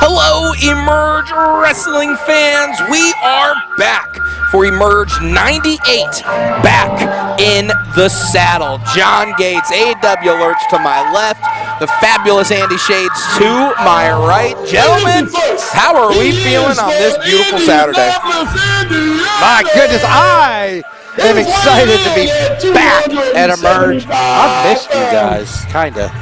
Hello, Emerge Wrestling fans. We are back for Emerge 98, back in the saddle. John Gates, AW Lurch to my left, the fabulous Andy Shades to my right. Gentlemen, how are we feeling on this beautiful Saturday? My goodness, I am excited to be back at Emerge. I've missed you guys, kinda.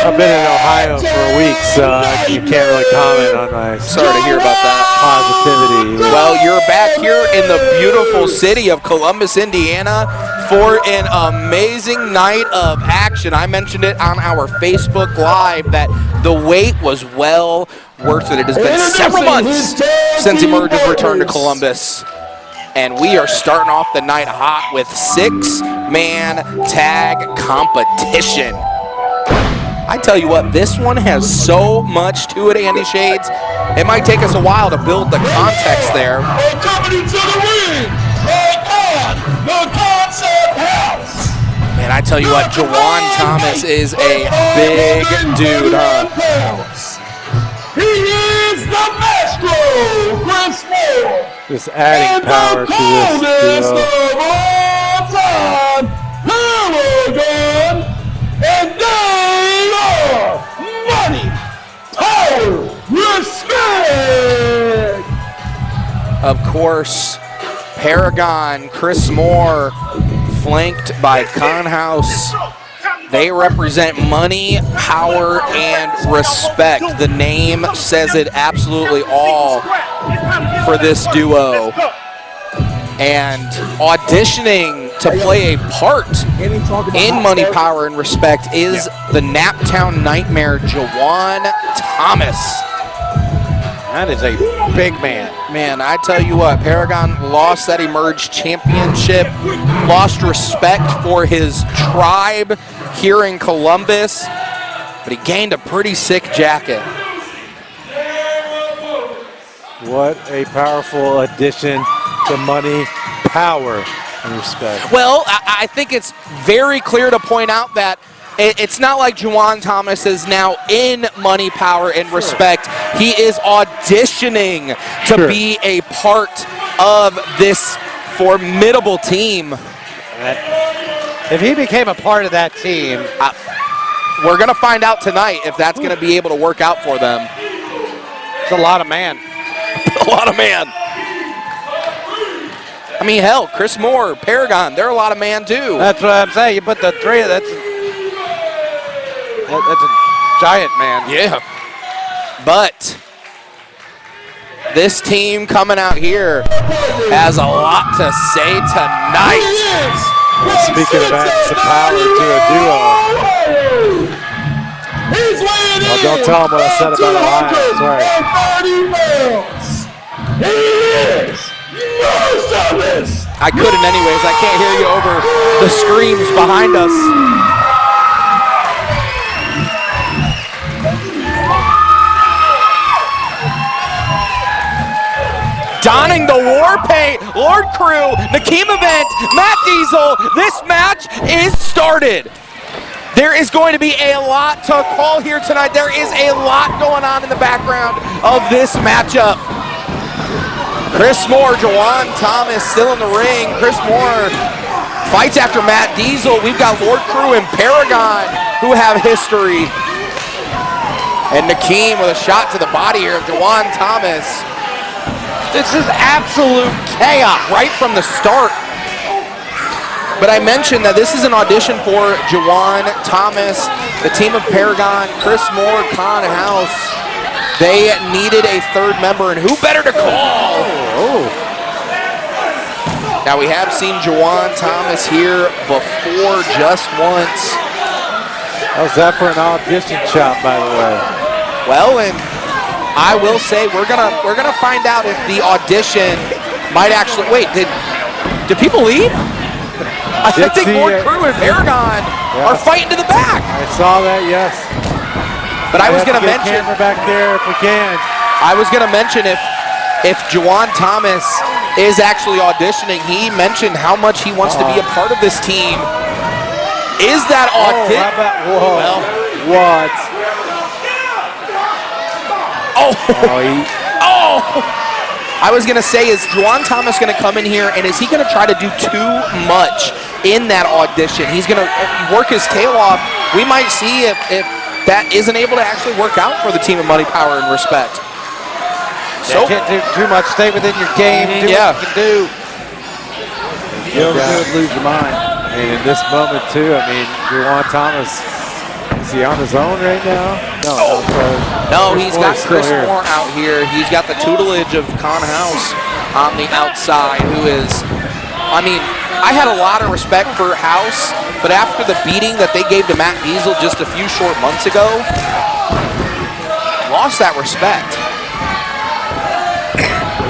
I've been in Ohio for a week, so you can't really comment on my Sorry to hear about that. Positivity. Well, you're back here in the beautiful city of Columbus, Indiana for an amazing night of action. I mentioned it on our Facebook Live that the wait was well worth it. It has been several months since Emerge has returned to Columbus. And we are starting off the night hot with 6-man tag competition. I tell you what, this one has so much to it, Andy Shades. It might take us a while to build the context there. Coming to the ring, the Concept House. Man, I tell you what, Juwan Thomas is a big dude, huh? He is the maestro, Chris Moore. Just adding power to this duo. And they are money, power, respect. Of course, Paragon, Chris Moore, flanked by Conhouse. They represent money, power, and respect. The name says it absolutely all for this duo. And auditioning to play a part in Money, Power, and Respect is the Naptown Nightmare, Juwan Thomas. That is a big man. Man, I tell you what, Paragon lost that Emerge Championship, lost respect for his tribe here in Columbus, but he gained a pretty sick jacket. What a powerful addition to Money, Power, and Respect. Well, I think it's very clear to point out that it's not like Juwan Thomas is now in Money, Power, and Respect. He is auditioning to be a part of this formidable team. If he became a part of that team, we're going to find out tonight if that's going to be able to work out for them. it's a lot of man. A lot of man. I mean, hell, Chris Moore, Paragon, they're a lot of man too. That's what I'm saying. You put the three, that's a giant man. Yeah. But this team coming out here has a lot to say tonight. Speaking of adding some power to a duo. Well, don't tell them what I said about Ohio. Sorry. I couldn't anyways. I can't hear you over the screams behind us. Donning the war paint, Lord Crewe, Nakeem Event, Matt Diesel. This match is started. There is going to be a lot to call here tonight. There is a lot going on in the background of this matchup. Chris Moore, Juwan Thomas still in the ring. Chris Moore fights after Matt Diesel. We've got Lord Crewe and Paragon who have history. And Nakeem with a shot to the body here of Juwan Thomas. This is absolute chaos right from the start. But I mentioned that this is an audition for Juwan Thomas, the team of Paragon, Chris Moore, Con House. They needed a third member, and who better to call? Now we have seen Juwan Thomas here before just once. How's that for an audition shot, by the way? Well, and I will say we're gonna find out if the audition might actually did people leave? I think Lord Crewe and Paragon are fighting to the back. I saw that, yes. But I was gonna mention camera back there if we can. I was gonna mention if Juwan Thomas is actually auditioning, he mentioned how much he wants to be a part of this team. Is that audition? What? Oh! Oh, I was going to say, is Juwan Thomas going to come in here, and is he going to try to do too much in that audition? He's going to work his tail off. We might see if that isn't able to actually work out for the team of Money, Power, and Respect. So can't do too much. Stay within your game. Do what you can do. You overdo it, lose your mind. And in this moment, too, I mean, Juwan Thomas, is he on his own right now? No, he's got Chris Moore out here. He's got the tutelage of Con House on the outside, who is, I mean, I had a lot of respect for House, but after the beating that they gave to Matt Diesel just a few short months ago, lost that respect.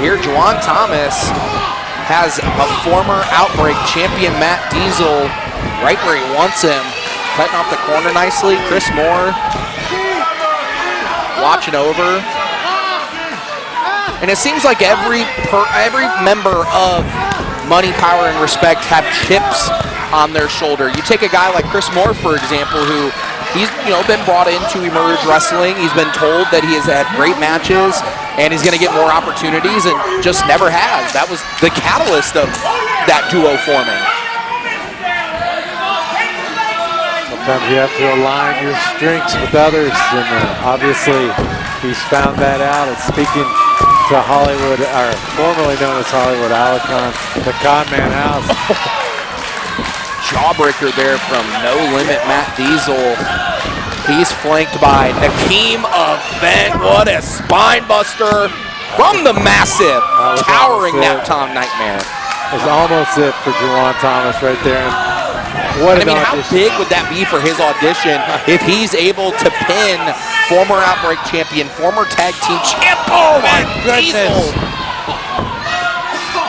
Here, Juwan Thomas has a former Outbreak champion, Matt Diesel, right where he wants him. Cutting off the corner nicely. Chris Moore watching over. And it seems like every member of Money, Power, and Respect have chips on their shoulder. You take a guy like Chris Moore, for example, who he's been brought into Emerge Wrestling. He's been told that he has had great matches and he's going to get more opportunities and just never has. That was the catalyst of that duo forming. Sometimes you have to align your strengths with others, and obviously he's found that out. And speaking to Hollywood, or formerly known as Hollywood Alicon, the Conman House. Jawbreaker there from No Limit Matt Diesel. He's flanked by Nakeem Event. What a spine buster from the massive, towering Naptown Nightmare. It's almost it for Juwan Thomas right there. What how big would that be for his audition if he's able to pin former Outbreak champion, former tag team champ? Oh my goodness!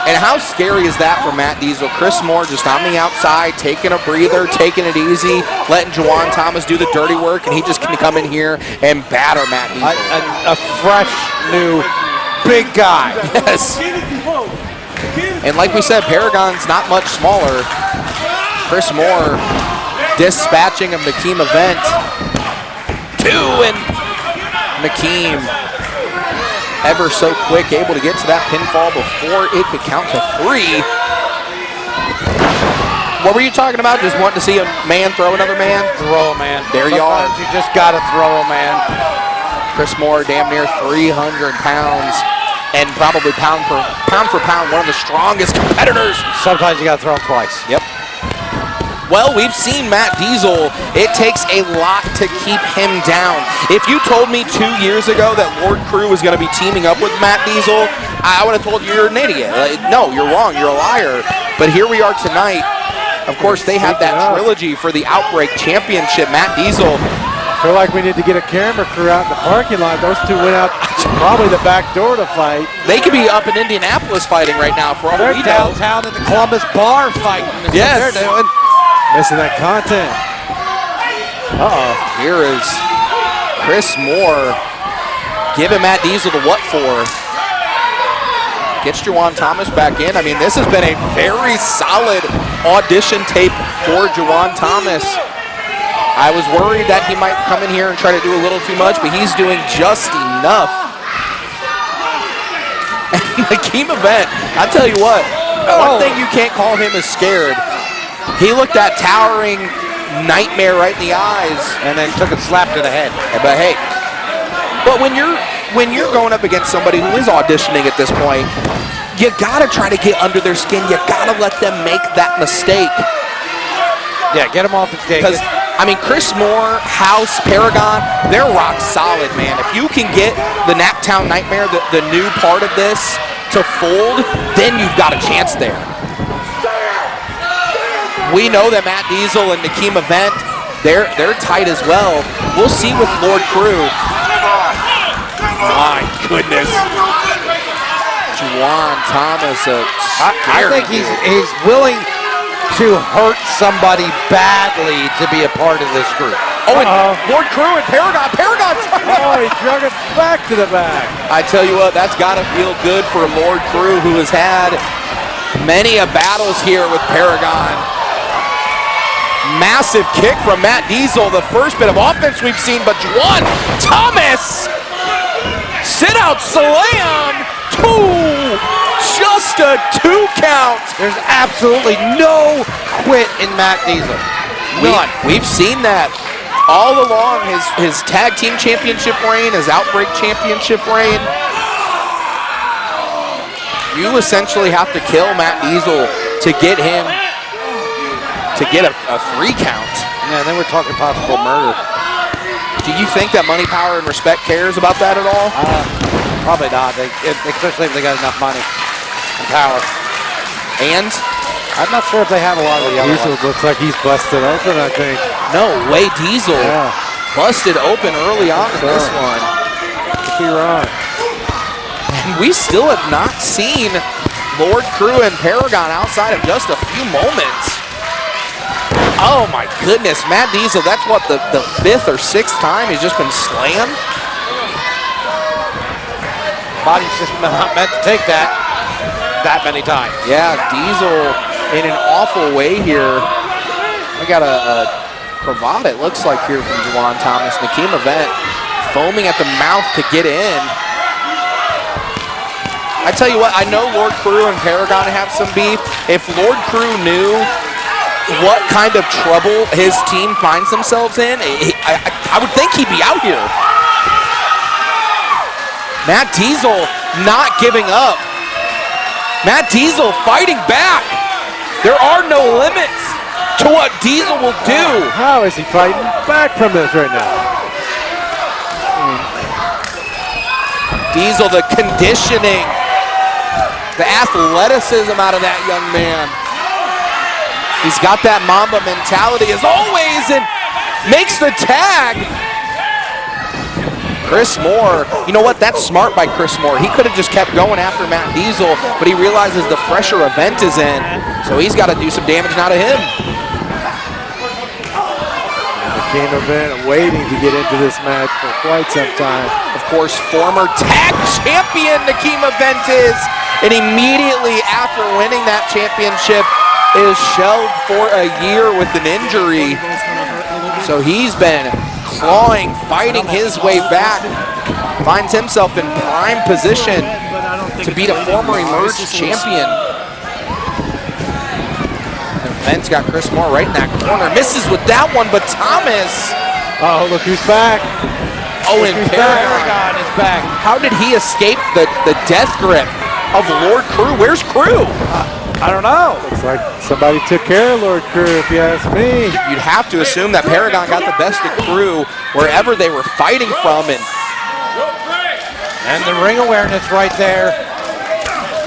And how scary is that for Matt Diesel? Chris Moore just on the outside, taking a breather, taking it easy, letting Juwan Thomas do the dirty work, and he just can come in here and batter Matt Diesel. A fresh, new, big guy. Yes. And like we said, Paragon's not much smaller. Chris Moore dispatching of Nakeem Event. 2, and Nakeem ever so quick, able to get to that pinfall before it could count to 3. What were you talking about? Just wanting to see a man throw another man? Throw a man. There you are. Sometimes you just got to throw a man. Chris Moore, damn near 300 pounds, and probably pound for pound, one of the strongest competitors. Sometimes you got to throw him twice. Yep. Well, we've seen Matt Diesel. It takes a lot to keep him down. If you told me 2 years ago that Lord Crewe was going to be teaming up with Matt Diesel, I would have told you you're an idiot. No, you're wrong. You're a liar. But here we are tonight. Of course, they had that trilogy for the Outbreak Championship. Matt Diesel. I feel like we need to get a camera crew out in the parking lot. Those two went out probably the back door to fight. They could be up in Indianapolis fighting right now for all we know. They're downtown at the Columbus bar fighting. Yes. They're doing. Missing that content. Here is Chris Moore giving Matt Diesel the what for. Gets Juwan Thomas back in. I mean, this has been a very solid audition tape for Juwan Thomas. I was worried that he might come in here and try to do a little too much, but he's doing just enough. And Nakeem Event, I tell you what, one thing you can't call him is scared. He looked that towering nightmare right in the eyes and then took a slap to the head. But hey, when you're going up against somebody who is auditioning at this point, you gotta try to get under their skin. You gotta let them make that mistake. Yeah, get them off the stage. Because I mean, Chris Moore, House, Paragon, they're rock solid, man. If you can get the Naptown Nightmare, the new part of this, to fold, then you've got a chance there. We know that Matt Diesel and Nakeem Event, they're tight as well. We'll see with Lord Crewe. My goodness. Juwan Thomas, I think he's willing to hurt somebody badly to be a part of this group. Oh, and Lord Crewe and Paragon. He drug it back to the back. I tell you what, that's got to feel good for Lord Crewe, who has had many a battles here with Paragon. Massive kick from Matt Diesel, the first bit of offense we've seen, but Juwan Thomas, sit slam. Two. Just a 2 count. There's absolutely no quit in Matt Diesel. None. We've seen that all along his tag team championship reign, his Outbreak championship reign. You essentially have to kill Matt Diesel to get him to get a 3 count. Yeah, then we're talking possible murder. Do you think that Money, Power, and Respect cares about that at all? Probably not, especially if they got enough money and power. And I'm not sure if they have a lot of the other Diesel ones. looks like he's busted open, I think. no way, Diesel busted open early on in this Sure. one. Could be wrong. And we still have not seen Lord Crewe and Paragon outside of just a few moments. Oh my goodness, Matt Diesel, that's what, the 5th or 6th time he's just been slammed? Body's just not meant to take that many times. Yeah, Diesel in an awful way here. We got a cravat, it looks like, here from Juwan Thomas. Nakeem Event foaming at the mouth to get in. I tell you what, I know Lord Crewe and Paragon have some beef. If Lord Crewe knew what kind of trouble his team finds themselves in, I would think he'd be out here. Matt Diesel not giving up. Matt Diesel fighting back. There are no limits to what Diesel will do. How is he fighting back from this right now? Diesel, the conditioning, the athleticism out of that young man. He's got that Mamba mentality as always and makes the tag. Chris Moore, you know what? That's smart by Chris Moore. He could have just kept going after Matt Diesel, but he realizes the fresher Event is in, so he's got to do some damage now to him. Nakeem Event waiting to get into this match for quite some time. Of course, former tag champion Nakeem Event is, and immediately after winning that championship is shelved for a year with an injury. So he's been clawing, fighting his way back, finds himself in prime position to beat a former emerged champion. Event's got Chris Moore right in that corner, misses with that one, but Thomas. Oh, look who's back. Oh, and Paragon is back. How did he escape the death grip of Lord Crewe? Where's Crewe? I don't know. Looks like somebody took care of Lord Crewe, if you ask me. You'd have to assume that Paragon got the best of Crewe wherever they were fighting from, And the ring awareness right there.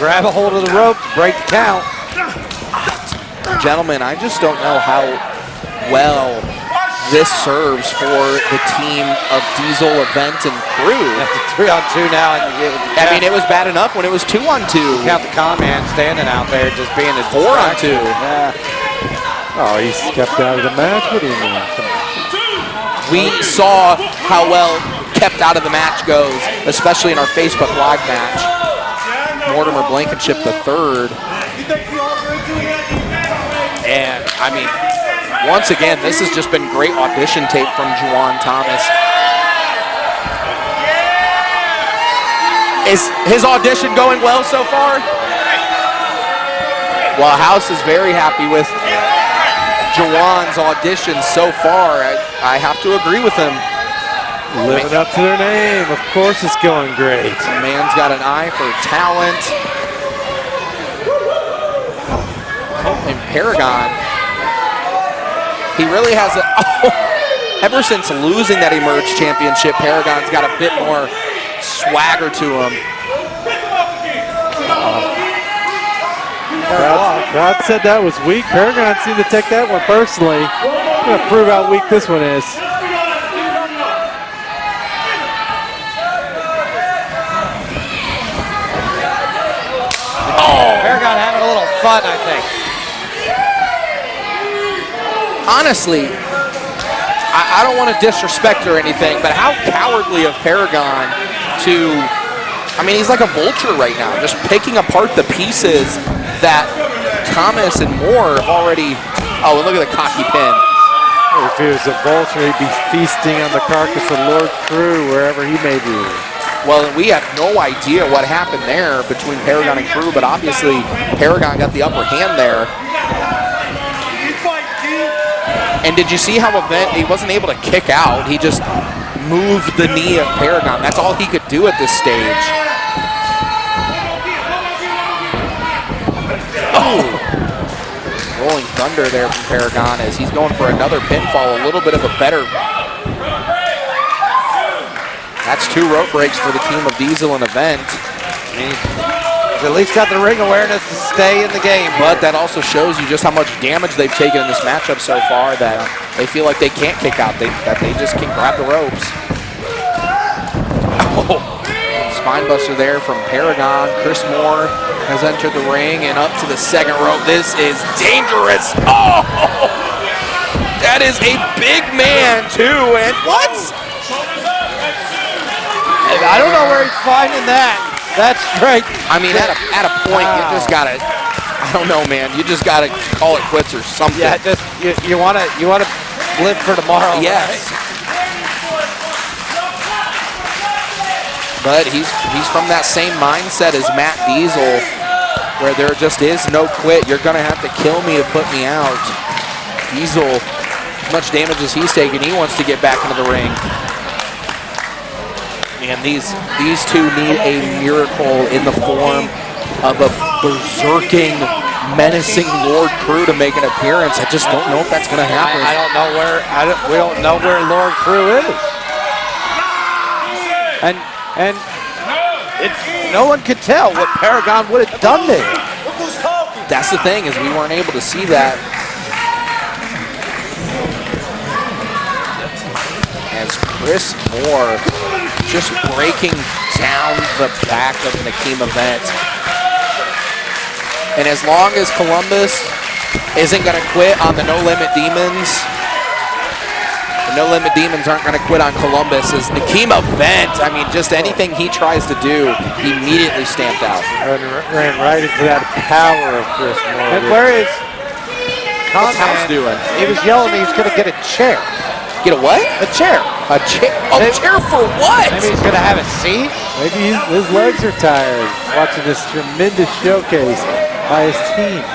Grab a hold of the rope, break the count. gentlemen, I just don't know how well this serves for the team of Diesel, Event, and Crewe. That's a 3-on-2 now. I mean, it was bad enough when it was 2-on-2. Count the con man standing out there just being a 4-on-2. Yeah. Oh, he's kept out of the match? What do you mean? We saw how well kept out of the match goes, especially in our Facebook Live match. Mortimer Blankenship III. And, I mean, once again, this has just been great audition tape from Juwan Thomas. Is his audition going well so far? Well, House is very happy with Juwan's audition so far. I have to agree with him. Living up to their name. Of course it's going great. The man's got an eye for talent. And Paragon, he really has a, ever since losing that Emerge Championship, Paragon's got a bit more swagger to him. God said that was weak. Paragon seemed to take that one personally. I'm going to prove how weak this one is. Paragon having a little fun, I think. Honestly, I don't want to disrespect or anything, but how cowardly of Paragon to, I mean, he's like a vulture right now, just picking apart the pieces that Thomas and Moore have already, oh, and look at the cocky pin. If he was a vulture, he'd be feasting on the carcass of Lord Crewe wherever he may be. Well, we have no idea what happened there between Paragon and Crewe, but obviously Paragon got the upper hand there. And did you see how Event, he wasn't able to kick out, he just moved the knee of Paragon. That's all he could do at this stage. Oh! Rolling thunder there from Paragon as he's going for another pinfall, a little bit of a better. That's 2 rope breaks for the team of Diesel and Event. He's at least got the ring awareness to stay in the game. But that also shows you just how much damage they've taken in this matchup so far, that they feel like they can't kick out, that they just can grab the ropes. Oh, spinebuster there from Paragon. Chris Moore has entered the ring and up to the second rope. This is dangerous. Oh, that is a big man too. And what? I don't know where he's finding that. That's strength. I mean, at a point, you just gotta, I don't know, man. You just gotta call it quits or something. Yeah, just, you wanna live for tomorrow. Yes. Right? But he's from that same mindset as Matt Diesel, where there just is no quit. You're gonna have to kill me to put me out. Diesel, as much damage as he's taken, he wants to get back into the ring. And these two need a miracle in the form of a berserking, menacing Lord Crewe to make an appearance. I just don't know if that's going to happen. I don't know where. We don't know where Lord Crewe is. And no one could tell what Paragon would have done there. That's the thing, is we weren't able to see that. As Chris Moore just breaking down the back of Nakeem Event. And as long as Columbus isn't going to quit on the No Limit Demons, the No Limit Demons aren't going to quit on Columbus. As Nakeem Event, I mean, just anything he tries to do, he immediately stamped out. Ran right into that power of Chris Moore. And where is What's House doing? He was yelling he's going to get a chair. Get a what? A chair. A chair? A chair for what? Maybe he's going to have a seat. Maybe his legs are tired watching this tremendous showcase by his team.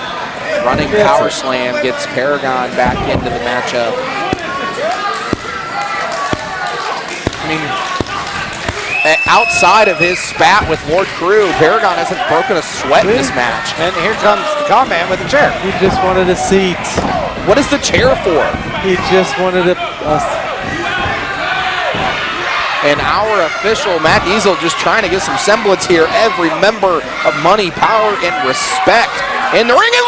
Running power slam gets Paragon back into the matchup. I mean, outside of his spat with Lord Crewe, Paragon hasn't broken a sweat in this match. And here comes the comment with the chair. He just wanted a seat. What is the chair for? He just wanted And our official, Matt Diesel, just trying to get some semblance here. Every member of Money, Power, and Respect in the ring. And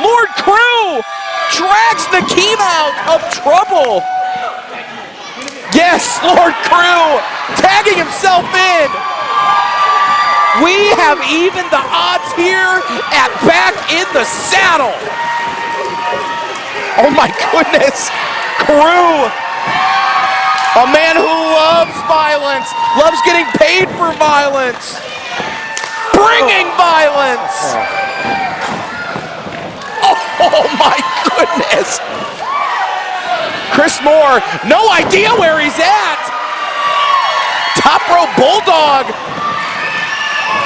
Lord Crewe drags Nakeem out of trouble. Yes, Lord Crewe tagging himself in. We have even the odds here at Back in the Saddle. Oh my goodness, Crewe. A man who loves violence, loves getting paid for violence, bringing violence. Oh my goodness. Chris Moore, no idea where he's at. Top rope bulldog.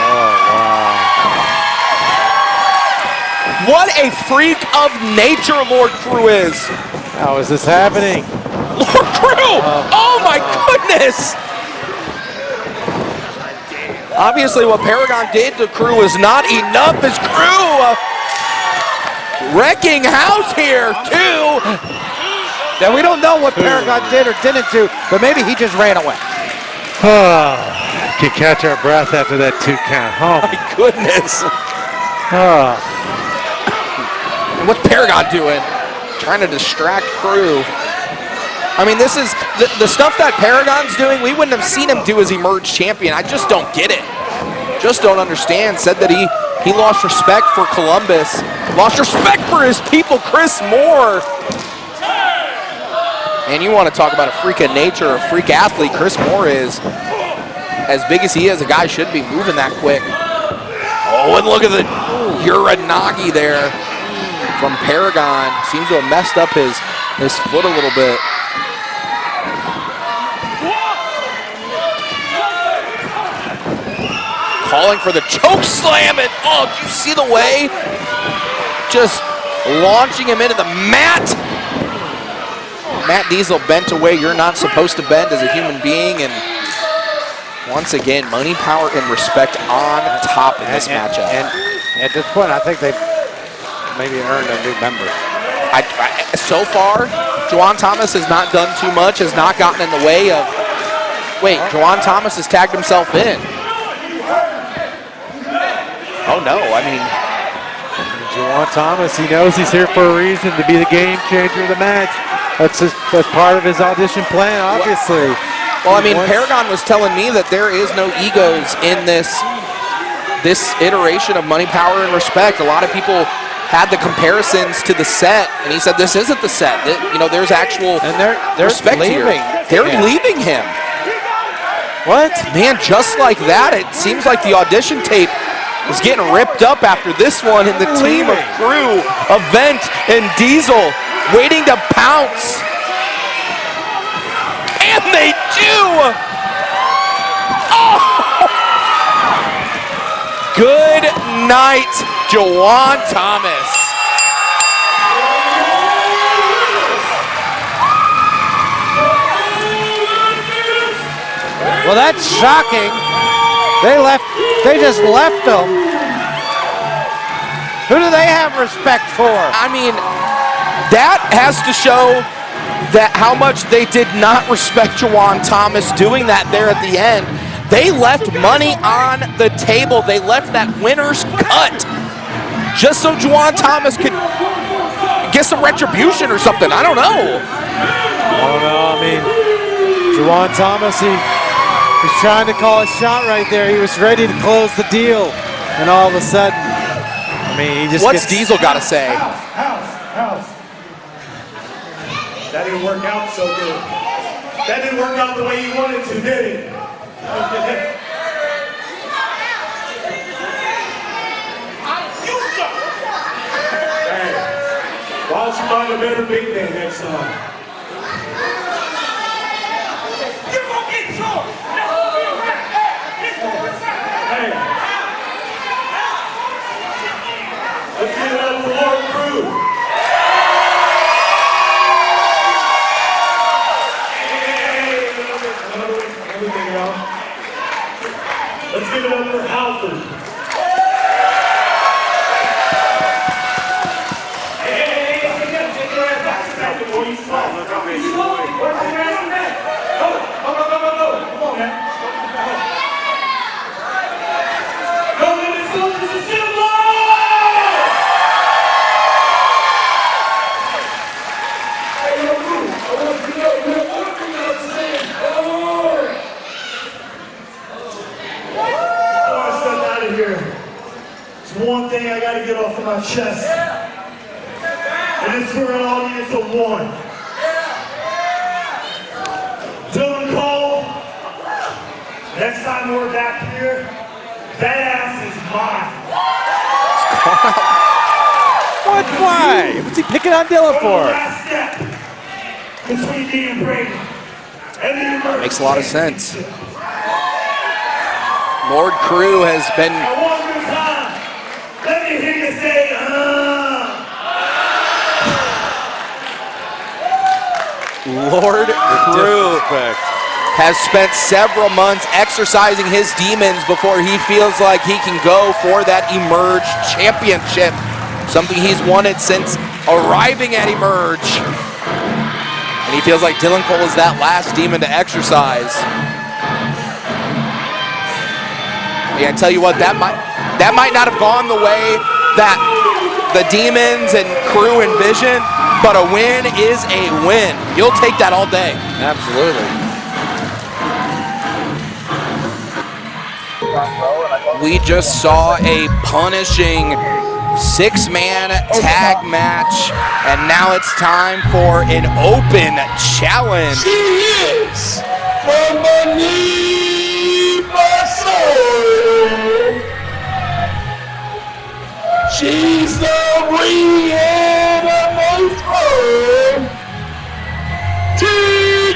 Oh, wow. What a freak of nature Lord Crewe is. how is this happening? Lord Crewe! Oh my goodness! Obviously what Paragon did to Crewe is not enough, as Crewe wrecking house here too. Now we don't know what Paragon did or didn't do, but maybe he just ran away. Can catch our breath after that 2 count. Oh My goodness. And what's Paragon doing? Trying to distract Crewe. I mean, this is the stuff that Paragon's doing, we wouldn't have seen him do as Emerge champion. I just don't get it. Just don't understand. Said that he lost respect for Columbus, lost respect for his people, Chris Moore. And you want to talk about a freak of nature, a freak athlete, Chris Moore is. As big as he is, a guy shouldn't be moving that quick. Oh, and look at the Uranagi there from Paragon. Seems to have messed up his foot a little bit. calling for the choke slam, and oh, do you see the way? Just launching him into the mat. Matt Diesel bent away you're not supposed to bend as a human being, and once again, money, power, and respect on top in this matchup. And at this point, I think they've maybe earned a new member. So far, Juwan Thomas has not done too much, has not gotten in the way of... Wait, Juwan Thomas has tagged himself in. Oh no, I mean... Juwan Thomas, he knows he's here for a reason, to be the game changer of the match. That's part of his audition plan, obviously. Well, I mean, Paragon was telling me that there is no egos in this iteration of money, power, and respect. A lot of people had the comparisons to the set, and he said this isn't the set. You know, there's actual they're respect leaving. Here. They're leaving him. What? Man, just like that, it seems like the audition tape is getting ripped up after this one, and the team of Crewe, Event, and Diesel waiting to pounce. And they do! Oh! Good night, Juwan Thomas. Well, that's shocking. They just left them. Who do they have respect for? I mean, that has to show that how much they did not respect Juwan Thomas doing that there at the end. They left money on the table. They left that winner's cut just so Juwan Thomas could get some retribution or something. I don't know. I mean, Juwan Thomas, he's trying to call a shot right there. He was ready to close the deal, and all of a sudden, I mean, he just What's Diesel got to say? House. That didn't work out so good. That didn't work out the way you wanted to, did it? Hey, why don't you find a better big man next time? You're gonna get short. Hey, let's get it up for Lord Crewe. Let's give it up for Halford. Hey, take your ass back before you fall. Where's the man on that? Go. Come on, man. Go, this is a symbol! Hey, yo, Crewe, I want you to know, here. There's one thing I gotta get off of my chest. And it's for an audience of one. Dylan Cole, next time we're back here, that ass is mine. What? Why? What's he picking on Dylan for? Last step between me and Brayden. Makes a lot of sense. Lord Crewe has been... One more time, let me hear you say, Lord Crewe has spent several months exercising his demons before he feels like he can go for that Emerge championship. Something he's wanted since arriving at Emerge. And he feels like Dylan Cole is that last demon to exercise. Yeah, I tell you what, that might not have gone the way that the Demons and Crewe envision, but a win is a win. You'll take that all day. Absolutely. We just saw a punishing six-man tag match, and now it's time for an open challenge. She is from beneath my soul. She's the reanimator. Teagan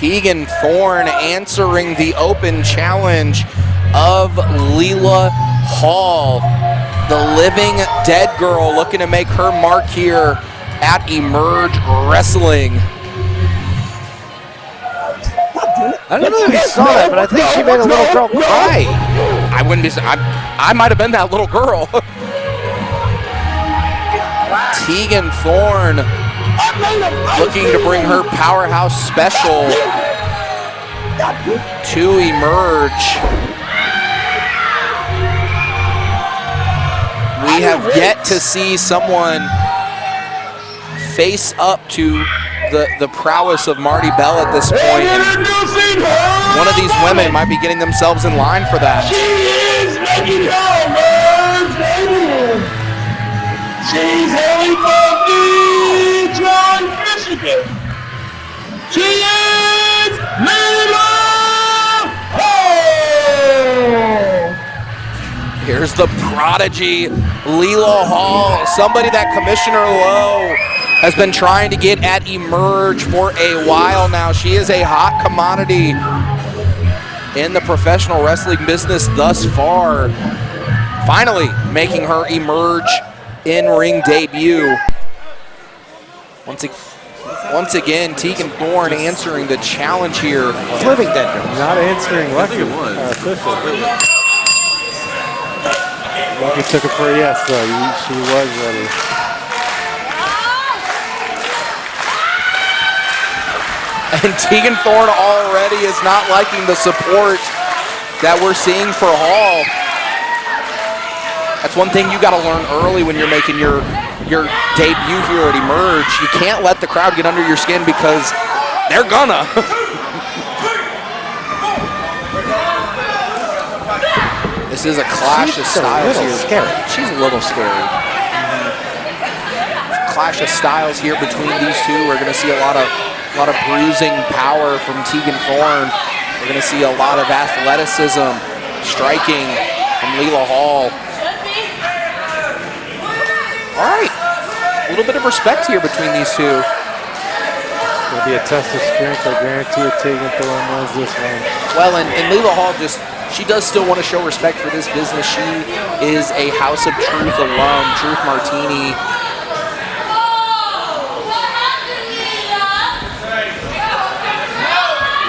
Teagan Thorne answering the open challenge of Leela Hall, the living dead girl, looking to make her mark here at Emerge Wrestling. I don't know if you saw that, but I think she made a little girl cry. I wouldn't be. I might have been that little girl. Teagan Thorne looking to bring her powerhouse special to Emerge. We have yet to see someone face up to the prowess of Marti Belle at this point. And one of these women might be getting themselves in line for that. She is making her emerge, baby. She's hailing from Detroit, Michigan. She is Leela Hall. Here's the prodigy, Leela Hall, somebody that Commissioner Lowe has been trying to get at Emerge for a while now. She is a hot commodity in the professional wrestling business thus far. Finally making her Emerge in-ring debut. Once again, Teagan Thorne answering the challenge here. Living dead girl. Not answering Lucky. Lucky took it for a yes, though. She was ready. And Teagan Thorne already is not liking the support that we're seeing for Hall. That's one thing you got to learn early when you're making your debut here at Emerge. You can't let the crowd get under your skin because they're gonna. This is a clash of styles here. Scary. She's a little scary. Clash of styles here between these two. We're going to see a lot of bruising power from Teagan Thorne. We're going to see a lot of athleticism, striking from Leela Hall. All right, a little bit of respect here between these two. It's going to be a test of strength. I guarantee you Teagan Thorne wins this one. Well, and Leela Hall she does still want to show respect for this business. She is a House of Truth alum, Truth Martini.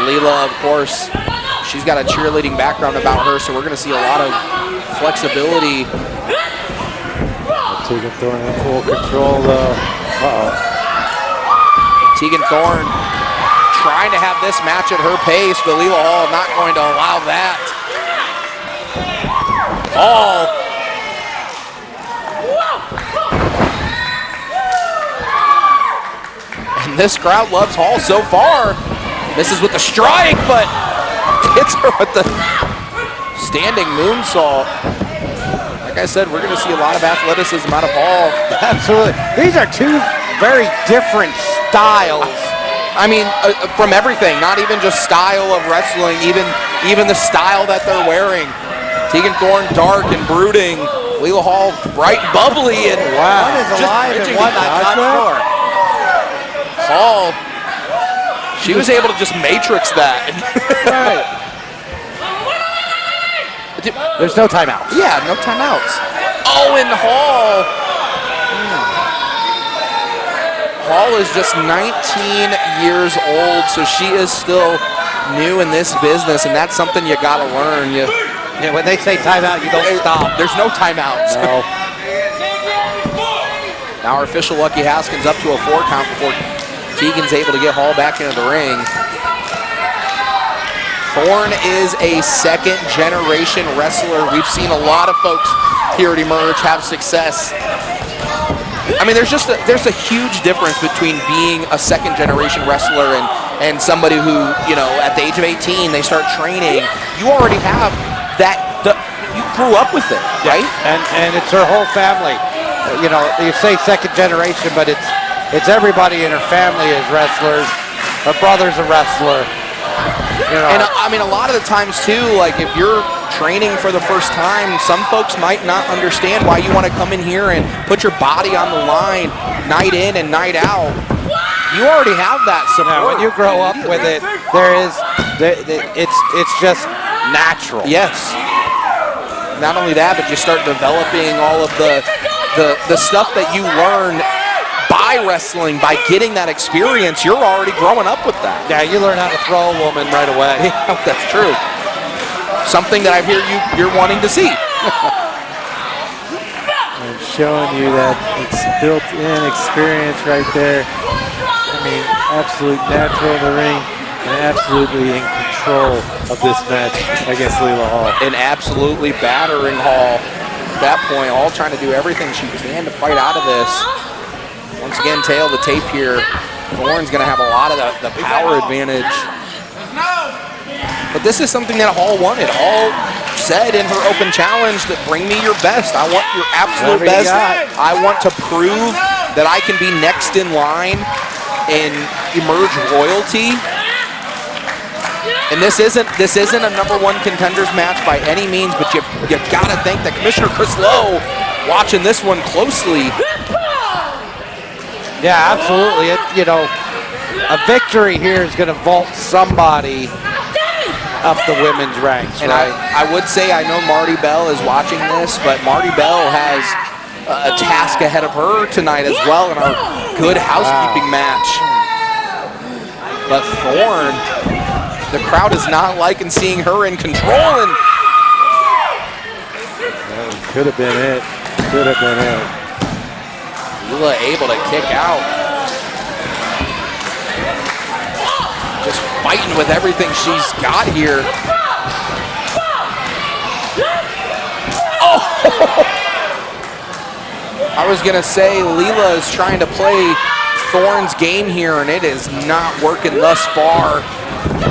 Leela, of course, she's got a cheerleading background about her, so we're going to see a lot of flexibility. Teagan Thorne in full control, though. Teagan Thorne trying to have this match at her pace, but Leela Hall not going to allow that. Hall. And this crowd loves Hall so far. Misses with the strike, but hits her with the standing moonsault. Like I said, we're going to see a lot of athleticism out of Hall. Absolutely. These are two very different styles. I mean, from everything, not even just style of wrestling, even the style that they're wearing. Teagan Thorne, dark and brooding. Leela Hall, bright and bubbly. And wow. One is alive and one I'm not sure. Hall, she was able to just matrix that. Right. There's no timeouts. Yeah, no timeouts. Oh, and Hall. Hall is just 19 years old, so she is still new in this business, and that's something you gotta learn. Yeah, when they say timeout, you don't stop. There's no timeouts. No. Now our official Lucky Haskins up to a 4 count before Teagan's able to get Hall back into the ring. Thorne is a second-generation wrestler. We've seen a lot of folks here at Emerge have success. I mean, there's a huge difference between being a second-generation wrestler and somebody who, you know, at the age of 18, they start training. You already have that, you grew up with it, right? And it's her whole family. You know, you say second generation, but it's everybody in her family is wrestlers. Her brother's a wrestler. You know. And I mean, a lot of the times too, like if you're training for the first time, some folks might not understand why you want to come in here and put your body on the line night in and night out. you already have that support. Yeah, when you grow up with it, it's just natural. Yes. Not only that, but you start developing all of the stuff that you learn by wrestling, by getting that experience. You're already growing up with that. Yeah, you learn how to throw a woman right away. Yeah, that's true. Something that I hear you're wanting to see. And showing you that it's built-in experience right there. I mean, absolute natural in the ring and absolutely in control of this match against Leela Hall. And absolutely battering Hall at that point, all trying to do everything she can to fight out of this. Once again, tail the tape here. Thorne's going to have a lot of the power advantage. But this is something that Hall wanted. Hall said in her open challenge that bring me your best. I want your absolute best. I want to prove that I can be next in line in Emerge royalty. And this isn't a #1 contenders match by any means, but you've got to think that Commissioner Chris Lowe watching this one closely. Yeah, absolutely. A victory here is going to vault somebody up the women's ranks, and right? I would say I know Marti Belle is watching this, but Marti Belle has a task ahead of her tonight as well in our good housekeeping match. But Thorne, the crowd is not liking seeing her in control, and Could have been it. Could have been it. Leela able to kick out. Just fighting with everything she's got here. Oh! I was gonna say Leela is trying to play Thorne's game here, and it is not working thus far.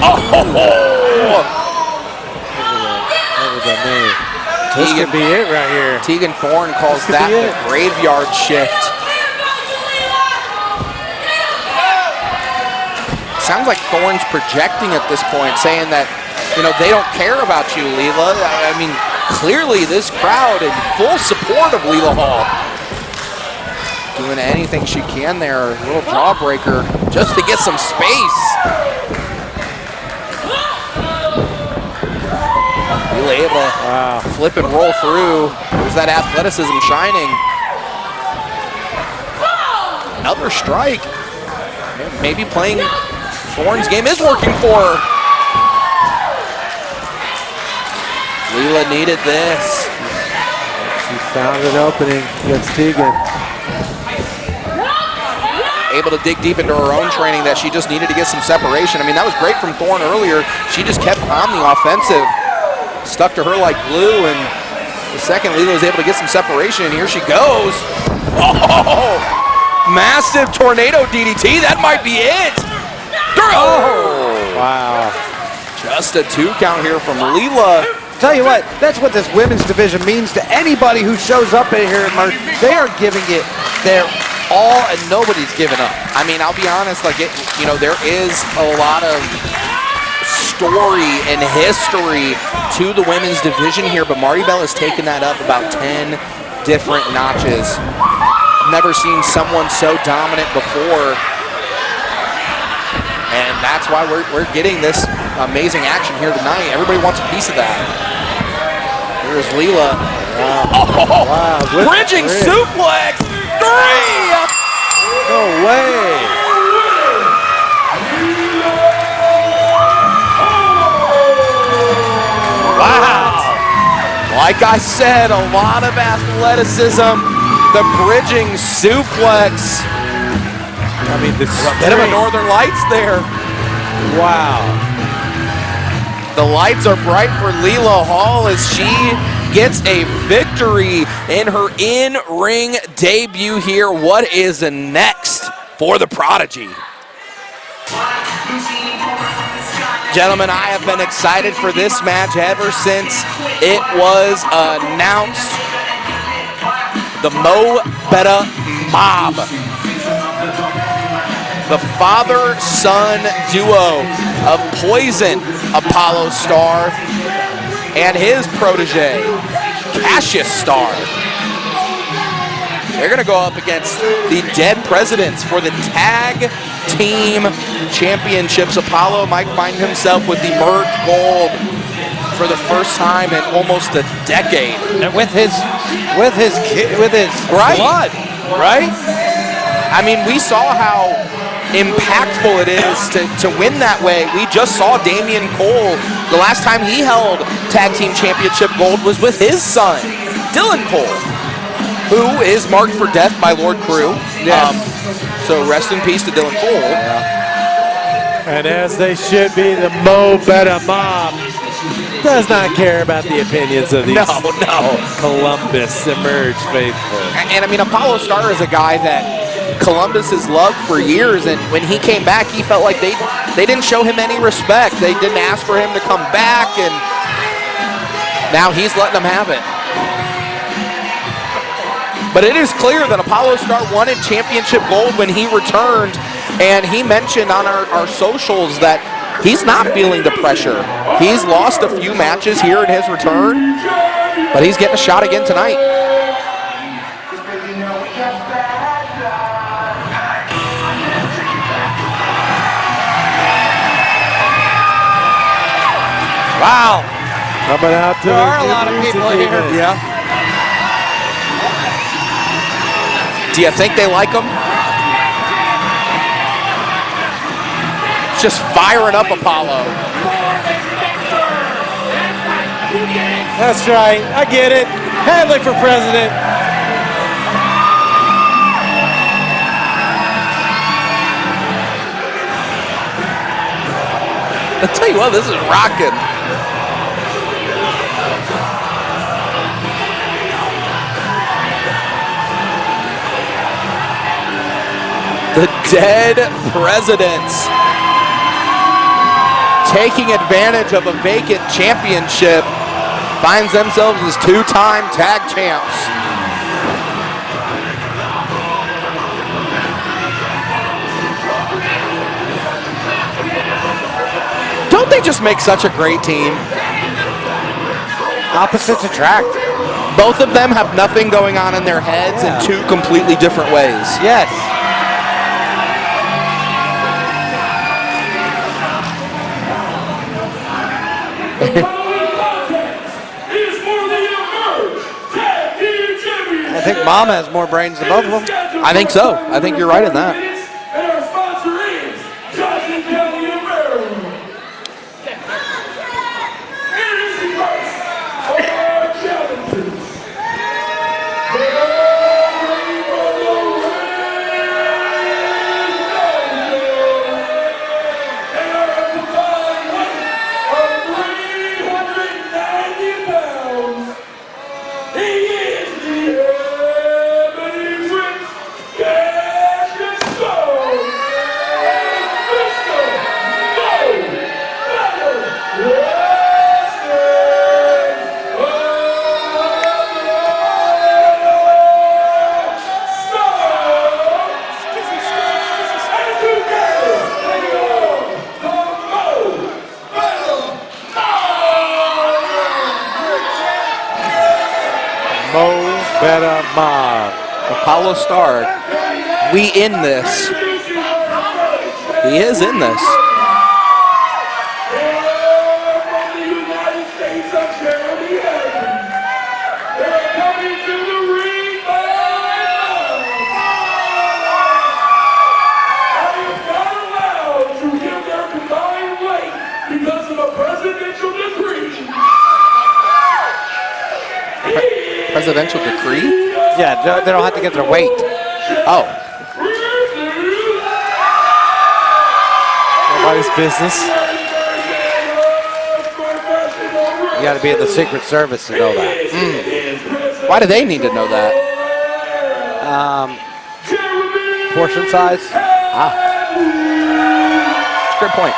Oh! This could be it right here. Teagan Thorne calls that the graveyard shift. Sounds like Thorne's projecting at this point, saying that, they don't care about you, Leela. I mean, clearly this crowd in full support of Leela Hall. Doing anything she can there, a little jawbreaker, just to get some space. Leela able to flip and roll through. There's that athleticism shining. Another strike. Maybe playing Thorne's game is working for her. Leela needed this. She found an opening against Teagan. Able to dig deep into her own training that she just needed to get some separation. I mean, that was great from Thorne earlier. She just kept on the offensive. Stuck to her like glue, and the second Leela was able to get some separation, and here she goes. Oh! Massive tornado DDT, that might be it. Oh! Wow. Just a 2 count here from Leela. Tell you what, that's what this women's division means to anybody who shows up in here. They are giving it their all, and nobody's giving up. I mean, I'll be honest, there is a lot of story and history to the women's division here, but Marti Belle has taken that up about 10 different notches. Never seen someone so dominant before, and that's why we're getting this amazing action here tonight. Everybody wants a piece of that. Here's Leela. Wow. Bridging suplex 3! No way. Wow. Like I said, a lot of athleticism. The bridging suplex. I mean, the Bit of a Northern Lights there. Wow. The lights are bright for Leela Hall as she gets a victory in her in-ring debut here. What is next for the Prodigy? Gentlemen, I have been excited for this match ever since it was announced. The Betta Mob. The father-son duo of Poison Apollo Star and his protege, Cassius Star. They're going to go up against the Dead Presidents for the Tag team championships. Apollo might find himself with the merge gold for the first time in almost a decade. And with his Right. blood, right? I mean, we saw how impactful it is to win that way. We just saw Damian Cole. The last time he held tag team championship gold was with his son, Dylan Cole, who is marked for death by Lord Crewe. Yes. So rest in peace to Dylan Cole. And as they should be, the Betta Mob does not care about the opinions of these Columbus Emerge faithful. And I mean, Apollo Star is a guy that Columbus has loved for years, and when he came back, he felt like they didn't show him any respect. They didn't ask for him to come back, and now he's letting them have it. But it is clear that Apollo Star wanted championship gold when he returned, and he mentioned on our socials that he's not feeling the pressure. He's lost a few matches here in his return, but he's getting a shot again tonight. Wow. Coming out to There are a lot of people here. Yeah. Do you think they like him? Just firing up Apollo. That's right. I get it. Hadley for president. I tell you what, this is rocking. The dead presidents taking advantage of a vacant championship finds themselves as two-time tag champs. Don't they just make such a great team? Opposites attract. Both of them have nothing going on in their heads in two completely different ways. Yes. I think Mama has more brains than both of them. I think so. I think you're right in that. And our sponsor is Johnson County America. Here is the first of our challenges. And our combined weight of 390 pounds. He is the Ebony Prince, Kage and Stone, and Mr. No Battle Betta Mob. Apollo Star, we in this. He is in this. From the United States of Charity Heaven, they're coming to the ring right now. I am not allowed to give their combined weight because of a presidential decree. Presidential decree? Yeah, they don't have to get their weight. Oh, Nobody's business. You got to be in the Secret Service to know that. why do they need to know that? Portion size. Good point.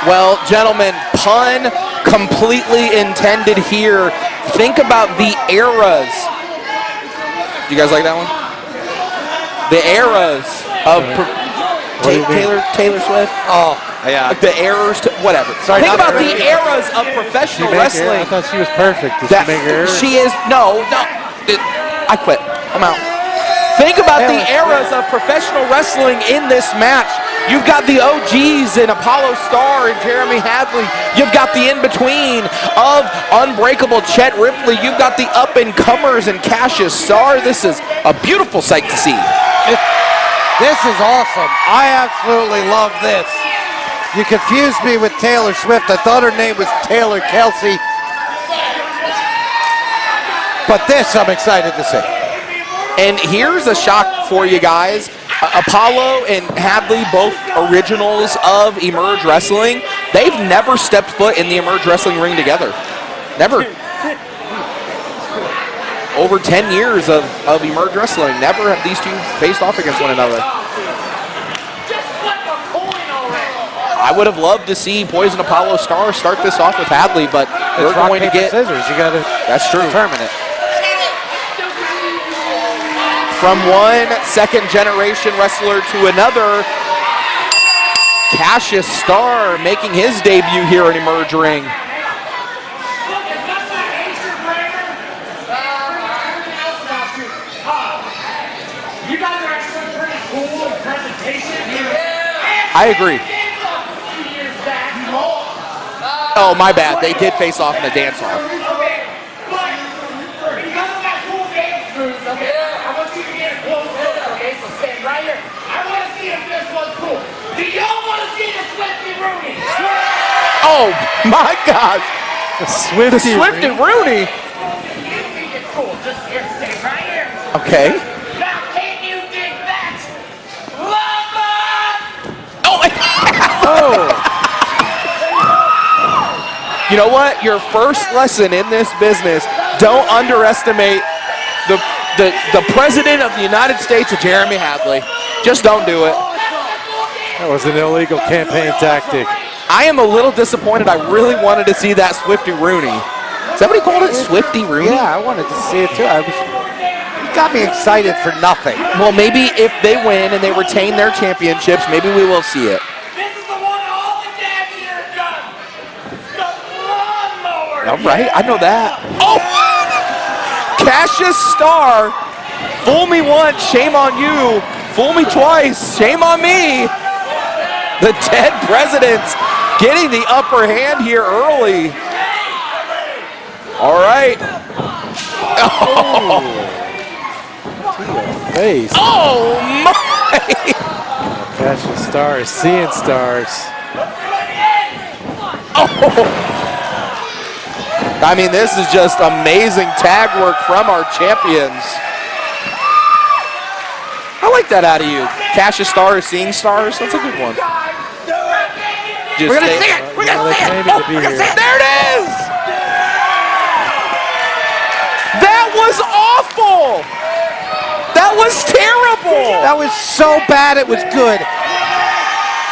Well, gentlemen, pun completely intended here. Think about the eras. Do you guys like that one? The eras of Taylor Swift. Oh, Yeah. Like the errors, whatever. Sorry, think not about the errors. eras of professional I wrestling. thought she was perfect. Did That she make errors? she is I quit. I'm out. Think about the eras of professional wrestling in this match. You've got the OGs in Apollo Star and Jeremy Hadley. You've got the in-between of Unbreakable Chet Ripley. You've got the up-and-comers and Cassius Star. This is a beautiful sight to see. This is awesome. I absolutely love this. You confused me with Taylor Swift. I thought her name was Taylor Kelsey. But this I'm excited to see. And here's a shock for you guys. Apollo and Hadley, both originals of Emerge Wrestling, they've never stepped foot in the Emerge Wrestling ring together. Never. Over 10 years of Emerge Wrestling, never have these two faced off against one another. I would have loved to see Poison Apollo Star start this off with Hadley, but we're It's rock, going to paper, get... scissors. You got to That's true. determine it. From one second-generation wrestler to another, Cassius Star making his debut here in Emerge Ring. I agree. Oh, my bad. They did face off in the dance-off. Oh, my God. The Swifty Rooney. Okay. Now can you dig that? Oh, my You know what? Your first lesson in this business, don't underestimate the President of the United States, Jeremy Hadley. Just don't do it. That was an illegal campaign tactic. I am a little disappointed. I really wanted to see that Swifty Rooney. Somebody called it Swifty Rooney? Yeah, I wanted to see it too. You got me excited for nothing. Well, maybe if they win and they retain their championships, maybe we will see it. This is the one all the dads here have done. The lawnmower. All right, I know that. Oh! Cassius Star, fool me once, shame on you. Fool me twice, shame on me. The dead presidents getting the upper hand here early. All right. Face. Oh my! Cassius Stars, seeing stars. Oh. I mean, this is just amazing tag work from our champions. I like that out of you. Cassius Stars, seeing stars. That's a good one. Just We're gonna see it. We're gonna see it. Claiming to be here. There it is! That was awful! That was terrible! That was so bad it was good.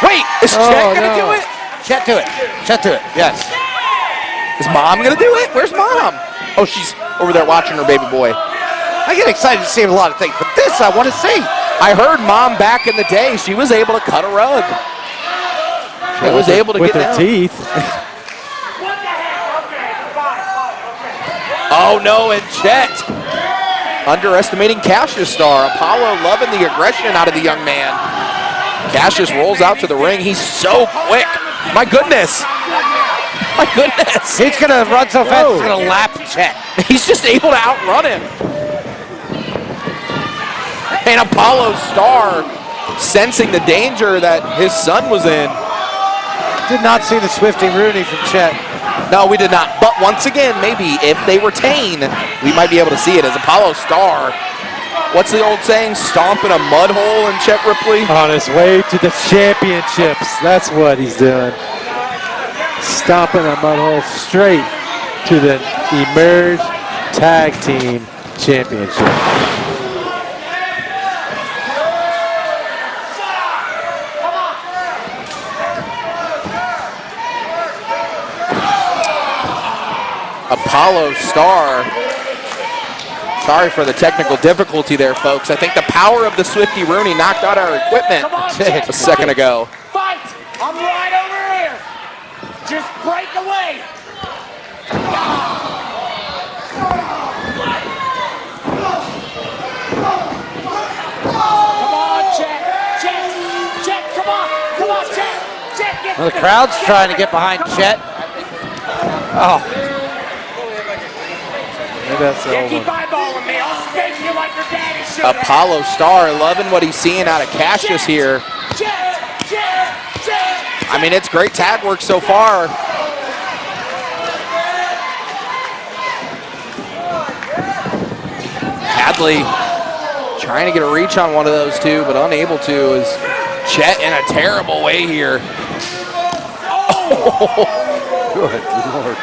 Wait, is Chet gonna do it? Chet to it. Chet to it. Yes. Is Mom gonna do it? Where's Mom? Oh, she's over there watching her baby boy. I get excited to see a lot of things, but this I want to see. I heard Mom back in the day, she was able to cut a rug. She was able to with get her down. teeth. What the hell? Okay, fine. Oh no, and Chet underestimating Cassius Star. Apollo loving the aggression out of the young man. Cassius rolls out to the ring. He's so quick. My goodness. My goodness. He's gonna run so fast, he's gonna lap Chet. He's just able to outrun him. And Apollo Star sensing the danger that his son was in. Did not see the Swifty Rooney from Chet. No, we did not. But once again, maybe if they retain, we might be able to see it as Apollo Star. What's the old saying? Stomping a mud hole in Chet Ripley? On his way to the championships. That's what he's doing. Stomping a mud hole straight to the Emerge Tag Team Championship. Apollo Star. Sorry for the technical difficulty there, folks. I think the power of the Swifty Rooney knocked out our equipment a second ago. Fight! I'm right over Just break away. Come on, Chet. Come on, Chet. Well, the crowd's trying to get behind Chet. Oh. Maybe that's Keep over. eyeballing me. I'll spank you like your daddy should. Apollo Star loving what he's seeing out of Cassius here. I mean, it's great tag work so far. Hadley trying to get a reach on one of those two, but unable to, is Chet in a terrible way here. Good Lord.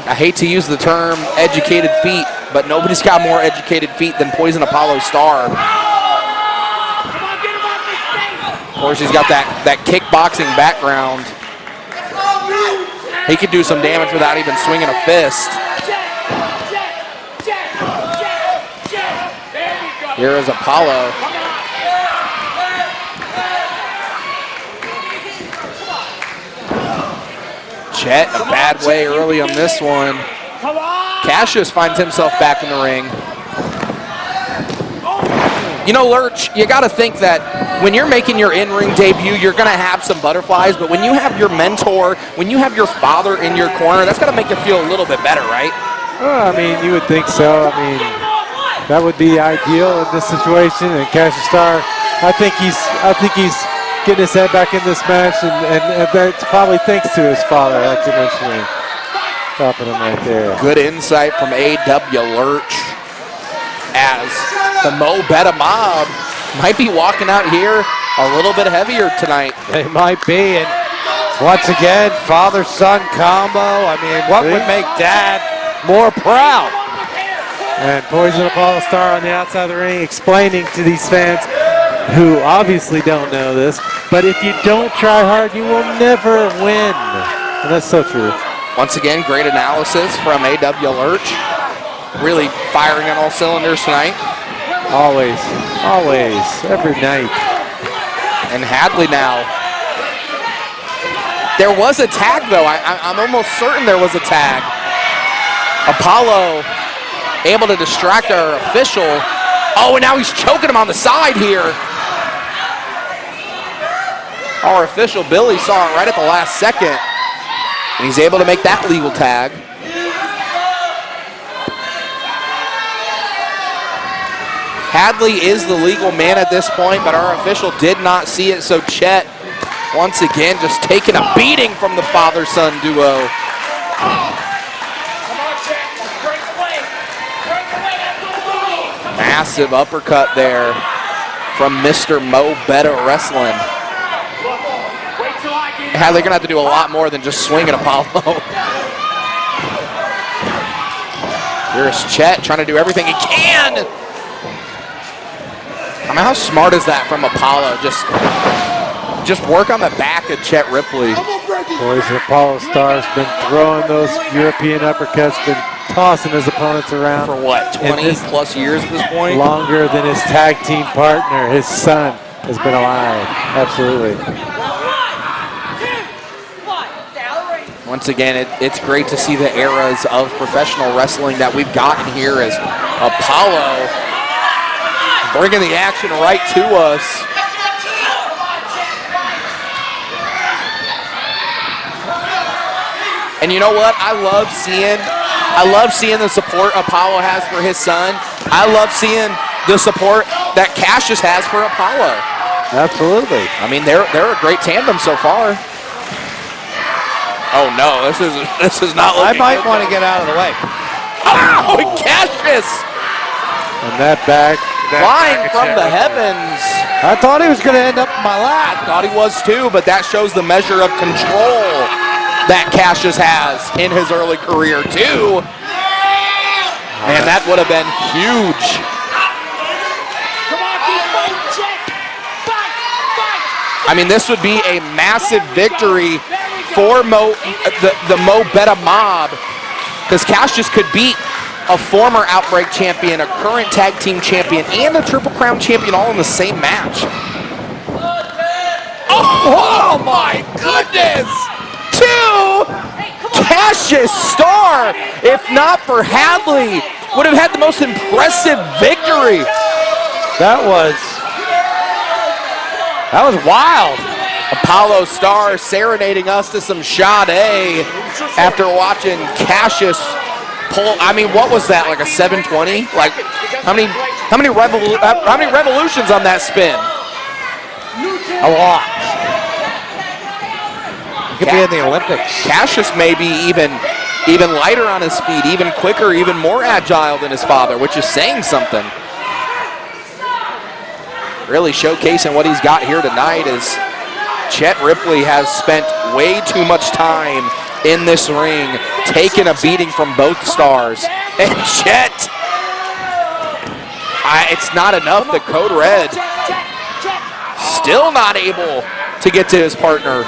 I hate to use the term educated feet, but nobody's got more educated feet than Poison Apollo Star. Of course, he's got that kickboxing background. He could do some damage without even swinging a fist. Here is Apollo. Chet, a bad way early on this one. Cassius finds himself back in the ring. You know, Lurch, you got to think that when you're making your in-ring debut, you're going to have some butterflies, but when you have your mentor, when you have your father in your corner, that's got to make you feel a little bit better, right? Well, I mean, you would think so. I mean, that would be ideal in this situation. And Cassius Star, I think he's getting his head back in this match, and that's probably thanks to his father, like you mentioned, stopping him right there. Good insight from A.W. Lurch, as the Betta Mob might be walking out here a little bit heavier tonight. They might be, and once again, father-son combo. I mean, what would make Dad more proud? And Poison Apollo Star on the outside of the ring explaining to these fans who obviously don't know this, but if you don't try hard, you will never win. And that's so true. Once again, great analysis from A.W. Lurch. Really firing on all cylinders tonight. Always, every night. And Hadley now. There was a tag, though. I'm almost certain there was a tag. Apollo able to distract our official. Oh, and now he's choking him on the side here. Our official, Billy, saw it right at the last second. And he's able to make that legal tag. Hadley is the legal man at this point, but our official did not see it, so Chet, once again, just taking a beating from the father-son duo. Massive uppercut there from Mr. Betta Wrestling. Hadley gonna have to do a lot more than just swing at Apollo. Here's Chet trying to do everything he can. I mean, how smart is that from Apollo? Just work on the back of Chet Ripley. Poison Apollo Star's been throwing those European uppercuts, been tossing his opponents around. For what, 20 plus years at this point? Longer than his tag team partner, his son, has been alive. Absolutely. Once again, it's great to see the eras of professional wrestling that we've gotten here as Apollo bringing the action right to us. And you know what? I love seeing the support Apollo has for his son. I love seeing the support that Cassius has for Apollo. Absolutely. I mean, they're a great tandem so far. Oh no, this is not looking I might good. want to get out of the way. Oh, Cassius! And that back. Flying from the heavens. I thought he was going to end up in my lap. I thought he was too, but that shows the measure of control that Cassius has in his early career too. Man, that would have been huge. I mean, this would be a massive victory for the Betta Mob, because Cassius could beat a former Outbreak champion, a current tag team champion, and a Triple Crown champion all in the same match. Oh my goodness! 2. Cassius Star, if not for Hadley, would have had the most impressive victory. That was wild. Apollo Star serenading us to some Sade after watching Cassius pull. I mean, what was that, like a 720? Like, how many revolutions on that spin? A lot. He could be in the Olympics. Cassius may be even lighter on his feet, even quicker, even more agile than his father, which is saying something. Really showcasing what he's got here tonight is Chet Ripley has spent way too much time in this ring, taking a beating from both stars. And Chet, it's not enough that Code Red still not able to get to his partner.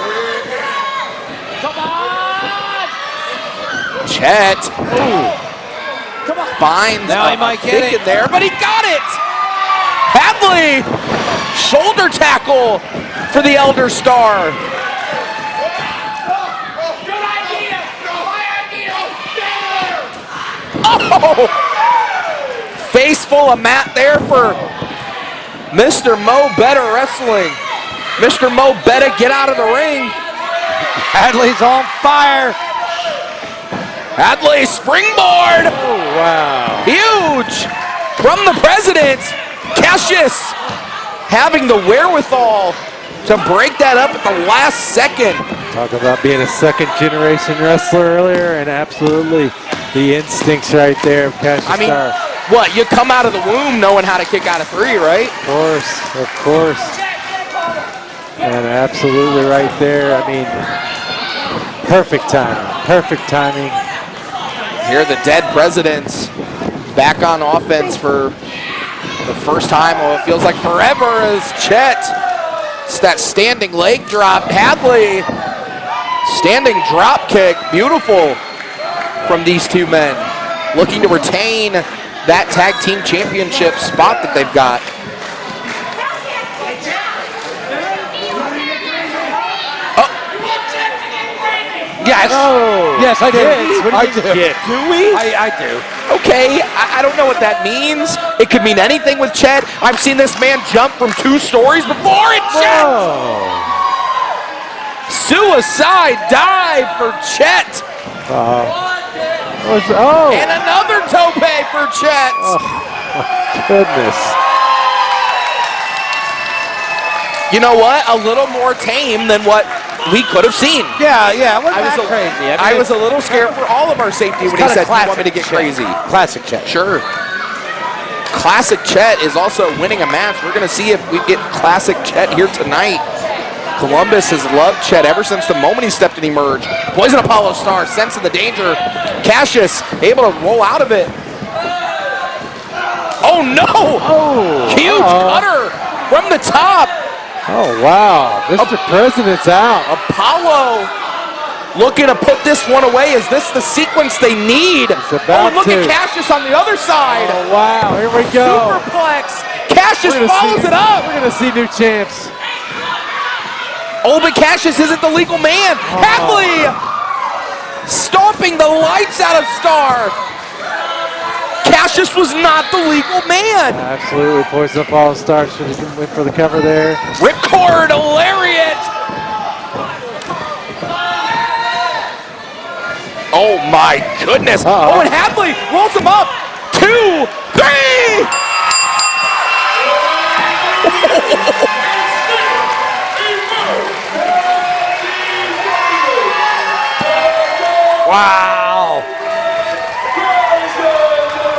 Chet finds Now he might get kick it. in there, but he got it. Hadley, shoulder tackle for the Elder Star. Oh! Face full of mat there for Mr. Mo Betta Wrestling. Mr. Mo Betta, get out of the ring. Hadley's on fire. Hadley springboard. Oh, wow. Huge from the president. Cassius having the wherewithal to break that up at the last second. Talk about being a second-generation wrestler earlier, and absolutely the instincts right there of Cassius I mean, Star. what, you come out of the womb knowing how to kick out of 3, right? Of course. And absolutely right there. I mean, perfect timing. Here the dead presidents back on offense for the first time, well, it feels like forever, as Chet, it's that standing leg drop. Hadley, standing drop kick, beautiful from these two men, looking to retain that tag team championship spot that they've got. Yes. Oh. Yes, I did. I do. Do we? I do. Okay, I don't know what that means. It could mean anything with Chet. I've seen this man jump from 2 stories before, and Chet! Suicide dive for Chet. And another tope for Chet. Oh, my goodness. You know what? A little more tame than what we could have seen. Yeah, it wasn't I was that crazy. I mean, I was a little scared for all of our safety when he said he wanted me to get crazy. Classic Chet. Sure. Classic Chet is also winning a match. We're going to see if we get Classic Chet here tonight. Columbus has loved Chet ever since the moment he stepped in Emerge. Poison Apollo Star, sensing the danger. Cassius able to roll out of it. Oh no! Huge cutter from the top. Oh, wow. Mr. President's out. Apollo looking to put this one away. Is this the sequence they need? about Look to. at Cassius on the other side. Oh, wow. Here we go. Superplex. Cassius follows it up. We're going to see new champs. Oh, but Cassius isn't the legal man. Hadley stomping the lights out of Star. Cassius was not the legal man. Absolutely. Poison up all stars. Should have went for the cover there. Ripcord, a lariat. Oh my goodness. Oh, and Hadley rolls him up. 2, 3. Wow.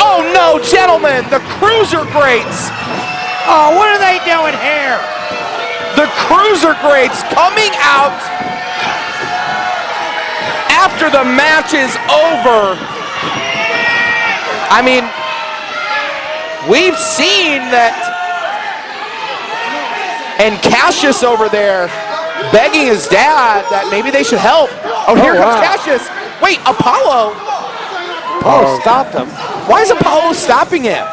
Oh no, gentlemen, the CruiserGreats. Oh, what are they doing here? The CruiserGreats coming out after the match is over. I mean, we've seen that. And Cassius over there begging his dad that maybe they should help. Oh, here comes Cassius. Wait, Apollo? Apollo stopped him. Why is Apollo stopping him?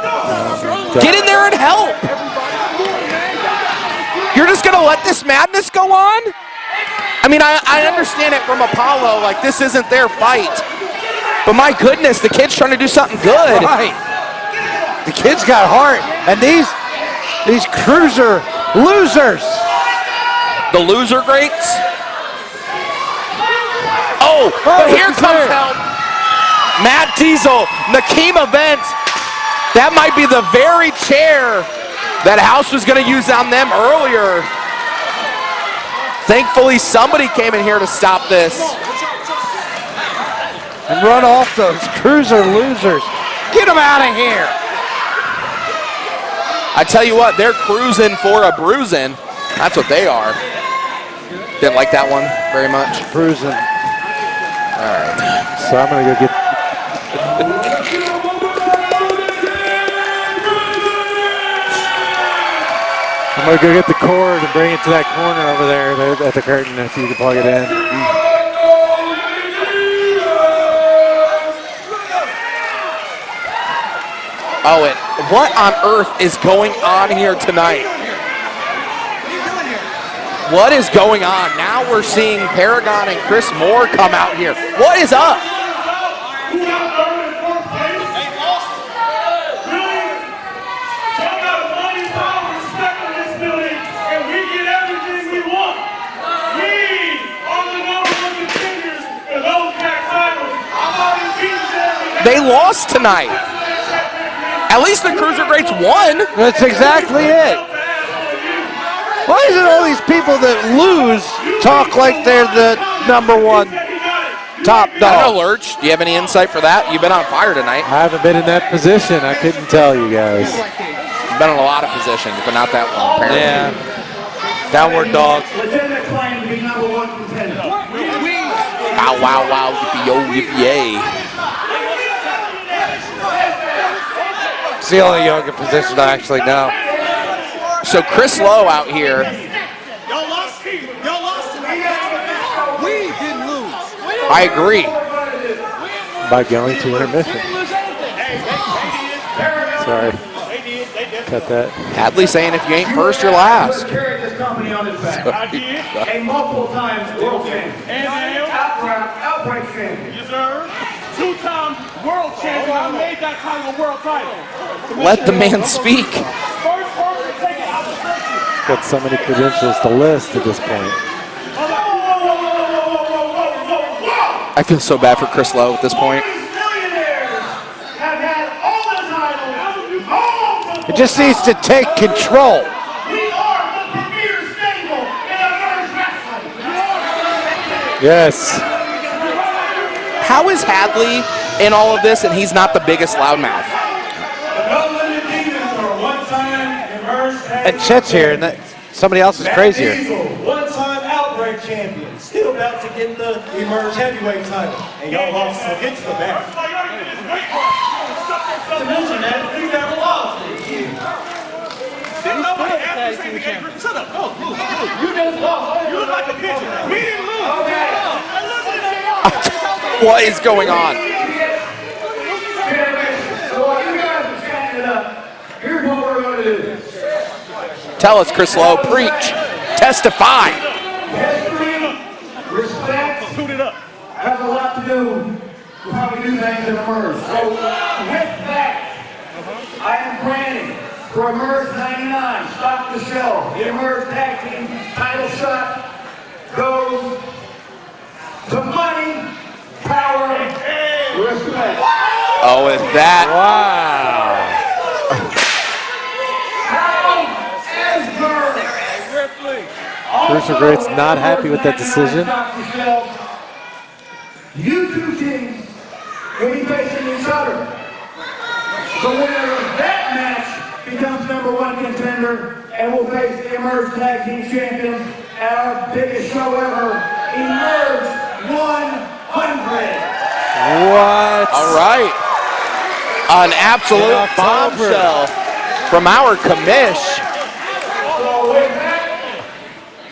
Get in there and help. You're just gonna let this madness go on? I mean, I understand it from Apollo, like this isn't their fight. But my goodness, the kid's trying to do something good. Right. The kid's got heart. And these cruiser losers. The loser greats. Oh, but here comes help. Matt Diesel, Nakeem Event. That might be the very chair that House was going to use on them earlier. Thankfully, somebody came in here to stop this. And run off those cruiser losers. Get them out of here. I tell you what, they're cruising for a bruising. That's what they are. Didn't like that one very much. Cruising. All right. So I'm going to go get... I'm going to go get the cord and bring it to that corner over there at the curtain if you can plug it in. Oh, and what on earth is going on here tonight? What is going on? Now we're seeing Paragon and Chris Moore come out here. What is up? They lost tonight. At least the CruiserGreats won. That's exactly it. Why is it all these people that lose talk like they're the #1 top I don't dog? know, Lurch. Do you have any insight for that? You've been on fire tonight. I haven't been in that position. I couldn't tell you guys. You've been in a lot of positions, but not that one, apparently. Yeah. Downward dog. Legitimate claim to be #1 contender. Wow, wow, wow, yippee-yo, yippee-yay. It's the only yoga position I actually know. So Chris Lowe out here. Y'all lost tonight. We didn't lose. I agree. By going to intermission. Sorry. Cut that. Hadley saying if you ain't first, you're last. Carried this company on his back. I did. A multiple times world champion. And Outbreak champion. Yes, sir. 2-time world champion. I made that title a world title. Let the man speak. Got so many credentials to list at this point. I feel so bad for Chris Lowe at this point. It just needs to take control. Yes. How is Hadley in all of this and he's not the biggest loudmouth? And Chet's here, and somebody else is crazier. One-time Outbreak champion, still about to get the Emerge Heavyweight title, and y'all lost, so get to the back. To mention that, you never lost. Didn't nobody ask you to say the shut up, go, move. You just lost. You look like a bitch. We didn't lose. What is going on? So while you guys are standing up, here's what we're going to do. Tell us, Chris Lowe. Preach. Testify. History, respect, has a lot to do with how we do things in Emerge. So with that, I am granting for Emerge 99, stock the show. The Emerge Tag Team title shot goes to money, power, respect. Oh, is that? Wow. CruiserGreats not happy with that decision. You two teams will be facing each other. The winner of that match becomes #1 contender and will face the Emerge Tag Team Champions at our biggest show ever, Emerge 100. What? All right. An absolute bombshell from our commish. So with that,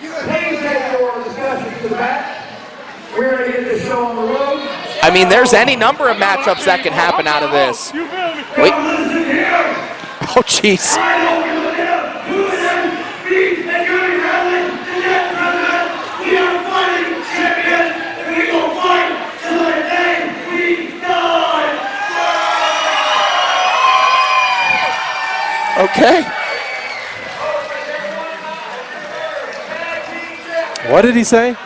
please take your discussions to the back. We're going to get this show on the road. I mean, there's any number of matchups that can happen out of this. Wait. Oh, jeez. We are fighting Okay. What did he say?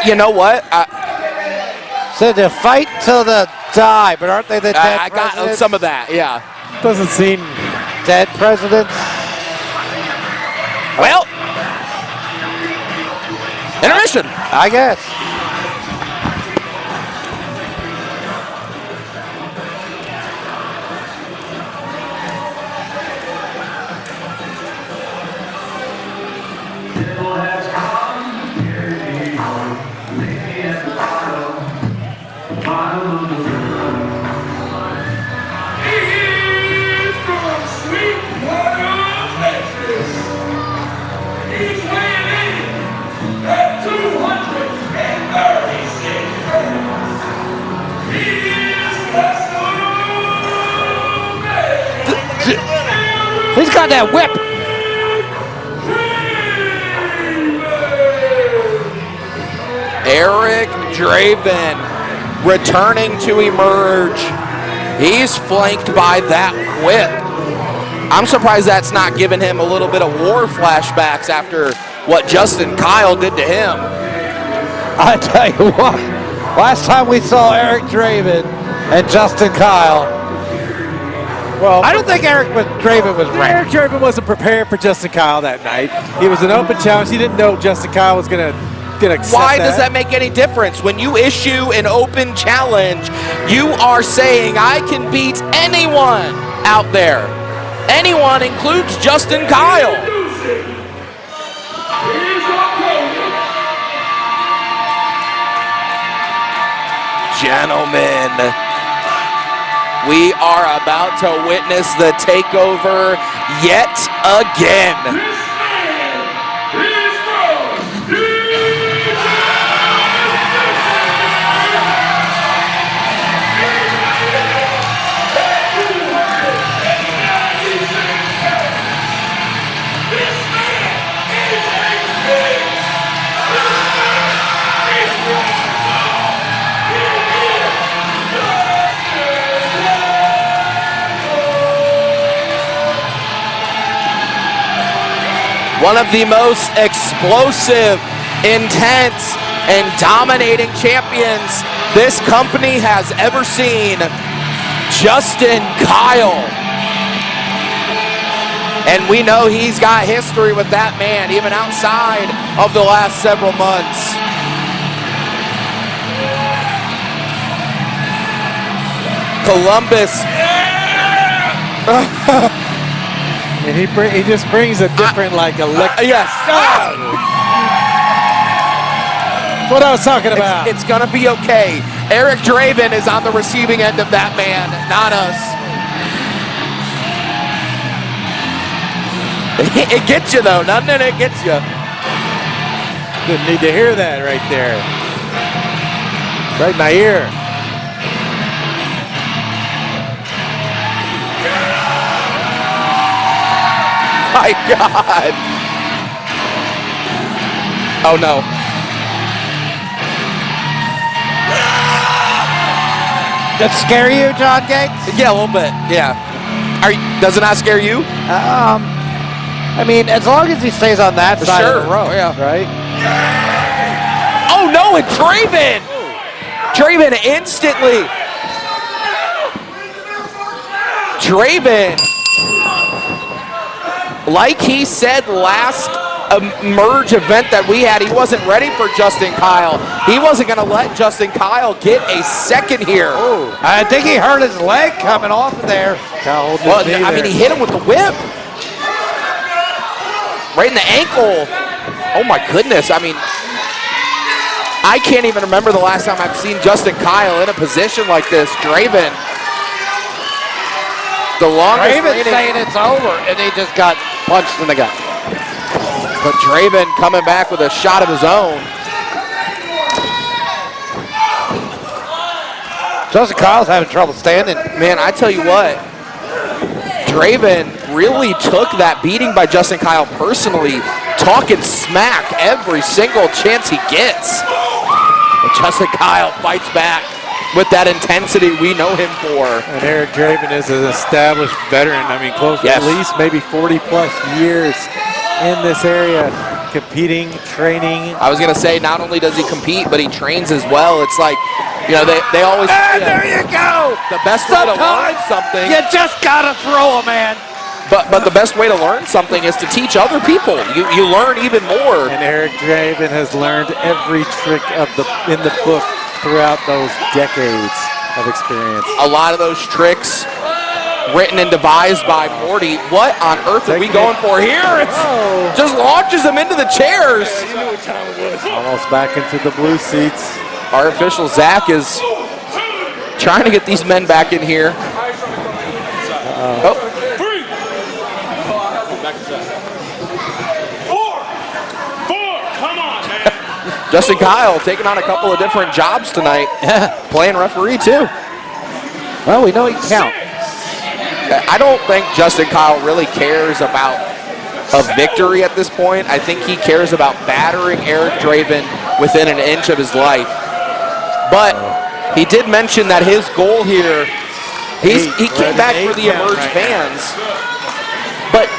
You know what? Said to fight till the die, but aren't they the dead I got presidents? some of that, yeah. Doesn't seem. Dead presidents? Well, intermission. I guess. He's got that whip. Erik Draven returning to emerge. He's flanked by that whip. I'm surprised that's not giving him a little bit of war flashbacks after what Justin Kyle did to him. I tell you what, last time we saw Erik Draven and Justin Kyle, Well, I don't think Erik Draven was ready. Erik Draven wasn't prepared for Justin Kyle that night. He was an open challenge. He didn't know Justin Kyle was gonna accept Why does that make any difference? When you issue an open challenge, you are saying I can beat anyone out there. Anyone includes Justin Kyle. Gentlemen, we are about to witness the takeover yet again. One of the most explosive, intense, and dominating champions this company has ever seen, Justin Kyle. And we know he's got history with that man, even outside of the last several months. Columbus. And he just brings a different, Yes. That's what I was talking about. It's gonna be okay. Erik Draven is on the receiving end of that man, not us. It gets you though, doesn't it? It gets you. Didn't need to hear that right there. Right in my ear. My God. Oh no. Does that scare you, John Gates? Yeah, a little bit. Yeah. Does it not scare you? I mean, as long as he stays on that side of the road, right? Oh no, and Draven! Draven instantly. Draven. Like he said last merge event that we had, he wasn't ready for Justin Kyle. He wasn't going to let Justin Kyle get a second here. Ooh. I think he hurt his leg coming off of there. Well, I mean, he hit him with the whip. Right in the ankle. Oh my goodness. I mean, I can't even remember the last time I've seen Justin Kyle in a position like this. Draven. The longest Draven saying it's over, and he just got punched in the gut. But Draven coming back with a shot of his own. Justin Kyle's having trouble standing. Man, I tell you what, Draven really took that beating by Justin Kyle personally, talking smack every single chance he gets. But Justin Kyle fights back. with that intensity we know him for. And Erik Draven is an established veteran. I mean, close to at least maybe 40-plus years in this area, competing, training. I was going to say, not only does he compete, but he trains as well. It's like, you know, they always say, there you go. the best way to learn something. You just gotta throw a man. But the best way to learn something is to teach other people. You learn even more. And Erik Draven has learned every trick in the book throughout those decades of experience. A lot of those tricks written and devised by Marti. What on earth are we going for here? It just launches them into the chairs. Almost back into the blue seats. Our official Zach is trying to get these men back in here. Oh. Justin Kyle taking on a couple of different jobs tonight. Playing referee too. Well, we know he can count. I don't think Justin Kyle really cares about a victory at this point. I think he cares about battering Erik Draven within an inch of his life. But he did mention that his goal here, he came back for the Emerge fans, but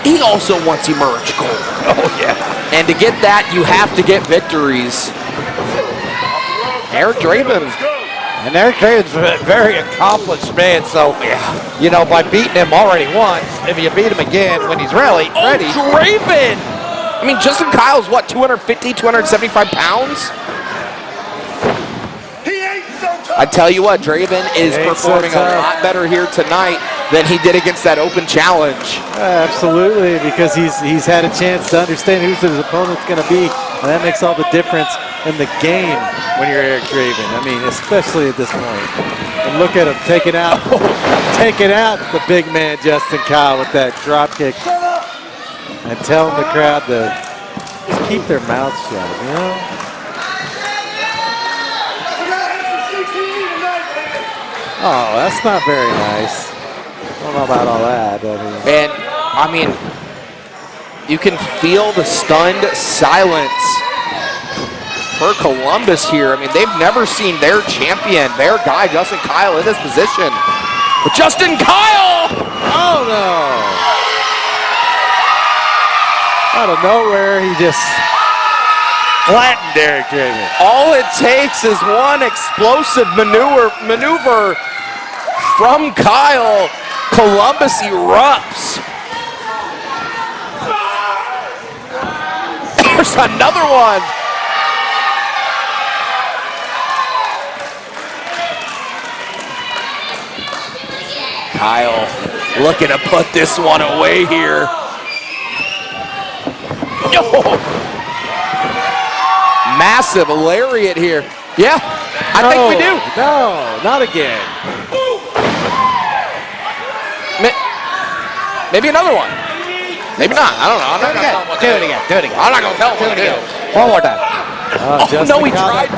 he also wants Emerge gold. Oh, yeah. And to get that, you have to get victories. Erik Draven. And Erik Draven's a very accomplished man, so, you know, by beating him already once, if you beat him again when he's ready. Draven! I mean, Justin Kyle's what, 250, 275 pounds? I tell you what, Draven is performing a lot better here tonight than he did against that open challenge. Absolutely, because he's had a chance to understand who his opponent's going to be, and that makes all the difference in the game when you're Erik Draven. I mean, especially at this point. And look at him taking out the big man Justin Kyle with that drop kick, and telling the crowd to just keep their mouths shut. You know. Oh, that's not very nice. I don't know about all that. I mean, you can feel the stunned silence for Columbus here. I mean, they've never seen their champion, their guy, Justin Kyle, in this position. But Justin Kyle! Oh, no. Out of nowhere, he just flattened Erik Draven. All it takes is one explosive maneuver from Kyle. Columbus erupts. There's another one. Kyle looking to put this one away here. Oh. Massive lariat here. Yeah, I think we do. No, not again. Maybe another one. Maybe not. I don't know. I'm not going to tell him what to do. Do it again. I'm not going to tell him what to do. One more time. No, he tried.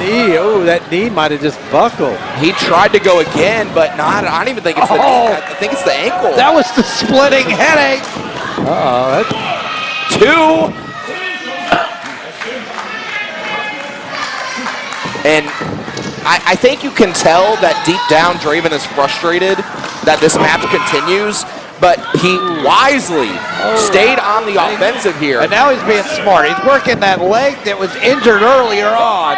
That knee might have just buckled. He tried to go again, but not. I don't even think it's the knee. I think it's the ankle. That was the splitting headache. Two. And I think you can tell that deep down Draven is frustrated that this match continues, but he wisely stayed on the offensive here. And now he's being smart. He's working that leg that was injured earlier on.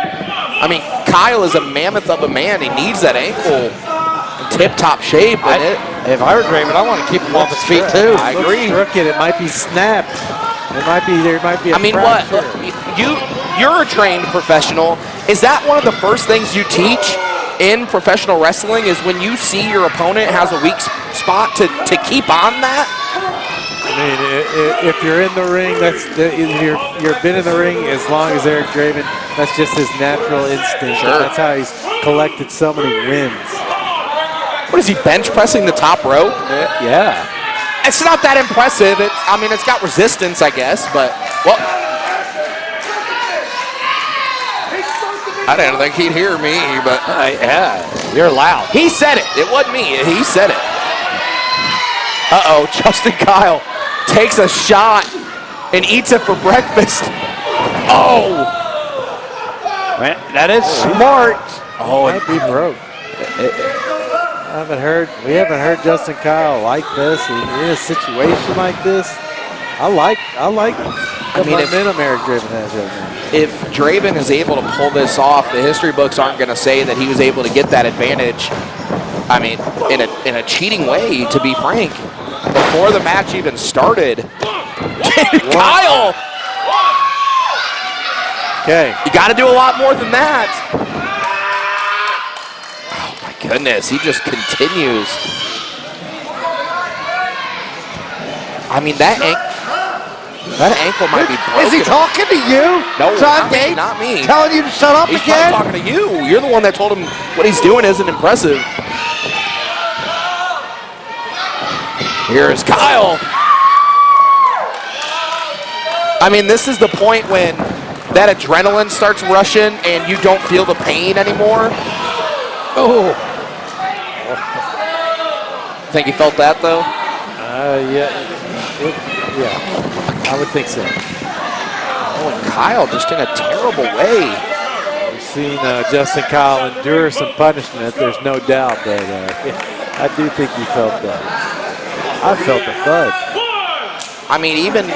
I mean, Kyle is a mammoth of a man. He needs that ankle in tip-top shape. If I were Draven, I want to keep him off his feet too. I agree. Crooked. It might be snapped. There might be a fracture. What? You're a trained professional. Is that one of the first things you teach in professional wrestling, is when you see your opponent has a weak spot to keep on that? I mean, if you're in the ring, you've been in the ring as long as Erik Draven. That's just his natural instinct. Sure. That's how he's collected so many wins. What is he, bench pressing the top rope? Yeah. It's not that impressive. It's got resistance, I guess, but, well. I didn't think he'd hear me, but. Yeah, you're loud. He said it. It wasn't me. He said it. Uh-oh, Justin Kyle takes a shot and eats it for breakfast. Oh! Man, that is smart. Oh, it might be broke. We haven't heard Justin Kyle like this in a situation like this. I like the momentum Erik Draven has right now. If Draven is able to pull this off, the history books aren't going to say that he was able to get that advantage. I mean, in a cheating way, to be frank. Before the match even started, Kyle. Okay. You got to do a lot more than that. Oh my goodness, he just continues. I mean, that ankle might be broken. Is he talking to you? No, John not me, Gates? not me. Telling you to shut up He's again? probably talking to you. You're the one that told him what he's doing isn't impressive. Here's Kyle. I mean, this is the point when that adrenaline starts rushing and you don't feel the pain anymore. Oh. Think you felt that though? Yeah, I would think so. Oh, and Kyle just in a terrible way. We've seen Justin Kyle endure some punishment, there's no doubt, but I do think he felt that. I felt the thud. I mean, even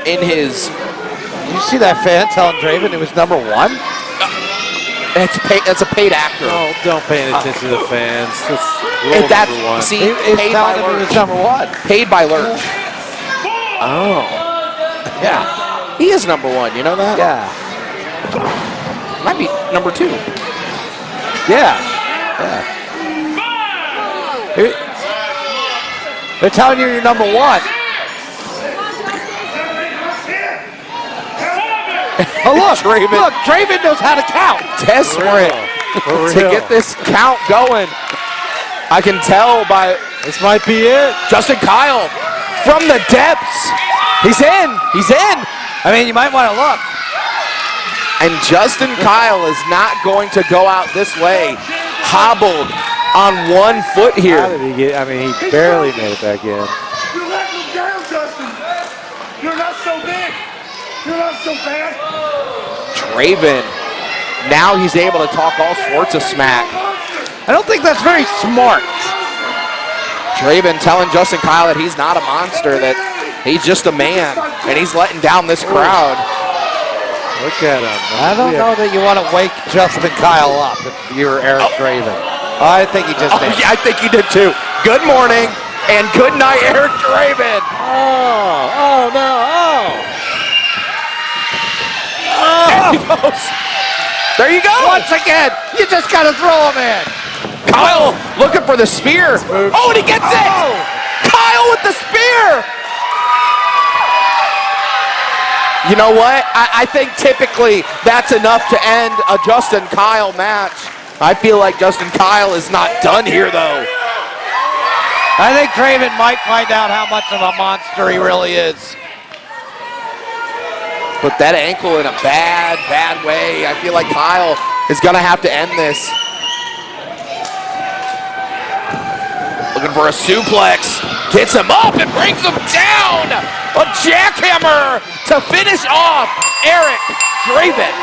in his... Did you see that fan telling Draven it was number 1? It's a paid actor. Oh, don't pay any attention to the fans. It's That's, number 1. see, He's paid by telling him it was Lurch. number 1. Paid by Lurch. Oh. Yeah. He is number 1, you know that? Yeah. Might be number 2. Yeah. They're telling you you're number 1. Oh, look, Draven knows how to count. Desperate to get this count going. I can tell by... This might be it. Justin Kyle from the depths. He's in. He's in. I mean, you might want to look. And Justin Kyle is not going to go out this way, hobbled on 1 foot here. How did he get? I mean, he barely made it back in. You're letting him down, Justin. You're not so big. You're not so bad. Draven, now he's able to talk all sorts of smack. I don't think that's very smart. Draven telling Justin Kyle that he's not a monster, that he's just a man, and he's letting down this crowd. Look at him. I don't know that you want to wake Justin Kyle up if you're Erik Draven. I think he just did. Yeah, I think he did too. Good morning and good night, Erik Draven. Oh no, There he goes. There you go. Once again, you just got to throw him in. Kyle looking for the spear. Oh, and he gets it. Kyle with the spear. You know what? I think typically that's enough to end a Justin Kyle match. I feel like Justin Kyle is not done here, though. I think Draven might find out how much of a monster he really is. But that ankle in a bad, bad way. I feel like Kyle is going to have to end this. Looking for a suplex. Gets him up and brings him down. A jackhammer to finish off Erik Draven.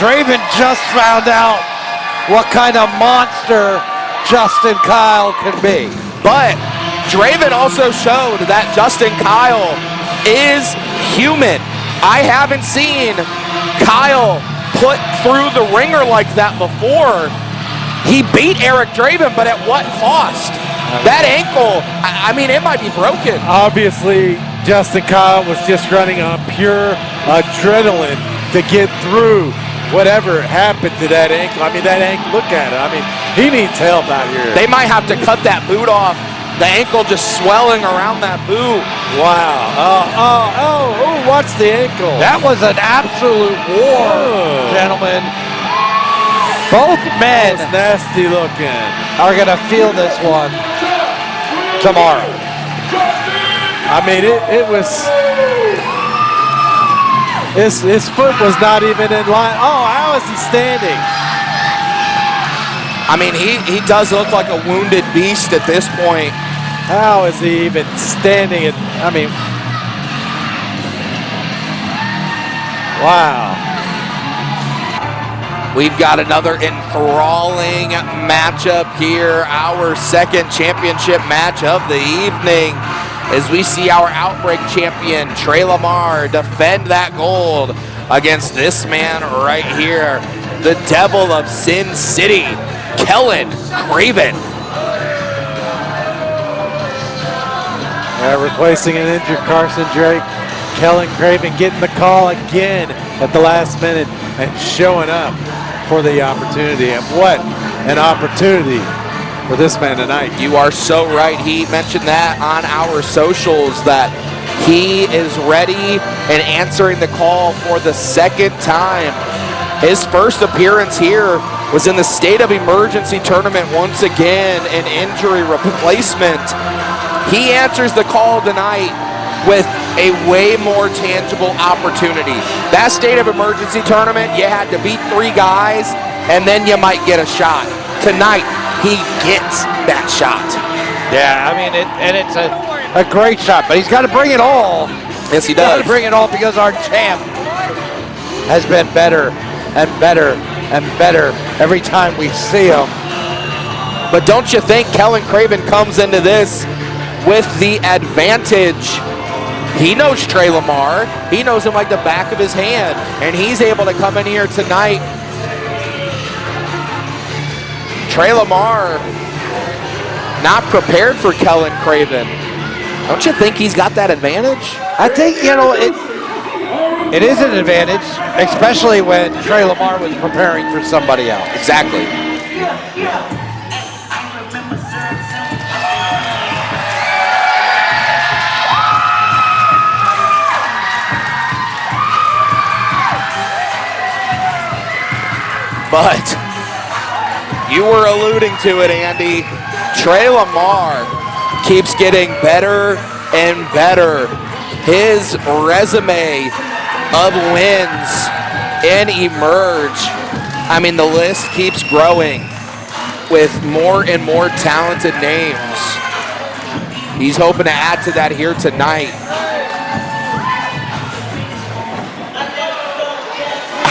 Draven just found out what kind of monster Justin Kyle can be. But Draven also showed that Justin Kyle is human. I haven't seen Kyle put through the ringer like that before. He beat Erik Draven, but at what cost? That ankle, I mean, it might be broken. Obviously, Justin Kyle was just running on pure adrenaline to get through whatever happened to that ankle. I mean, that ankle, look at it. I mean, he needs help out here. They might have to cut that boot off. The ankle just swelling around that boot. Wow. Oh, watch the ankle. That was an absolute war, gentlemen. Both men That's nasty looking. are going to feel this one tomorrow. I mean, it was... His foot was not even in line. Oh, how is he standing? I mean, he does look like a wounded beast at this point. How is he even standing? I mean, wow. We've got another enthralling matchup here, our second championship match of the evening, as we see our Outbreak champion, Tre LaMar, defend that gold against this man right here, the Devil of Sin City, Kellin Craven. Replacing an injured Carson Drake, Kellin Craven getting the call again at the last minute and showing up for the opportunity. And what an opportunity for this man tonight. You are so right. He mentioned that on our socials, that he is ready and answering the call for the second time. His first appearance here was in the State of Emergency tournament once again, an injury replacement. He answers the call tonight with a way more tangible opportunity. That State of Emergency tournament, you had to beat 3 guys and then you might get a shot. Tonight, he gets that shot. Yeah, I mean, it's a great shot, but he's got to bring it all. Yes, he He's got does. to bring it all because our champ has been better and better and better every time we see him. But don't you think Kellin Craven comes into this with the advantage? He knows Tre LaMar. He knows him like the back of his hand, and he's able to come in here tonight. Tre LaMar not prepared for Kellin Craven. Don't you think he's got that advantage? I think, you know, it is an advantage, especially when Tre LaMar was preparing for somebody else. Exactly. But you were alluding to it, Andy. Tre LaMar keeps getting better and better. His resume of wins in Emerge, I mean, the list keeps growing with more and more talented names. He's hoping to add to that here tonight.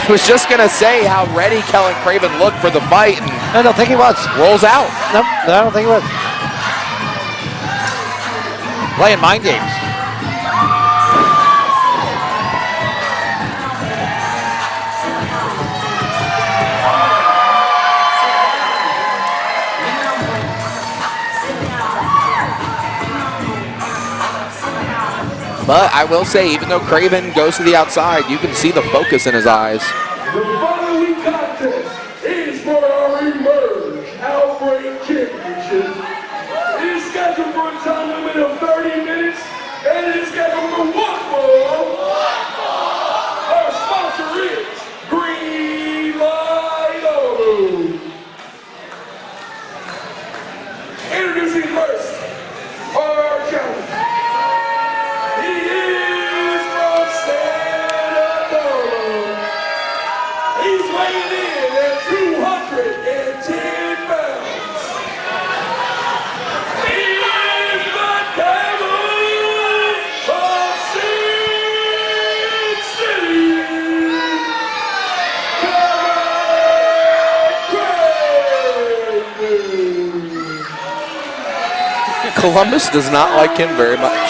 I was just gonna say how ready Kellin Craven looked for the fight, and I don't think he was. rolls out. No, I don't think he was. Playing mind games. But I will say, even though Craven goes to the outside, you can see the focus in his eyes. The following contest is for our Emerge Outbreak Championship. It is scheduled for a time limit of 30 minutes, and it is scheduled for one fall. Our sponsor is Leela Hall. Introducing first, our challenger. He is from Adonis. He's weighing in at 210 pounds. He is the Devil of Sin City. Craven. Columbus does not like him very much.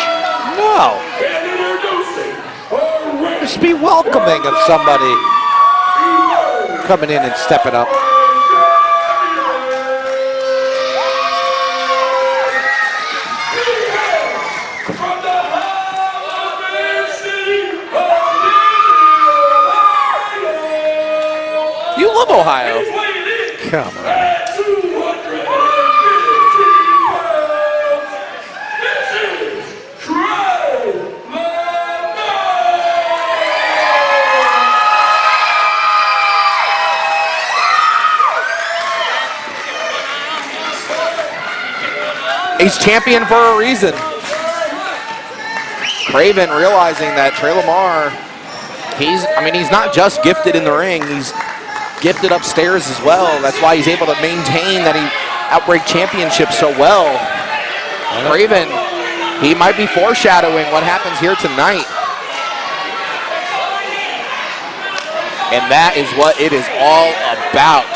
No. And introducing our Just be welcoming of somebody coming in and stepping up. from the Hall of City of You love Ohio. He's weighing in Come on. at 215 pounds. This is Tre LaMar. He's champion for a reason. Craven realizing that Tre LaMar, he's not just gifted in the ring, he's gifted upstairs as well. That's why he's able to maintain that Outbreak championship so well. Craven, he might be foreshadowing what happens here tonight. And that is what it is all about.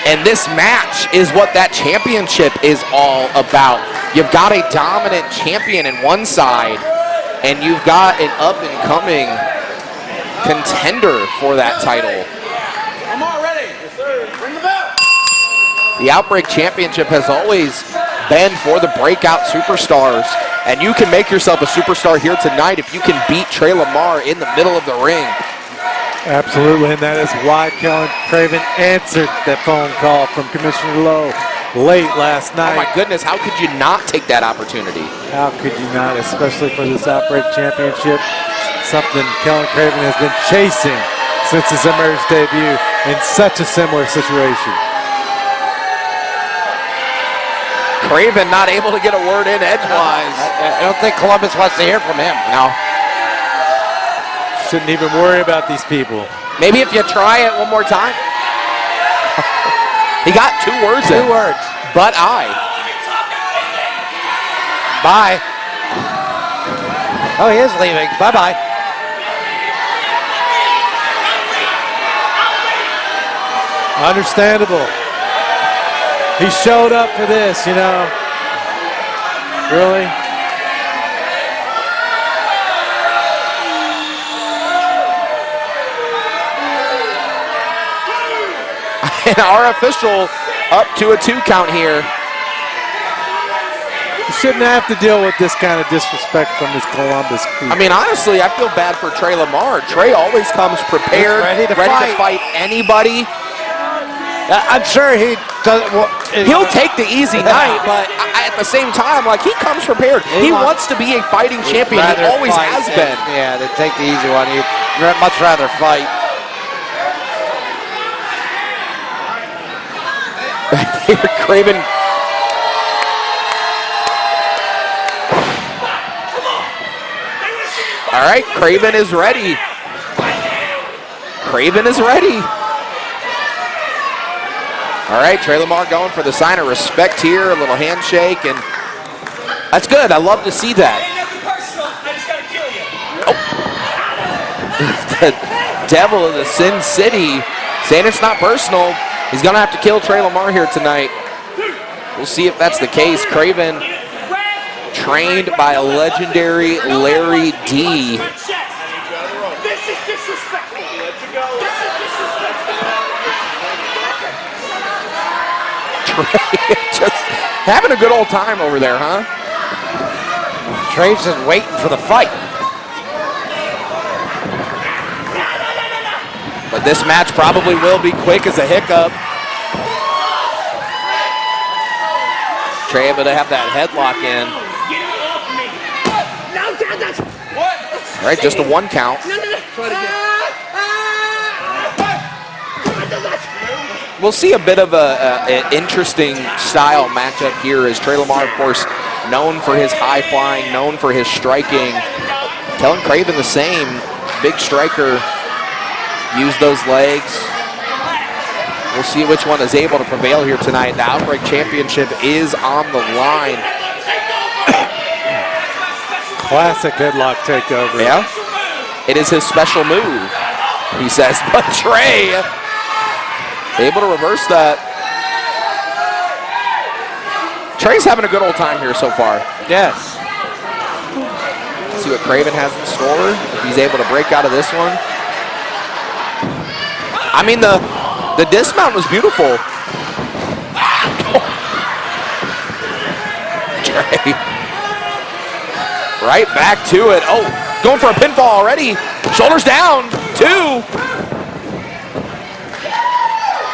And this match is what that championship is all about. You've got a dominant champion in one side, and you've got an up-and-coming contender for that title. I'm all ready. Yes, sir. Bring the bell. The Outbreak Championship has always been for the breakout superstars, and you can make yourself a superstar here tonight if you can beat Tre LaMar in the middle of the ring. Absolutely, and that is why Kellin Craven answered that phone call from Commissioner Lowe late last night. Oh my goodness, how could you not take that opportunity? How could you not, especially for this Outbreak Championship? Something Kellin Craven has been chasing since his Emerge debut in such a similar situation. Craven not able to get a word in edgewise. I don't think Columbus wants to hear from him. No. Shouldn't even worry about these people. Maybe if you try it one more time. He got 2 words in. 2 words. But I. Bye. Oh, he is leaving. Bye-bye. Understandable. He showed up for this, you know. Really? And our official up to a 2 count here. You shouldn't have to deal with this kind of disrespect from this Columbus people. I mean, honestly, I feel bad for Tre LaMar. Tre always comes prepared, Ready to fight anybody. I'm sure he does. Well, He'll take the easy night, but at the same time, like, he comes prepared. He wants to be a fighting champion. He always has been. Yeah, to take the easy one. He'd much rather fight. Here, Craven. All right, Craven is ready. Craven is ready. All right, Tre LaMar going for the sign of respect here, a little handshake, and that's good. I love to see that. Oh. The devil of the Sin City saying it's not personal. He's going to have to kill Tre LaMar here tonight. We'll see if that's the case. Craven, trained by a legendary Larry D. This is disrespectful. Tre just having a good old time over there, huh? Tre's just waiting for the fight. But this match probably will be quick as a hiccup. Tre able to have that headlock in. All right, just a 1 count. We'll see a bit of an interesting style matchup here as Tre LaMar, of course, known for his high flying, known for his striking. Kellin Craven the same, big striker. Use those legs. We'll see which one is able to prevail here tonight. The Outbreak Championship is on the line. Classic headlock takeover. Yeah. It is his special move, he says. But Tre able to reverse that. Tre's having a good old time here so far. Yes. Let's see what Craven has in store, if he's able to break out of this one. I mean, the dismount was beautiful. Tre. Right back to it. Oh, going for a pinfall already. Shoulders down. 2.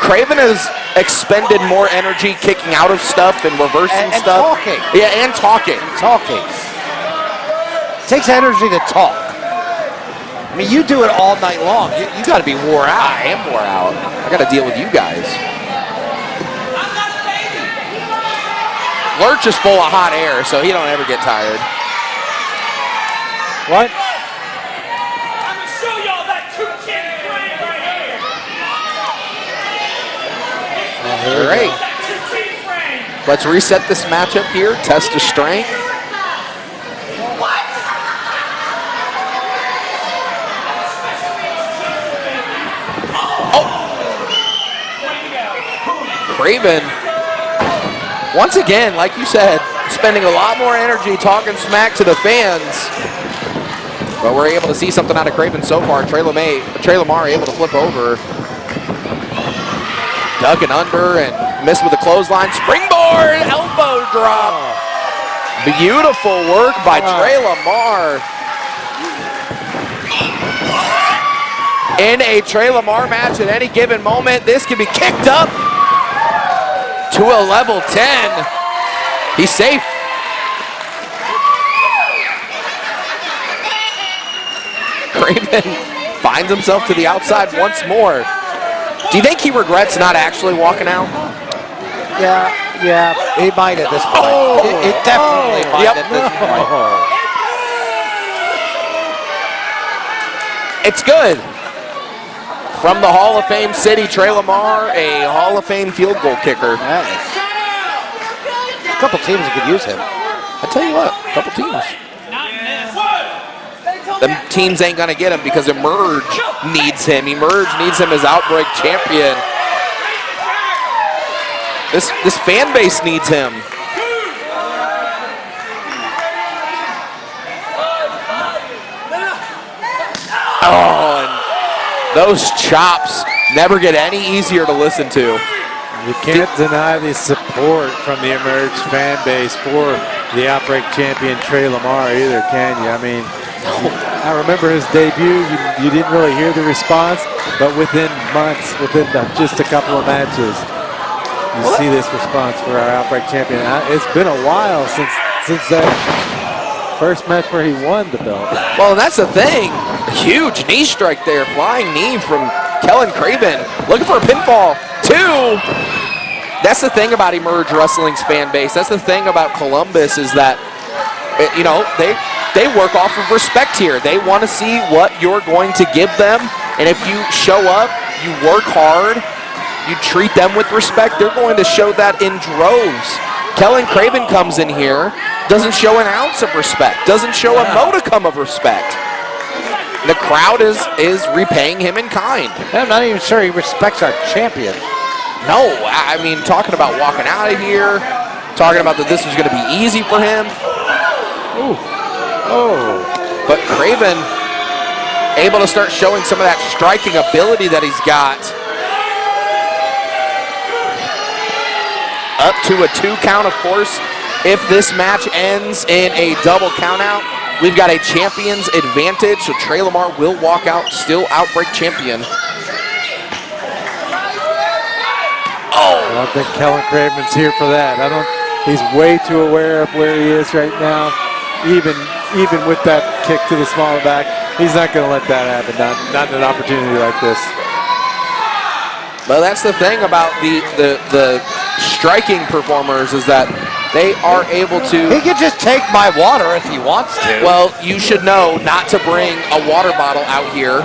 Craven has expended more energy kicking out of stuff and reversing and stuff. Talking. Yeah, and talking. Talking. It takes energy to talk. I mean, you do it all night long. You got to be wore out. I am wore out. I got to deal with you guys. Lurch is full of hot air, so he don't ever get tired. What? I'm gonna show y'all that 210 frame right here. All right. That 210 frame. Let's reset this matchup here. Test of strength. Craven, once again, like you said, spending a lot more energy talking smack to the fans. But we're able to see something out of Craven so far. Tre LaMar able to flip over. Ducking under and missed with a clothesline. Springboard, elbow drop. Beautiful work by Tre LaMar. In a Tre LaMar match at any given moment, this can be kicked up to a level 10. He's safe. Craven finds himself to the outside once more. Do you think he regrets not actually walking out? Yeah, he might at this point. It definitely might at this point. It's good. From the Hall of Fame city, Tre LaMar, a Hall of Fame field goal kicker. Nice. A couple teams that could use him. I tell you what, a couple teams. Them teams ain't gonna get him because Emerge needs him. Emerge needs him as Outbreak champion. This fan base needs him. Oh, and those chops never get any easier to listen to. You can't deny the support from the Emerge fan base for the Outbreak champion Tre LaMar either, can you? I mean, I remember his debut. You didn't really hear the response, but within months, within just a couple of matches, you see this response for our Outbreak champion. It's been a while since that first match where he won the belt. Well, and that's the thing. Huge knee strike there, flying knee from Kellin Craven. Looking for a pinfall. 2. That's the thing about Emerge Wrestling's fan base. That's the thing about Columbus is that, you know, they work off of respect here. They want to see what you're going to give them. And if you show up, you work hard, you treat them with respect, they're going to show that in droves. Kellin Craven comes in here, doesn't show an ounce of respect, doesn't show a modicum of respect. The crowd is repaying him in kind. I'm not even sure he respects our champion. No, I mean, talking about walking out of here, talking about that this was going to be easy for him. Ooh. Oh. But Craven able to start showing some of that striking ability that he's got. Up to a 2 count, of course. If this match ends in a double countout, we've got a champion's advantage, so Tre LaMar will walk out still Outbreak champion. Oh! I don't think Kellin Craven's here for that. He's way too aware of where he is right now. Even with that kick to the smaller back, he's not going to let that happen. Not in an opportunity like this. Well, that's the thing about the striking performers is that they are able to. He could just take my water if he wants to. Well, you should know not to bring a water bottle out here.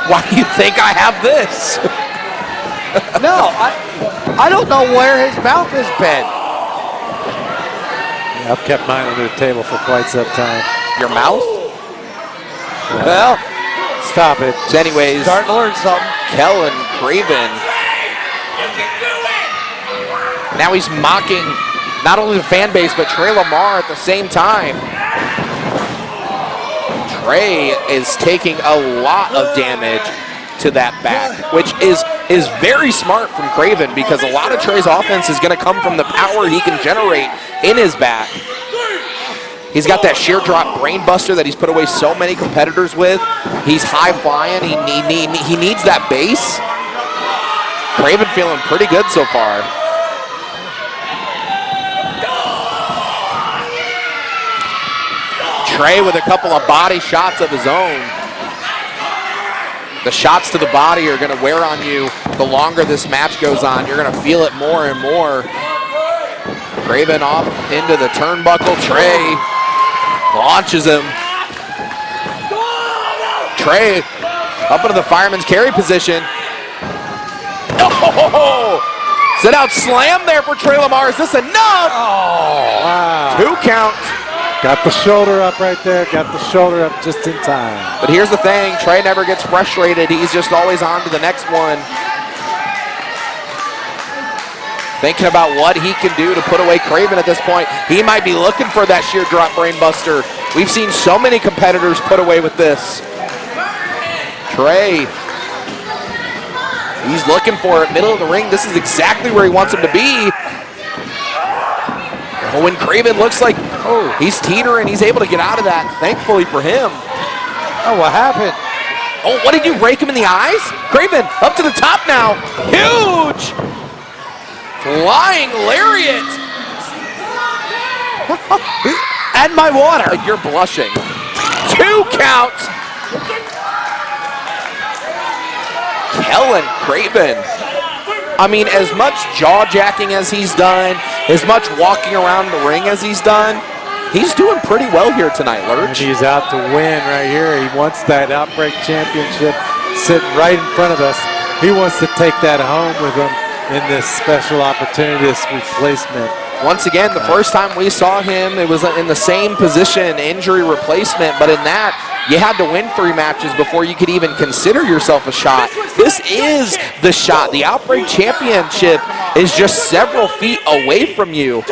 Why do you think I have this? No, I don't know where his mouth has been. Yeah, I've kept mine under the table for quite some time. Your mouth? Well, stop it. So anyways, starting to learn something. Kellin Craven. Now he's mocking not only the fan base, but Tre LaMar at the same time. Tre is taking a lot of damage to that back, which is very smart from Craven because a lot of Tre's offense is going to come from the power he can generate in his back. He's got that sheer drop brain buster that he's put away so many competitors with. He's high flying. He needs that base. Craven feeling pretty good so far. Tre with a couple of body shots of his own. The shots to the body are going to wear on you the longer this match goes on. You're going to feel it more and more. Craven off into the turnbuckle. Tre launches him. Tre up into the fireman's carry position. Oh! Sit out slam there for Tre LaMar. Is this enough? Oh, wow. 2 count. Got the shoulder up right there. Got the shoulder up just in time. But here's the thing. Tre never gets frustrated. He's just always on to the next one. Thinking about what he can do to put away Craven at this point. He might be looking for that sheer drop brain buster. We've seen so many competitors put away with this. Tre. He's looking for it. Middle of the ring. This is exactly where he wants him to be. Oh, when Craven looks like he's teetering, he's able to get out of that, thankfully for him. Oh, what happened? Oh, what did you rake him in the eyes? Craven up to the top now. Huge! Flying lariat. And my water. You're blushing. 2 counts. Kellin Craven. I mean, as much jaw-jacking as he's done, as much walking around the ring as he's done, he's doing pretty well here tonight, And Lurch. he's out to win right here. He wants that Outbreak Championship sitting right in front of us. He wants to take that home with him in this special opportunity, this replacement. Once again, the first time we saw him, it was in the same position, injury replacement, but in that, you had to win 3 matches before you could even consider yourself a shot. This is the shot. The Outbreak Championship is just several feet away from you.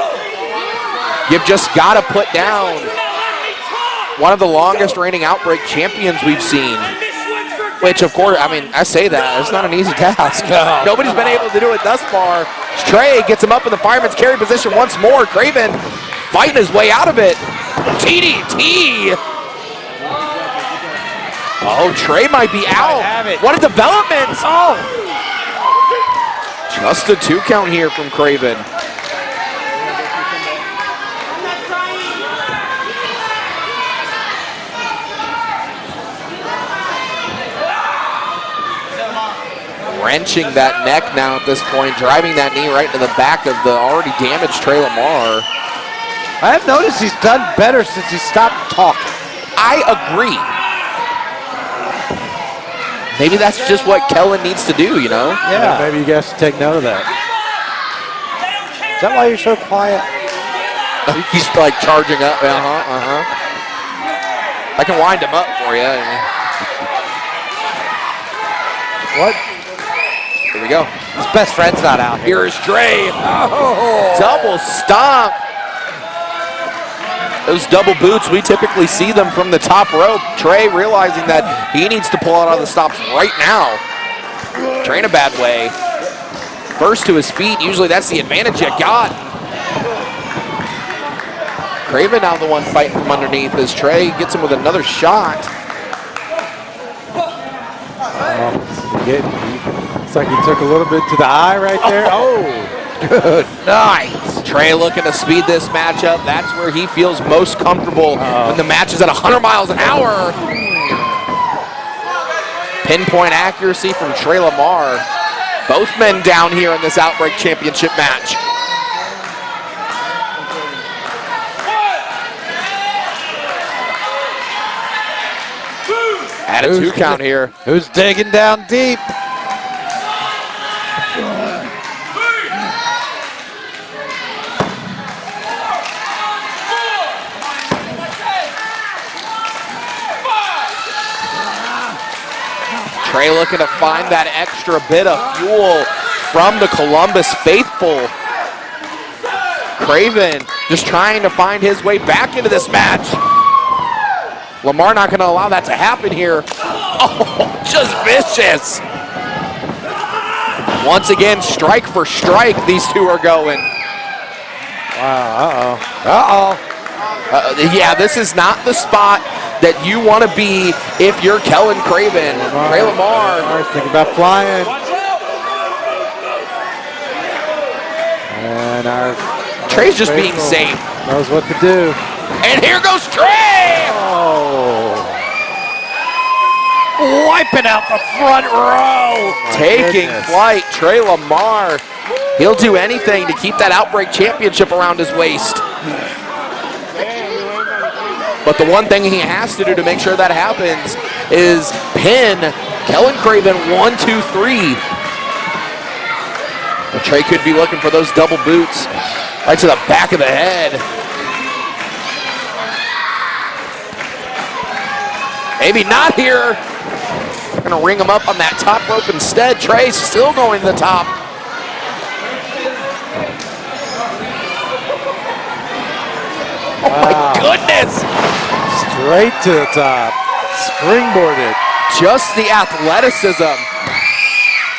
You've just got to put down one of the longest reigning Outbreak champions we've seen. Which, of course, I mean, I say that. It's not an easy task. No. Nobody's been able to do it thus far. Tre gets him up in the fireman's carry position once more. Craven fighting his way out of it. TDT. Oh, Tre might be out. have it. What a development. Oh. Just a 2 count here from Craven. Wrenching that neck now at this point, driving that knee right to the back of the already damaged Tre LaMar. I have noticed he's done better since he stopped talking. I agree. Maybe that's just what Kellin needs to do, you know? Yeah. Maybe you guys should take note of that. Is that why you're so quiet? He's like charging up. I can wind him up for you. What? Here we go. His best friend's not out here. Here is Tre. Oh. Double stomp. Those double boots, we typically see them from the top rope. Tre realizing that he needs to pull out all the stops right now. Tre in a bad way. First to his feet, usually that's the advantage you got. Craven now the one fighting from underneath as Tre gets him with another shot. Looks like he took a little bit to the eye right there. Oh, Good night. Tre looking to speed this match up. That's where he feels most comfortable when the match is at 100 miles an hour. Pinpoint accuracy from Tre LaMar. Both men down here in this Outbreak Championship match. At a 2 count here. Who's digging down deep? Tre looking to find that extra bit of fuel from the Columbus faithful. Craven just trying to find his way back into this match. LaMar not going to allow that to happen here. Oh, just vicious. Once again, strike for strike, these two are going. wow, Yeah, this is not the spot that you want to be if you're Kellin Craven. Tre LaMar. Thinking about flying. And our Tre's just being safe. knows what to do. And here goes Tre! Oh, Wiping out the front row. Taking goodness. flight, Tre LaMar. He'll do anything to keep that Outbreak Championship around his waist. But the one thing he has to do to make sure that happens is pin Kellin Craven 1, 2, 3. Tre could be looking for those double boots right to the back of the head. Maybe not here. They're gonna ring him up on that top rope instead. Tre still going to the top. Oh my goodness! Straight to the top. Springboarded. Just the athleticism.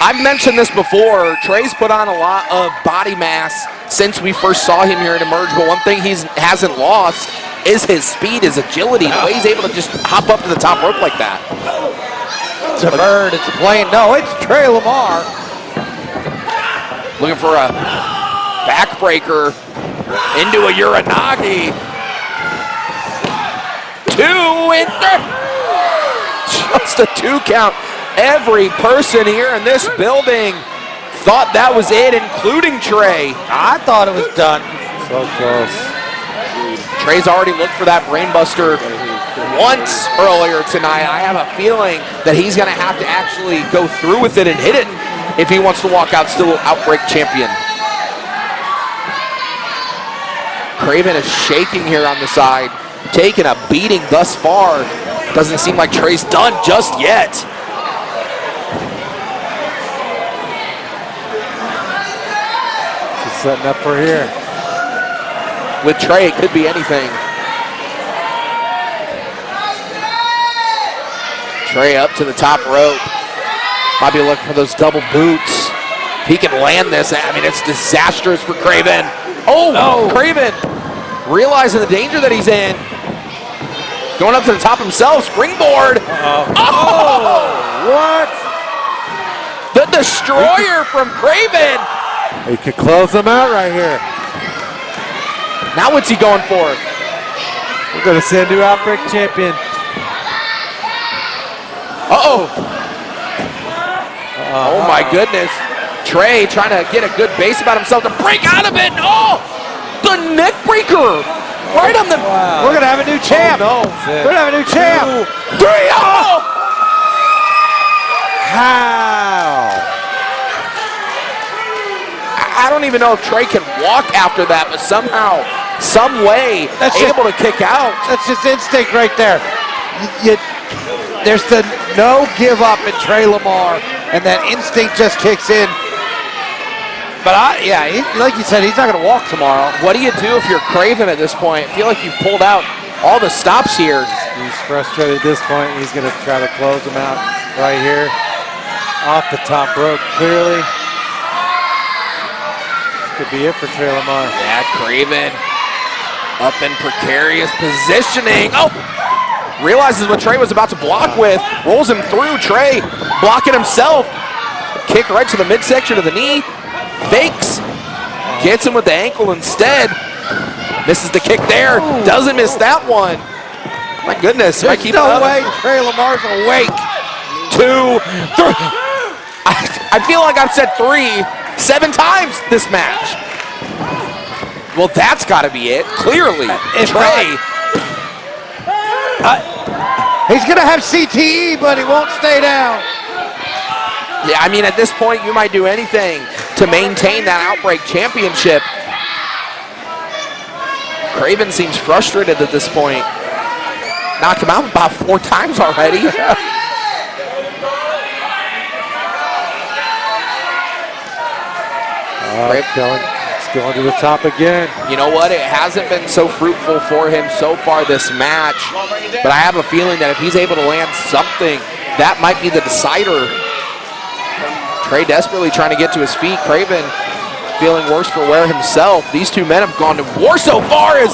I've mentioned this before. Tre's put on a lot of body mass since we first saw him here in Emerge, but one thing he hasn't lost is his speed, his agility, the way he's able to just hop up to the top rope like that. It's a bird, it's a plane. No, it's Tre LaMar. Looking for a backbreaker into a Uranagi. 2 and 3. Just a 2 count. Every person here in this building thought that was it, including Tre. I thought it was done. So close. Tre's already looked for that brainbuster once earlier tonight. I have a feeling that he's going to have to actually go through with it and hit it if he wants to walk out still Outbreak champion. Craven is shaking here on the side, taking a beating thus far. Doesn't seem like Tre's done just yet. Just setting up for here. With Tre, it could be anything. Tre up to the top rope. Might be looking for those double boots. If he can land this, I mean, it's disastrous for Craven. Oh, no. Craven realizing the danger that he's in. Going up to the top himself, springboard. Oh! What? The destroyer from Craven. He could close them out right here. Now what's he going for? We're going to see a new Outbreak champion. Uh-oh. Oh my goodness. Tre trying to get a good base about himself to break out of it. Oh, the neck breaker. Right on the... Wow. We're going to have a new champ. Oh, no. We're going to have a new champ. 2, 3, oh! How? I don't even know if Tre can walk after that, but somehow, some way, able to kick out. That's just instinct right there. There's the no give up in Tre LaMar, and that instinct just kicks in. But like you said, he's not going to walk tomorrow. What do you do if you're Craven at this point? I feel like you've pulled out all the stops here. He's frustrated at this point. He's going to try to close them out right here. Off the top rope, clearly. Could be it for Tre LaMar. Yeah, Craven up in precarious positioning. Oh! Realizes what Tre was about to block with. Rolls him through. Tre blocking himself. Kick right to the midsection of the knee. Fakes. Gets him with the ankle instead. Misses the kick there. Doesn't miss that one. My goodness. There's no way Tre LaMar's awake. 2, 3. I feel like I've said 7 times this match. Well, that's got to be it. Clearly, Tre. He's going to have CTE, but he won't stay down. Yeah, I mean, at this point, you might do anything to maintain that Outbreak championship. Craven seems frustrated at this point. Knocked him out about 4 times already. Kellin, it's going to the top again. You know what? It hasn't been so fruitful for him so far this match, but I have a feeling that if he's able to land something, that might be the decider. Tre desperately trying to get to his feet. Craven feeling worse for wear himself. These 2 men have gone to war so far as...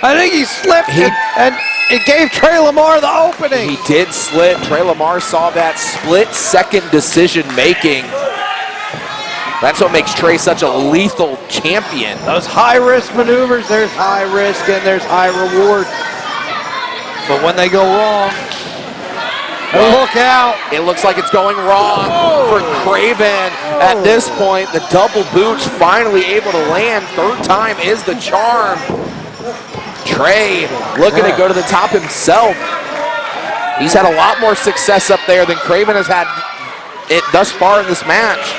I think he slipped and it gave Tre LaMar the opening. He did slip. Tre LaMar saw that split-second decision making. That's what makes Tre such a lethal champion. Those high-risk maneuvers, there's high risk and there's high reward. But when they go wrong, look out. It looks like it's going wrong for Craven. At this point, the double boots finally able to land. 3rd time is the charm. Tre looking to go to the top himself. He's had a lot more success up there than Craven has had it thus far in this match.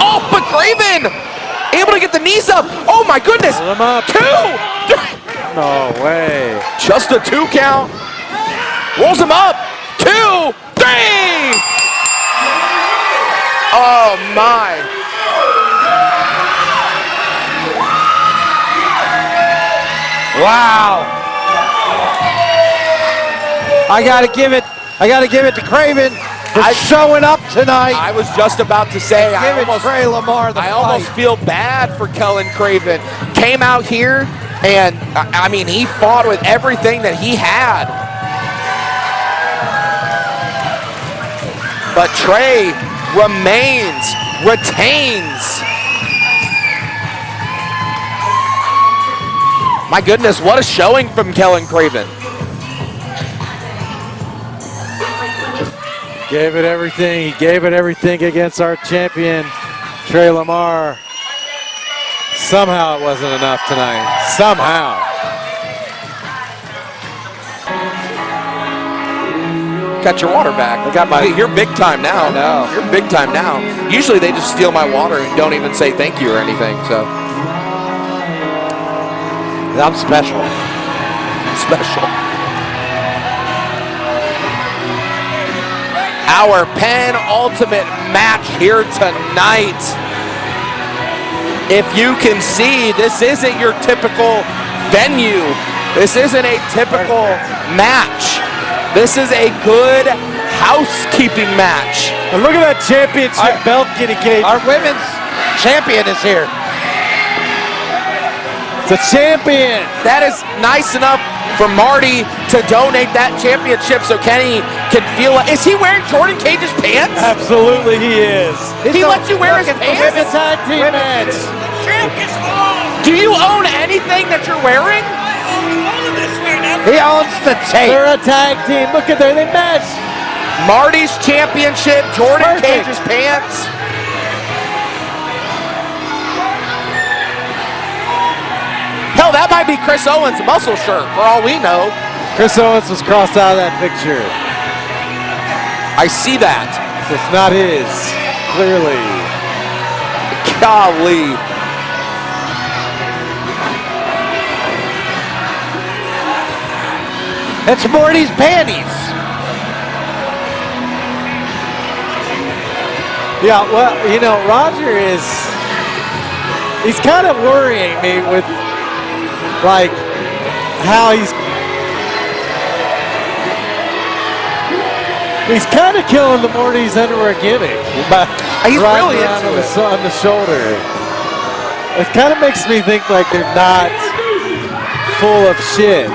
Oh, but Craven able to get the knees up. Oh my goodness. Pull him up. 2. No way. Just a 2 count. Rolls him up. 2, 3. Oh my. Wow. I gotta give it to Craven for showing up tonight. I was just about to say, Give it Tre LaMar the I almost fight. feel bad for Kellin Craven. Came out here and, I mean, he fought with everything that he had. But Tre retains. My goodness, what a showing from Kellin Craven. Gave it everything. He gave it everything against our champion, Tre LaMar. Somehow it wasn't enough tonight. Somehow. Got your water back. I got my- You're big time now. I know. You're big time now. Usually they just steal my water and don't even say thank you or anything, so. I'm special. Special. Our penultimate match here tonight. If you can see, this isn't your typical venue. This isn't a typical match. This is a good housekeeping match. And look at that championship belt getting caged. Our women's champion is here. It's a champion. That is nice enough for Marti to donate that championship so Kenny can feel it. Is he wearing Jordan Cage's pants? Absolutely he is. He lets you wear his pants? Women's tag team match. Do you own anything that you're wearing? He owns the tape. They're a tag team. Look at there, they match. Marti's championship, Jordan Perfect. Cage's pants. Hell, that might be Chris Owens' muscle shirt for all we know. Chris Owens was crossed out of that picture. I see that. It's not his, clearly. Golly. It's Marti's panties. Yeah, well, you know, Roger he's kind of worrying me with, like, how he's kind of killing the Marti's underwear gimmick. But He's really around into it. on the shoulder. It kind of makes me think like they're not full of shit.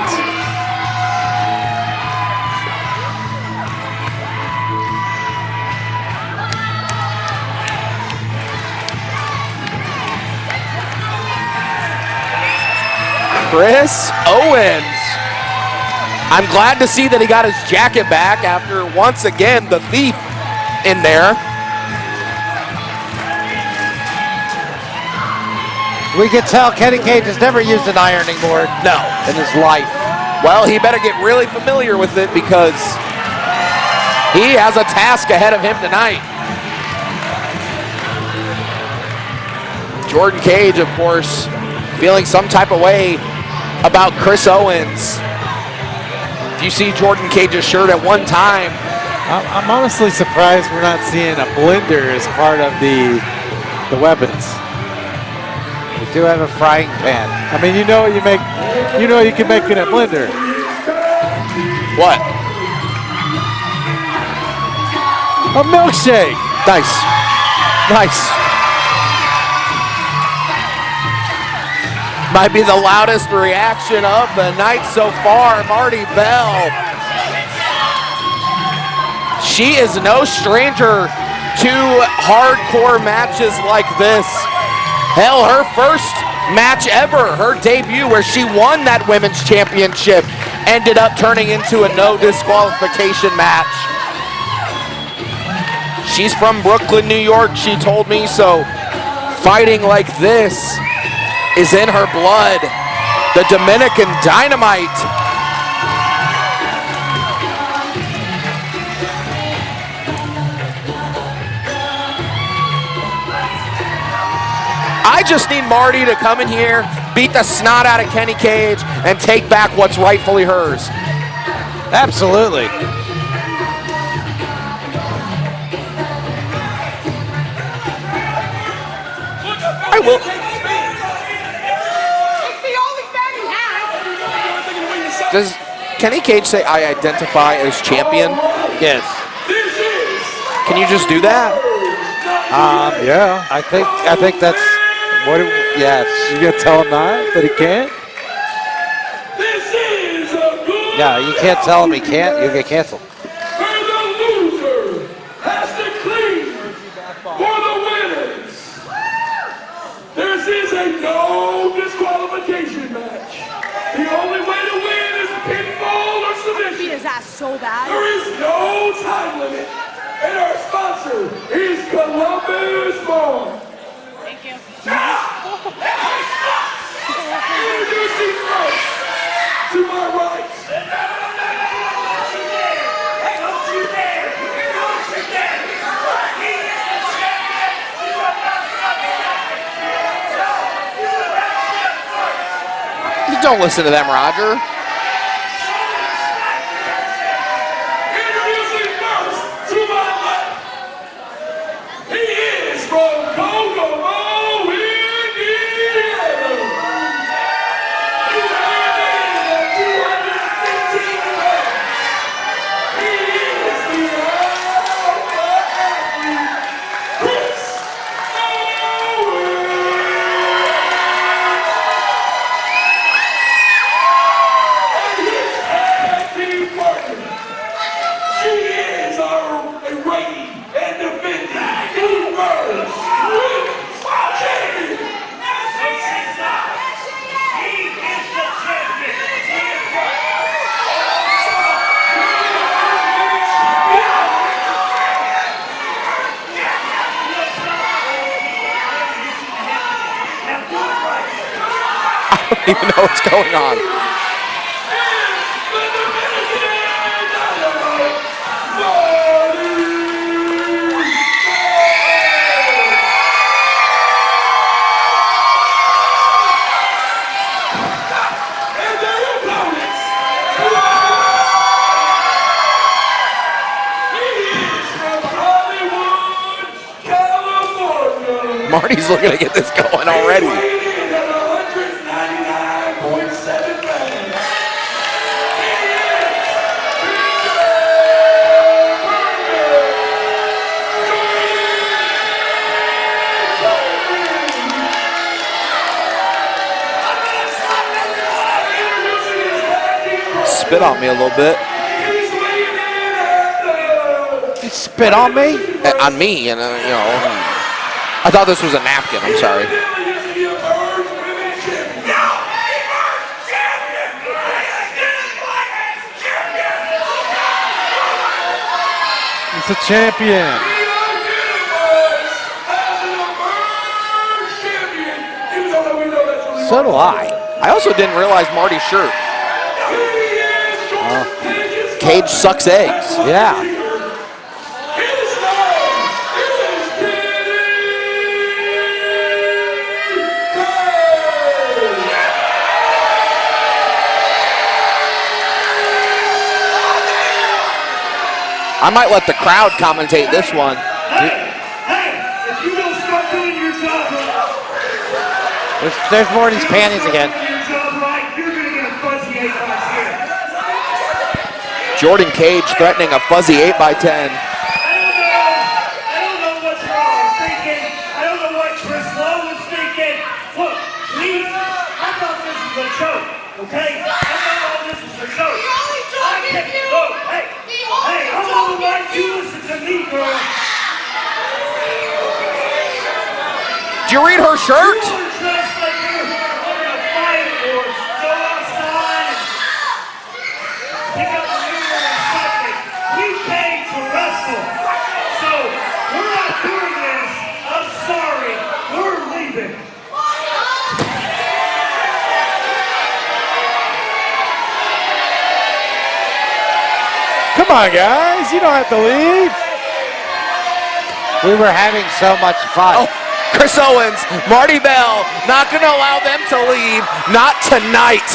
Chris Owens. I'm glad to see that he got his jacket back after once again the thief in there. We can tell Kenny Cage has never used an ironing board No. in his life. Well, he better get really familiar with it because he has a task ahead of him tonight. Jordan Cage, of course, feeling some type of way about Chris Owens. If you see Jordan Cage's shirt at one time, I'm honestly surprised we're not seeing a blender as part of the weapons. We do have a frying pan. I mean, you know you can make in a blender. what? A milkshake. Nice. Nice. Might be the loudest reaction of the night so far, Marti Belle. She is no stranger to hardcore matches like this. Hell, her first match ever, her debut where she won that women's championship, ended up turning into a no disqualification match. She's from Brooklyn, New York, she told me, so fighting like this is in her blood. The Dominican Dynamite. I just need Marti to come in here, beat the snot out of Kenny Cage, and take back what's rightfully hers. Absolutely. I will. Does Kenny Cage say I identify as champion? Yes. Can you just do that? Yeah. I think that's what. Yes. You gonna tell him not that he can't? Yeah, you can't tell him he can't. You'll get canceled. And the loser has to clean for the winners. This is a no disqualification match. The only way to win is pinfall or submission. He is that so bad. There is no time limit. And our sponsor is Columbus Mall. Thank you. Introducing first, to my right. You don't listen to them, Roger. Introducing first, to my left. He is from Kokomo, Indiana. He weighed in at 215 pounds. He is the Alpha Athlete, Chris Owens. And his tag team partner. She is our reigning and defending Women's Champion. I don't even know what's going on. Marti's looking to get this going already. Spit on me a little bit. You spit on me? On me, and you know. I thought this was a napkin. I'm sorry. He's a champion. So do I. I also didn't realize Marti's shirt. Cage sucks eggs. Yeah. I might let the crowd commentate this one. Hey, if you don't start doing your job right, There's Marty's panties again. your job right, you're gonna get a fuzzy 8x10. Jordan Cage threatening a fuzzy 8x10. I don't know what's wrong. I don't know what Chris Lowe was thinking. Look, please, I thought this was a joke, okay? I thought all this was a joke. Look, hey, I'm gonna let you listen to me, girl. Did you read her shirt? You were dressed like you were going to fight or go outside and pick up a mirror or something. We came to wrestle. So, we're not doing this. I'm sorry. We're leaving. Come on, guys. You don't have to leave. We were having so much fun. Chris Owens, Marti Belle, not going to allow them to leave. Not tonight.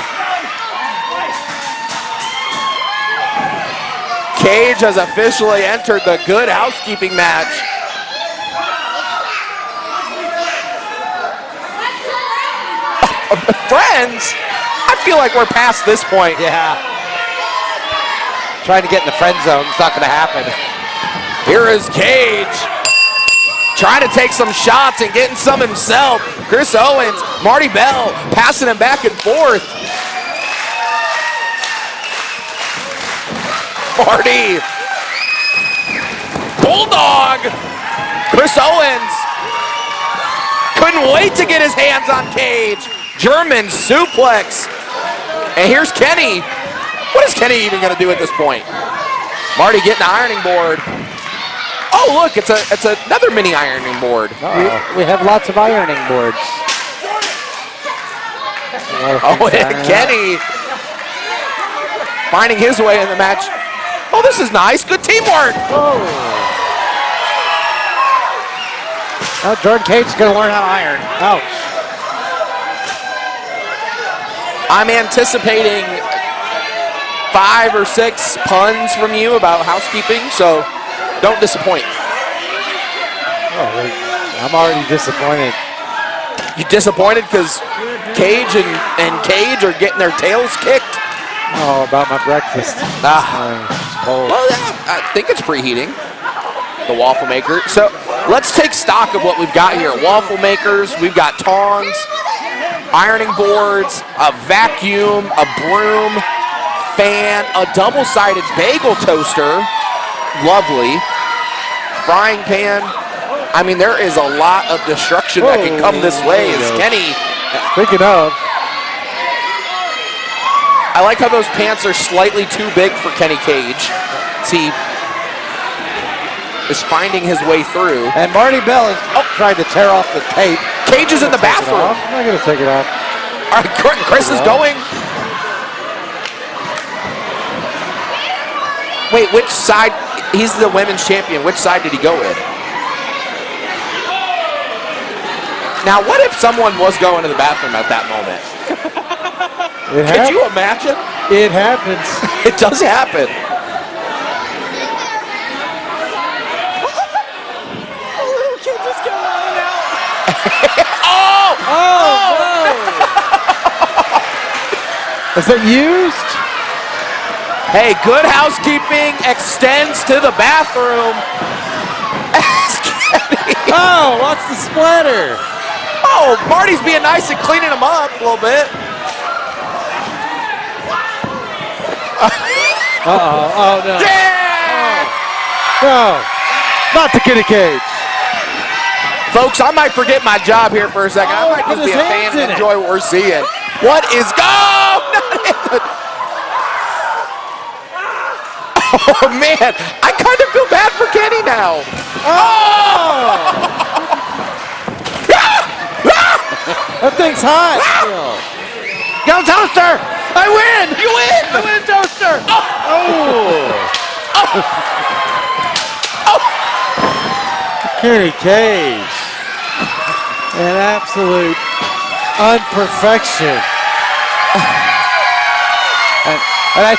Kage has officially entered the Good Housekeeping match. Friends? I feel like we're past this point. Yeah. Trying to get in the friend zone, it's not going to happen. Here is Kage. Trying to take some shots and getting some himself. Chris Owens, Marti Belle passing him back and forth. Marti. Bulldog. Chris Owens. Couldn't wait to get his hands on Kage. German suplex. And here's Kenny. What is Kenny even going to do at this point? Marti getting an ironing board. Oh, look, it's another mini ironing board. We have lots of ironing boards. Oh, and Kenny finding his way in the match. Oh, this is nice. Good teamwork. Oh, Jordan Cage's going to learn how to iron. Ouch. I'm anticipating 5 or 6 puns from you about housekeeping, so don't disappoint. Oh, I'm already disappointed. You disappointed because Kage and Kage are getting their tails kicked? Oh, about my breakfast. It's cold. Well, yeah, I think it's preheating. The waffle maker. So let's take stock of what we've got here. Waffle makers, we've got tongs, ironing boards, a vacuum, a broom, fan, a double-sided bagel toaster. Lovely. Frying pan. I mean, there is a lot of destruction that can come this way as Kenny. Speaking of, I like how those pants are slightly too big for Kenny Kage. See, is finding his way through. And Marti Belle is trying to tear off the tape. Cage is in the bathroom. I'm not going to take it off. All right, Chris is going. Wait, which side? He's the women's champion. Which side did he go with? Now, what if someone was going to the bathroom at that moment? Could you imagine? It happens. It does happen. A little kid just came running out. No! Is it used? Hey, Good Housekeeping extends to the bathroom. Oh, what's the splatter? Oh, Marty's being nice and cleaning him up a little bit. Oh no. Yeah! No, not the Kitty Cage. Folks, I might forget my job here for a second. I might put just be his a fan hands in and it. enjoy what we're seeing. What is Oh man, I kind of feel bad for Kenny now. That thing's hot. Go Toaster! I win! You win! I win Toaster! Kenny Cage. An absolute unperfection. And I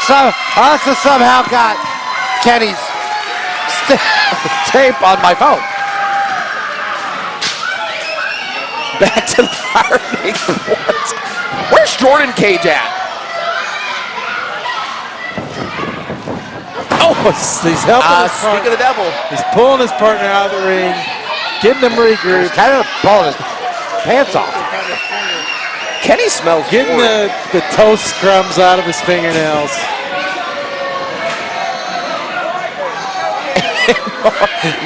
also somehow got Kenny's tape on my phone. Back to the ironing boards. Where's Jordan Cage at? Oh, he's helping his Speak partner. of the devil. He's pulling his partner out of the ring, getting him regrouped, He's kind of pulling his pants off. Kenny smells getting good. the toast crumbs out of his fingernails.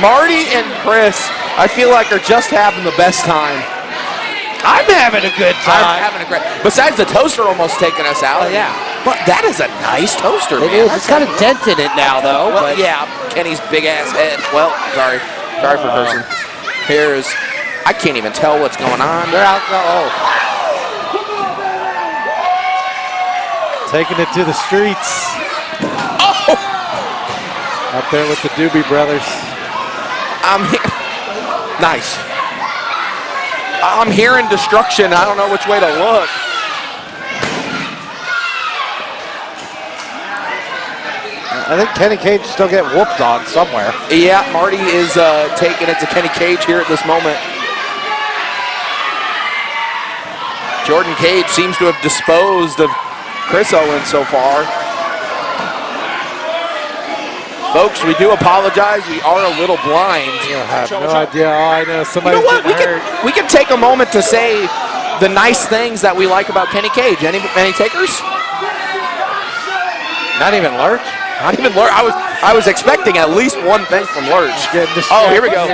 Marty and Chris, I feel like are just having the best time. I'm having a good I'm time. having a great. Besides the toaster almost taking us out. Oh, yeah. But that is a nice toaster, It man. is. It's got a dent in it now, though. Well, but yeah, Kenny's big ass head. Well, sorry for cursing. Here's, I can't even tell what's going on. they're out. Oh, Taking it to the streets. Oh, Out there with the Doobie Brothers. I'm here. Nice. I'm hearing destruction. I don't know which way to look. I think Kenny Cage still get whooped on somewhere. Yeah, Marti is taking it to Kenny Cage here at this moment. Jordan Cage seems to have disposed of Chris Owens so far. Folks, we do apologize. We are a little blind. I have no idea. All I know, somebody's You know what? getting hurt. We can take a moment to say the nice things that we like about Kenny Cage. Any takers? Not even Lurch? Not even Lurch. I was expecting at least one thing from Lurch. Oh, here we go.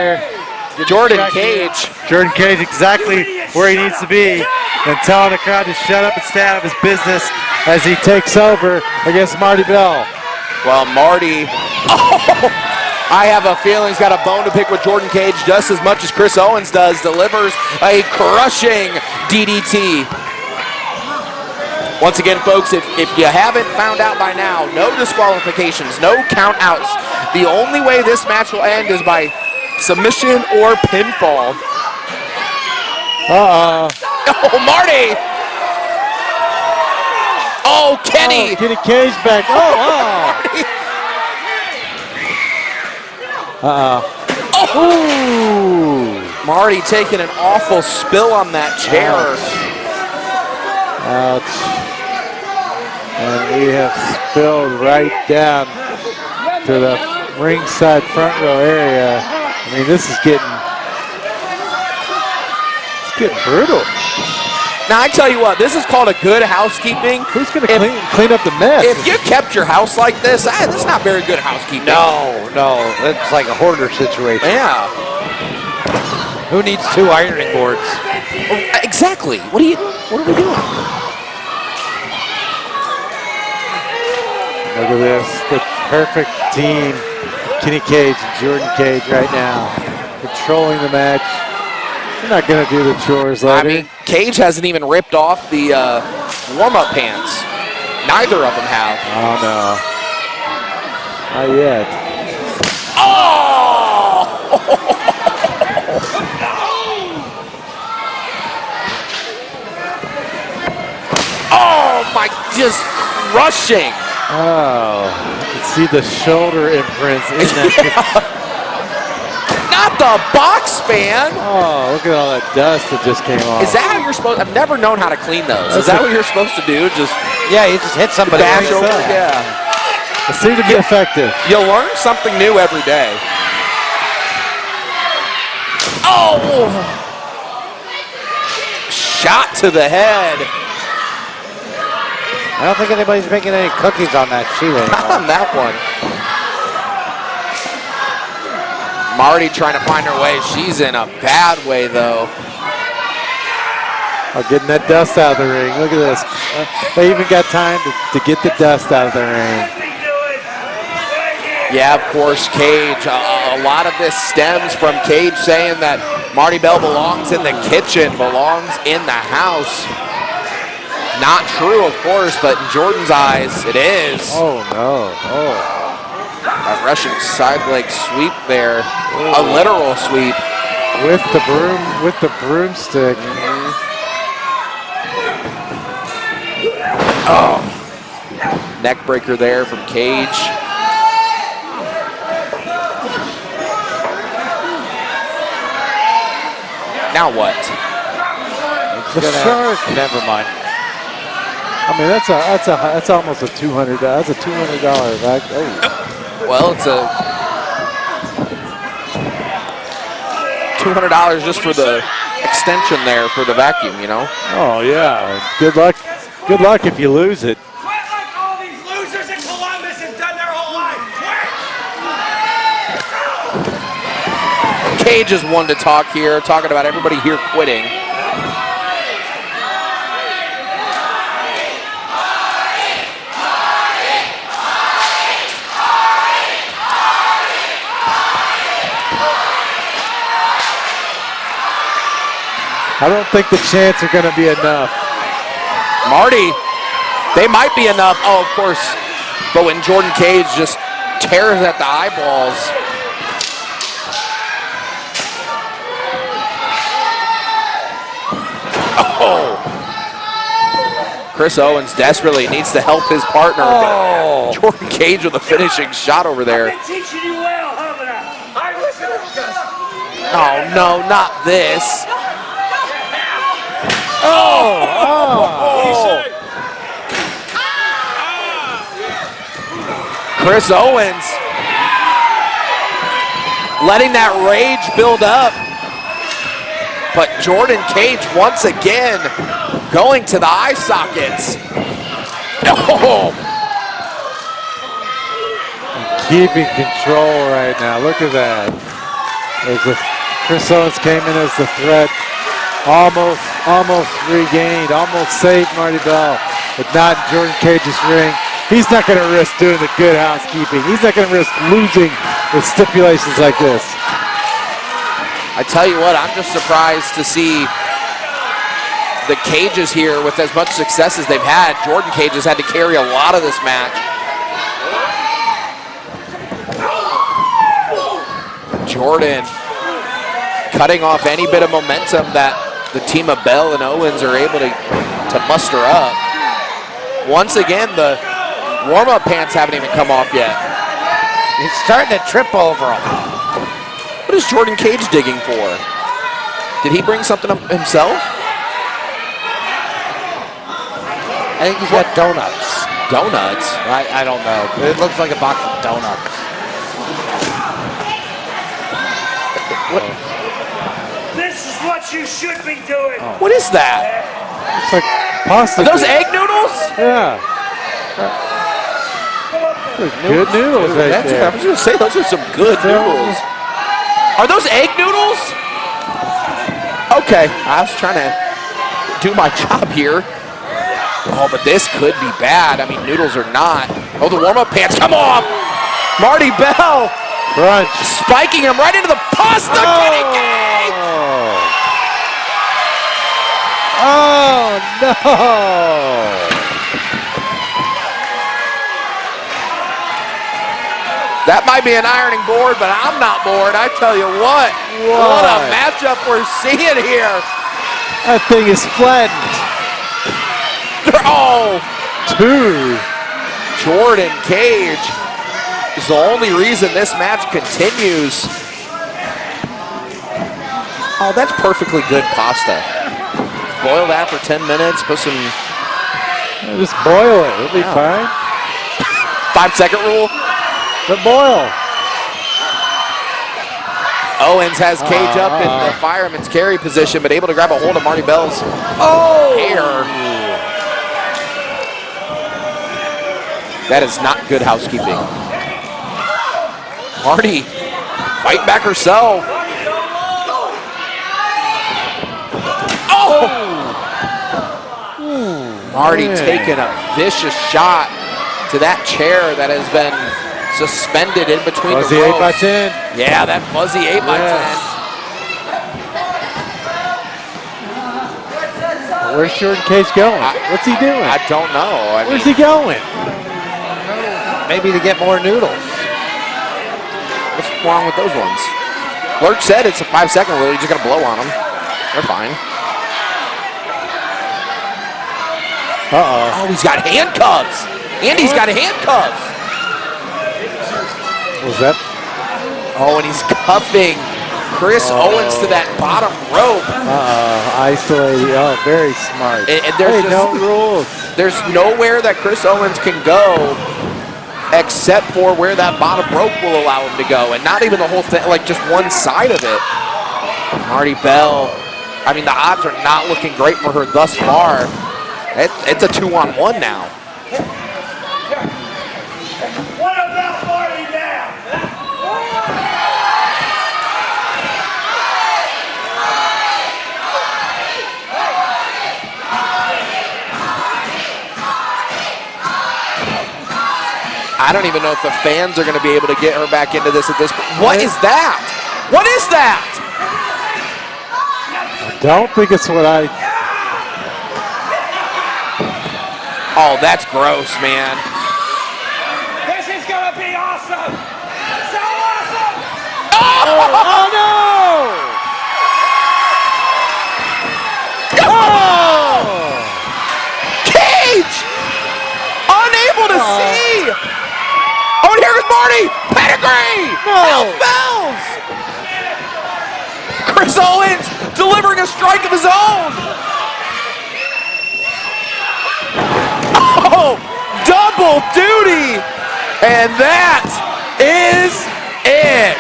Jordan Cage. Jordan Cage exactly where he needs to be and telling the crowd to shut up and stay out of his business as he takes over against Marti Belle. Well, Marti, I have a feeling he's got a bone to pick with Jordan Cage just as much as Chris Owens does. Delivers a crushing DDT. Once again, folks, if you haven't found out by now, no disqualifications, no count outs. The only way this match will end is by submission or pinfall. Uh-oh. Oh, Marti! Oh, Kenny! Oh, Kenny Cage back. Oh. Oh! Marti taking an awful spill on that chair. Ouch. And we have spilled right down to the ringside front row area. I mean, this is getting brutal. Now, I tell you what, this is called a good housekeeping. Who's going to clean up the mess? If you kept your house like this, this is not very good housekeeping. No, it's like a hoarder situation. Yeah. Who needs 2 ironing boards? Oh, exactly. What are we doing? Look at this, the perfect team. Kenny Cage and Jordan Cage right now, controlling the match. They're not going to do the chores later. I mean, Cage hasn't even ripped off the warm-up pants. Neither of them have. Oh, no. Not yet. Oh! Oh, my, just crushing. Oh, you can see the shoulder imprints in that. Not the box span. Oh, look at all that dust that just came off. Is that how you're supposed? I've never known how to clean those. Is that what you're supposed to do? Just you just hit somebody. Bash over. So. Yeah. It seemed to be effective. You learn something new every day. Oh! Shot to the head. I don't think anybody's making any cookies on that sheet anymore. Not on that one. Marti trying to find her way. She's in a bad way, though. Oh, getting that dust out of the ring. Look at this. They even got time to get the dust out of the ring. Yeah, of course, Cage. A lot of this stems from Cage saying that Marti Belle belongs in the kitchen, belongs in the house. Not true, of course, but in Jordan's eyes, it is. Oh, no. Oh. A Russian side leg sweep there. A literal sweep. With the broomstick. Oh. Neck breaker there from Cage. Now what? Never mind. I mean, that's almost a $200. That's a $200 back. Oh. Well, it's a $200 just for the extension there for the vacuum, you know. Oh yeah. Good luck. Good luck if you lose it. Quit like all these losers in Columbus have done their whole life. Quit! Cage is one to talk here, talking about everybody here quitting. I don't think the chants are going to be enough. Marti, they might be enough. Oh, of course. But when Jordan Cage just tears at the eyeballs. Oh! Chris Owens desperately needs to help his partner. Oh. Jordan Cage with a finishing shot over there. I've been teaching you well, haven't I? I listen to this. Oh, no, not this. Oh. Chris Owens letting that rage build up. But Jordan Cage once again going to the eye sockets. Oh. Keeping control right now. Look at that. Chris Owens came in as the threat. Almost regained, almost saved Marti Belle, but not in Jordan Cage's ring. He's not going to risk doing the good housekeeping. He's not going to risk losing with stipulations like this. I tell you what, I'm just surprised to see the Cages here with as much success as they've had. Jordan Cage has had to carry a lot of this match. Jordan cutting off any bit of momentum that the team of Belle and Owens are able to muster up. Once again, the warm-up pants haven't even come off yet. He's starting to trip over him. What is Jordan Cage digging for? Did he bring something up himself? I think he's got donuts. Donuts? I don't know. It looks like a box of donuts. This is what you should be doing. What is that? It's like pasta. Are those egg noodles? Yeah. Good noodles right there. I was going to say, those are some good noodles. Are those egg noodles? Okay, I was trying to do my job here. Oh, but this could be bad. I mean, noodles are not. Oh, the warm-up pants come off. Marti Belle. Crunch. Spiking him right into the pasta. Kenny Cage. Oh, no. That might be an ironing board, but I'm not bored. I tell you what a matchup we're seeing here. That thing is flattened. Oh, Two. Jordan Cage is the only reason this match continues. Oh, that's perfectly good pasta. Boil that for 10 minutes, put some... Just boil it, it'll be fine. 5-second rule. But boil. Owens has Cage up in the fireman's carry position, but able to grab a hold of Marti Belle's hair. That is not good housekeeping. Marti fighting back herself. Oh! Marti taking a vicious shot to that chair that has been suspended in between Fuzzy the ropes. 8x10. Yeah, that fuzzy 8x10. Where's Jordan Cage going? What's he doing? I don't know. Where's he going? Maybe to get more noodles. What's wrong with those ones? Lurch said it's a 5-second rule. You're just going to blow on them. They're fine. Uh-oh. Oh, he's got handcuffs. Andy's got handcuffs. Was that? Oh, and he's cuffing Chris Owens to that bottom rope. Isolated. Oh, very smart. And there's no rules. There's nowhere that Chris Owens can go except for where that bottom rope will allow him to go. And not even the whole thing, like just one side of it. Marti Belle, I mean, the odds are not looking great for her thus far. It's a 2-on-1 now. What about Marti now? I don't even know if the fans are going to be able to get her back into this at this point. What is that? What is that? I don't think it's what I... Oh, that's gross, man. This is gonna be awesome! So awesome! Oh, no! oh! Oh! Bells! Chris Owens delivering a strike of his own. Oh, double duty. And that is it.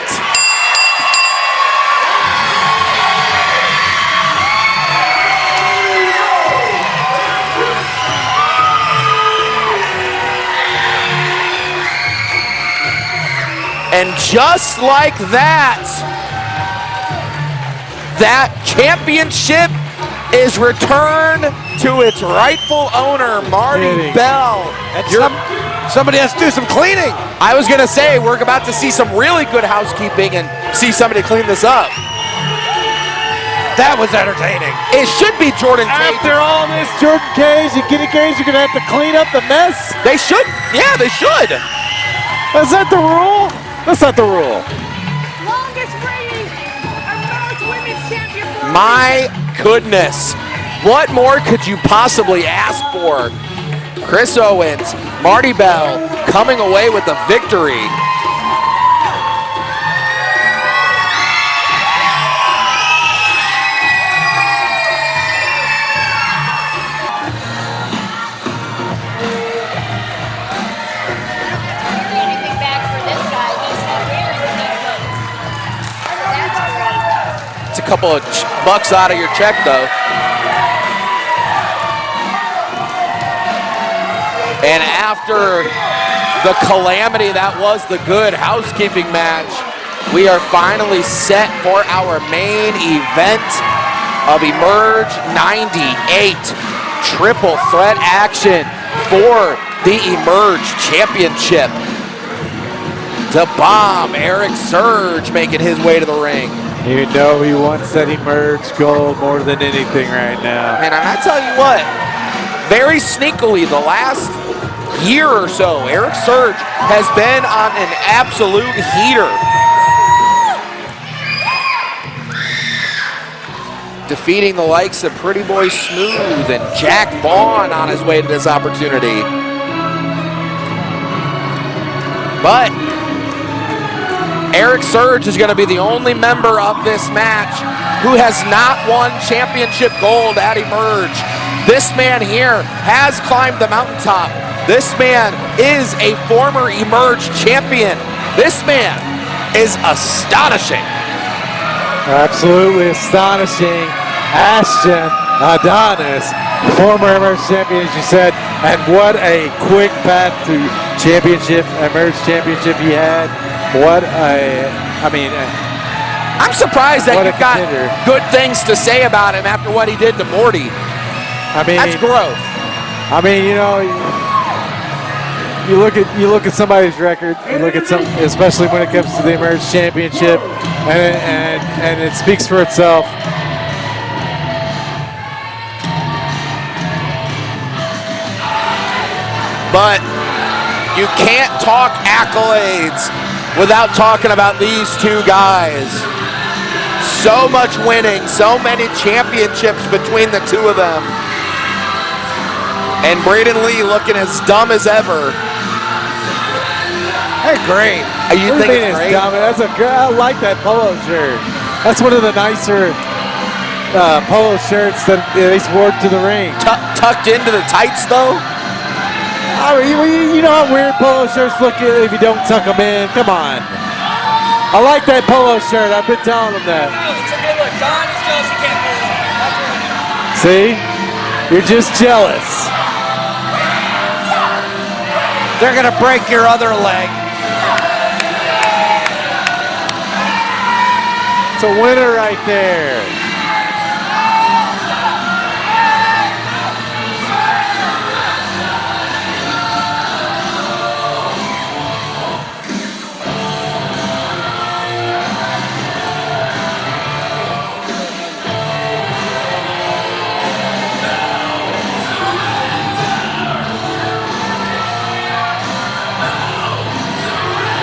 And just like that, that championship is returned to its rightful owner, Marti Belle. Somebody has to do some cleaning. I was gonna say, we're about to see some really good housekeeping and see somebody clean this up. That was entertaining. It should be Jordan Cage. After all this, Jordan Cage and Kenny Cage are gonna have to clean up the mess. They should, yeah, they should. Is that the rule? That's not the rule. Longest reigning Emerge Women's Champion. My goodness. What more could you possibly ask for? Chris Owens, Marti Belle coming away with the victory. Anything back for this guy? He's not wearing anything. That's great. It's a couple of bucks out of your check, though. And after the calamity that was the good housekeeping match, we are finally set for our main event of Emerge 98. Triple threat action for the Emerge Championship. The Bomb, Erik Surge making his way to the ring. You know he wants that Emerge gold more than anything right now. And I tell you what, very sneakily the last year or so, Erik Surge has been on an absolute heater. Defeating the likes of Pretty Boy Smooth and Jack Vaughn on his way to this opportunity. But Erik Surge is going to be the only member of this match who has not won championship gold at Emerge. This man here has climbed the mountaintop. This man is a former Emerge champion. This man is astonishing. Absolutely astonishing. Ashton Adonis, former Emerge champion, as you said, and what a quick path to championship, Emerge championship he had. I'm surprised that What a you've got contender. good things to say about him after what he did to Morty. That's growth. I mean, you know, you look at somebody's record, you look at some, especially when it comes to the Emerge Championship, and it speaks for itself. But you can't talk accolades without talking about these two guys. So much winning, so many championships between the two of them. And Brayden Lee looking as dumb as ever. Hey, great. You think it's great? I like that polo shirt. That's one of the nicer polo shirts that they wore to the ring. Tucked into the tights, though? I mean, you know how weird polo shirts look if you don't tuck them in? Come on. I like that polo shirt. I've been telling them that. It's a good look. John is jealous he can't pull it off. That's what it is. See? You're just jealous. They're going to break your other leg. It's a winner right there.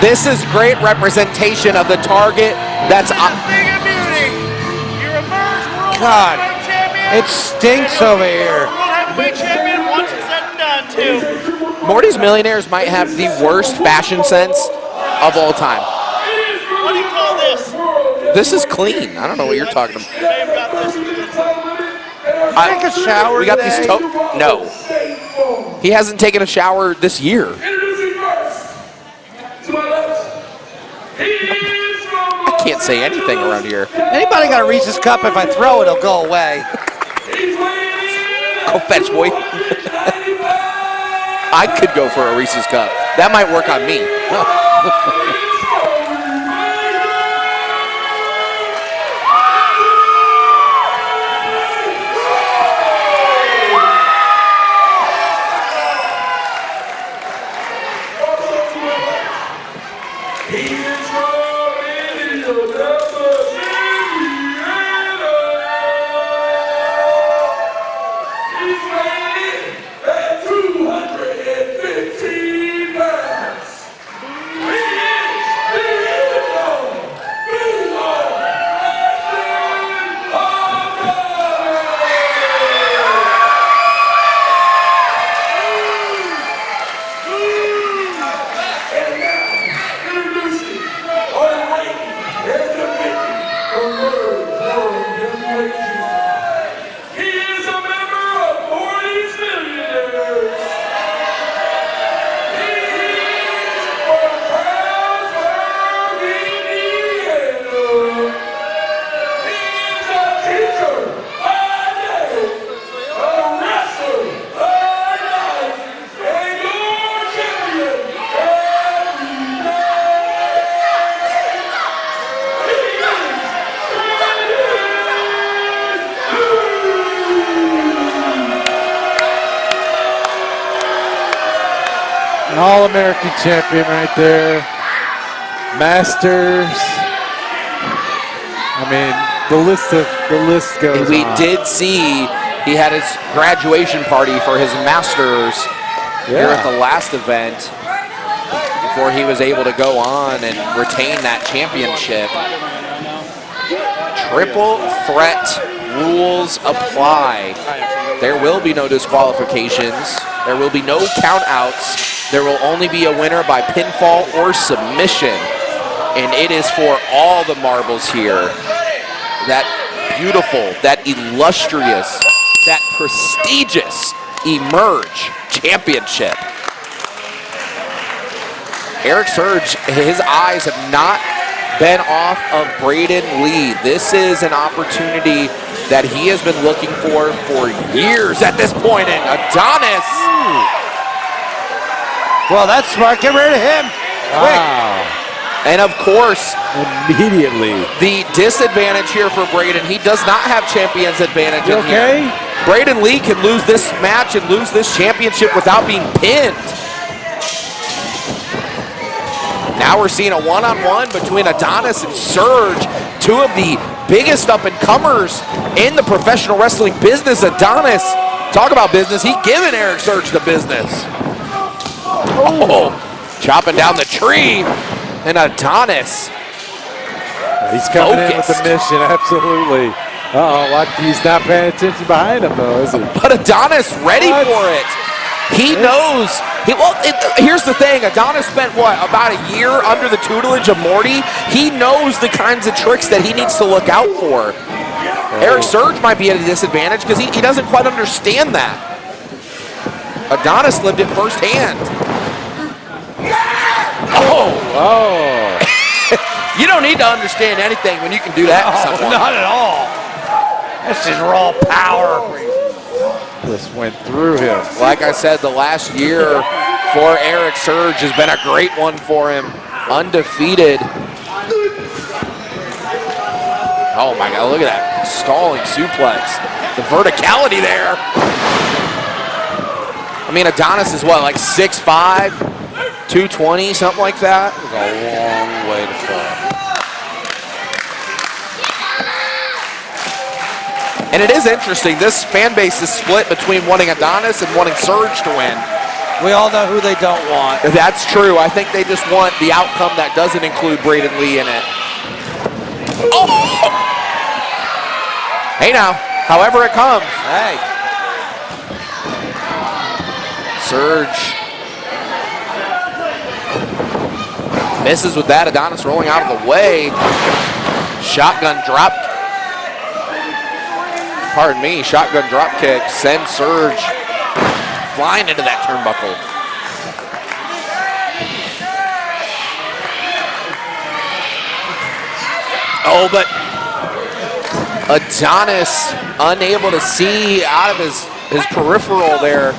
This is great representation of the target that's God, it stinks over here. Morty's Millionaires might have the worst fashion sense of all time. This is clean. I don't know what you're talking about. Take a shower We got today. these No. He hasn't taken a shower this year. Introducing first, to my left, he is from I can't say anything around here. Anybody got a Reese's cup? If I throw it, it'll go away. He's weighing in Go fetch, boy. I could go for a Reese's cup. That might work on me. An All-American champion right there. Masters. I mean, the list goes We on. did see he had his graduation party for his Masters here at the last event before he was able to go on and retain that championship. Triple threat rules apply. There will be no disqualifications. There will be no countouts. There will only be a winner by pinfall or submission. And it is for all the marbles here. That beautiful, that illustrious, that prestigious Emerge Championship. Erik Surge, his eyes have not been off of Brayden Lee. This is an opportunity that he has been looking for years at this point. And Adonis. Well, that's smart. Get rid of him. Wow. And of course, Immediately. the disadvantage here for Brayden, he does not have champion's advantage You in here. okay? Brayden Lee can lose this match and lose this championship without being pinned. Now we're seeing a one-on-one between Adonis and Surge, two of the biggest up-and-comers in the professional wrestling business. Adonis, talk about business, he giving Erik Surge the business. Oh, chopping down the tree, and Adonis. He's coming in with Focused. the mission, absolutely. Uh-oh, he's not paying attention behind him, though, is he? But Adonis ready What? for it. He knows. Here's the thing. Adonis spent, about a year under the tutelage of Marti. He knows the kinds of tricks that he needs to look out for. Erik Surge might be at a disadvantage because he doesn't quite understand that. Adonis lived it firsthand. Oh! You don't need to understand anything when you can do that to someone. Not at all. This is raw power. This went through him. Like I said, the last year for Erik Surge has been a great one for him. Undefeated. Oh my God, look at that stalling suplex. The verticality there. I mean, Adonis is what, like 6'5", 220, something like that? It was a long way to fall. And it is interesting, this fan base is split between wanting Adonis and wanting Surge to win. We all know who they don't want. That's true. I think they just want the outcome that doesn't include Brayden Lee in it. Oh! Hey now, however it comes. Hey. Surge misses with that. Adonis rolling out of the way. Shotgun drop. Pardon me, shotgun drop kick. Sends Surge flying into that turnbuckle. Oh, but Adonis unable to see out of his peripheral there.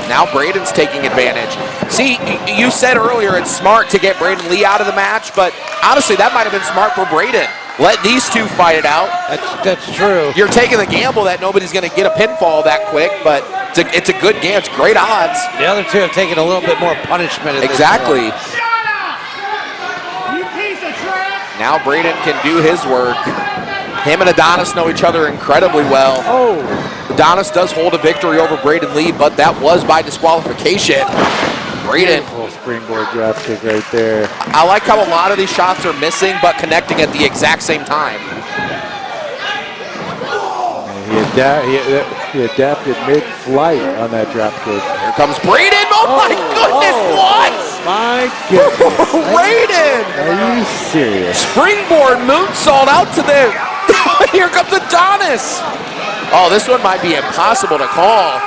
Now Brayden's taking advantage. See, you said earlier it's smart to get Brayden Lee out of the match, but honestly, that might have been smart for Brayden. Let these two fight it out. That's true. You're taking the gamble that nobody's going to get a pinfall that quick, but it's a good game. It's great odds. The other two have taken a little bit more punishment. Exactly. Now Brayden can do his work. Him and Adonis know each other incredibly well. Oh. Adonis does hold a victory over Brayden Lee, but that was by disqualification. Brayden. Beautiful springboard drop kick right there. I like how a lot of these shots are missing, but connecting at the exact same time. He adapted mid-flight on that drop kick. Here comes Brayden. Oh my goodness, what? My goodness. Brayden! Are you serious? Springboard moonsault out to the... Here comes Adonis. Oh, this one might be impossible to call.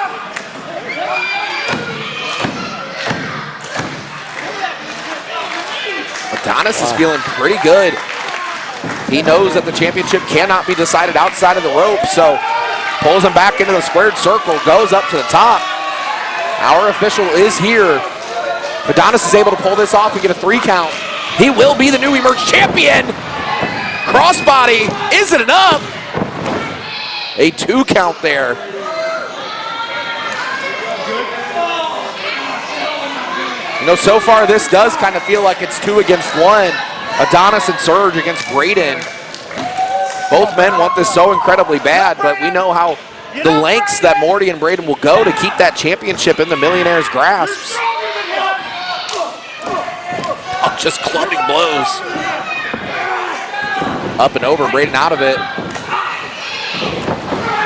Adonis is feeling pretty good. He knows that the championship cannot be decided outside of the rope, so pulls him back into the squared circle, goes up to the top. Our official is here. If Adonis is able to pull this off and get a 3 count, he will be the new Emerge champion. Crossbody, is it enough? A 2 count there. You know, so far this does kind of feel like it's 2 against 1. Adonis and Surge against Brayden. Both men want this so incredibly bad, but we know how the lengths that Marti and Brayden will go to keep that championship in the Millionaire's grasps. Oh, just clubbing blows. Up and over, Brayden out of it.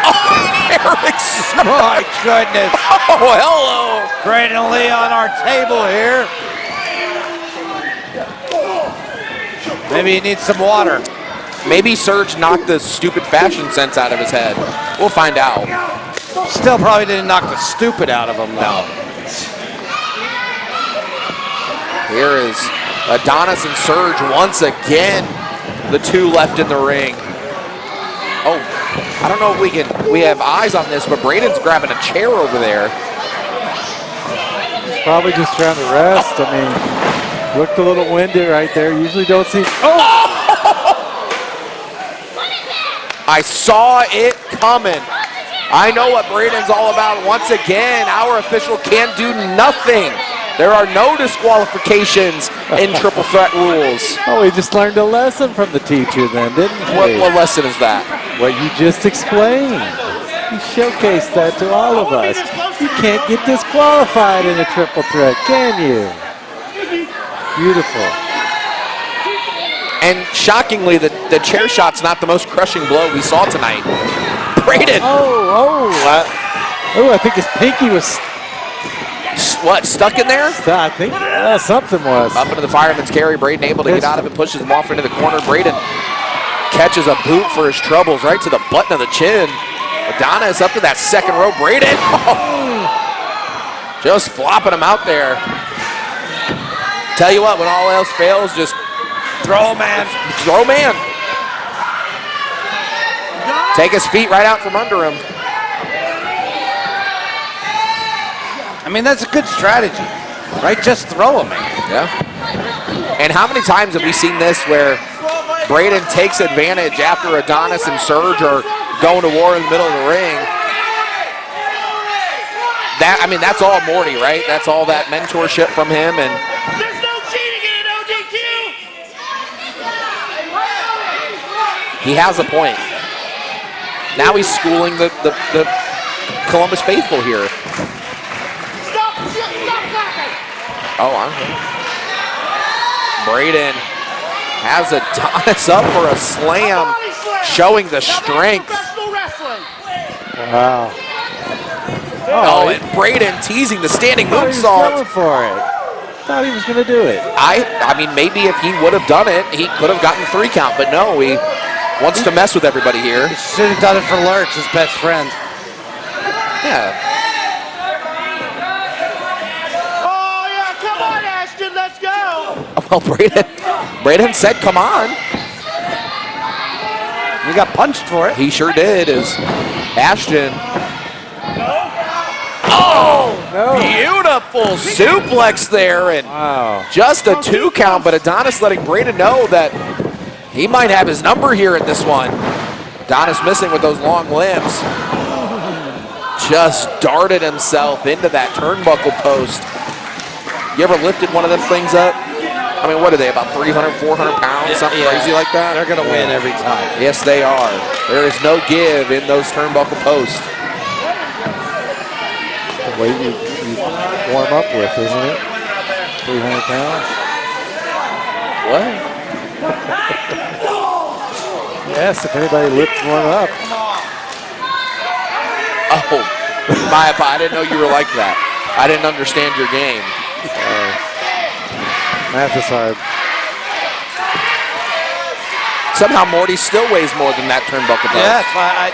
Oh, Erik Surge. My goodness. Oh, hello. Brayden Lee on our table here. Maybe he needs some water. Maybe Surge knocked the stupid fashion sense out of his head. We'll find out. Still probably didn't knock the stupid out of him, though. Here is Adonis and Surge once again. The 2 left in the ring. Oh, I don't know if we have eyes on this, but Brayden's grabbing a chair over there. He's probably just trying to rest. I mean, looked a little winded right there. Usually don't see. Oh! I saw it coming. I know what Brayden's all about. Once again, our official can do nothing. There are no disqualifications in triple threat rules. Oh, we just learned a lesson from the teacher then, didn't we? What lesson is that? What you just explained. You showcased that to all of us. You can't get disqualified in a triple threat, can you? Beautiful. And shockingly, the chair shot's not the most crushing blow we saw tonight. Brayden. I think his pinky was... What, stuck in there? I think something was. Up into the fireman's carry. Brayden able to get out of it, pushes him off into the corner. Brayden catches a boot for his troubles right to the button of the chin. Adonis up to that second row. Brayden just flopping him out there. Tell you what, when all else fails, just throw a man. Throw a man. Take his feet right out from under him. I mean, that's a good strategy, right? Just throw him, man. Yeah. And how many times have we seen this where Brayden takes advantage after Adonis and Surge are going to war in the middle of the ring? That, I mean, that's all Marti, right? That's all that mentorship from him. And There's no cheating in an ODQ. he has a point. Now he's schooling the Columbus faithful here. Oh, I'm here. Brayden has Adonis up for a slam, showing the strength. Wow. Oh, and Brayden teasing the standing He's moonsault. going for it. Thought he was going to do it. I mean, maybe if he would have done it, he could have gotten 3 count, but no, he wants to mess with everybody here. He should have done it for Lurch, his best friend. Yeah. Oh, yeah, come on, Ashton, let's go. Well, Brayden said, come on. You got punched for it. He sure did, as Ashton. Oh, No. beautiful suplex there, and Wow. just a 2 count, but Adonis letting Brayden know that he might have his number here in this one. Adonis missing with those long limbs. Just darted himself into that turnbuckle post. You ever lifted one of them things up? I mean, what are they, about 300, 400 pounds, something crazy like that? They're going to win every time. Yes, they are. There is no give in those turnbuckle posts. The weight you warm up with, isn't it? 300 pounds? What? Yes, if anybody lifts one up. Oh, I didn't know you were like that. I didn't understand your game. Math is hard. Somehow Morty still weighs more than that turnbuckle does. Yeah, that's why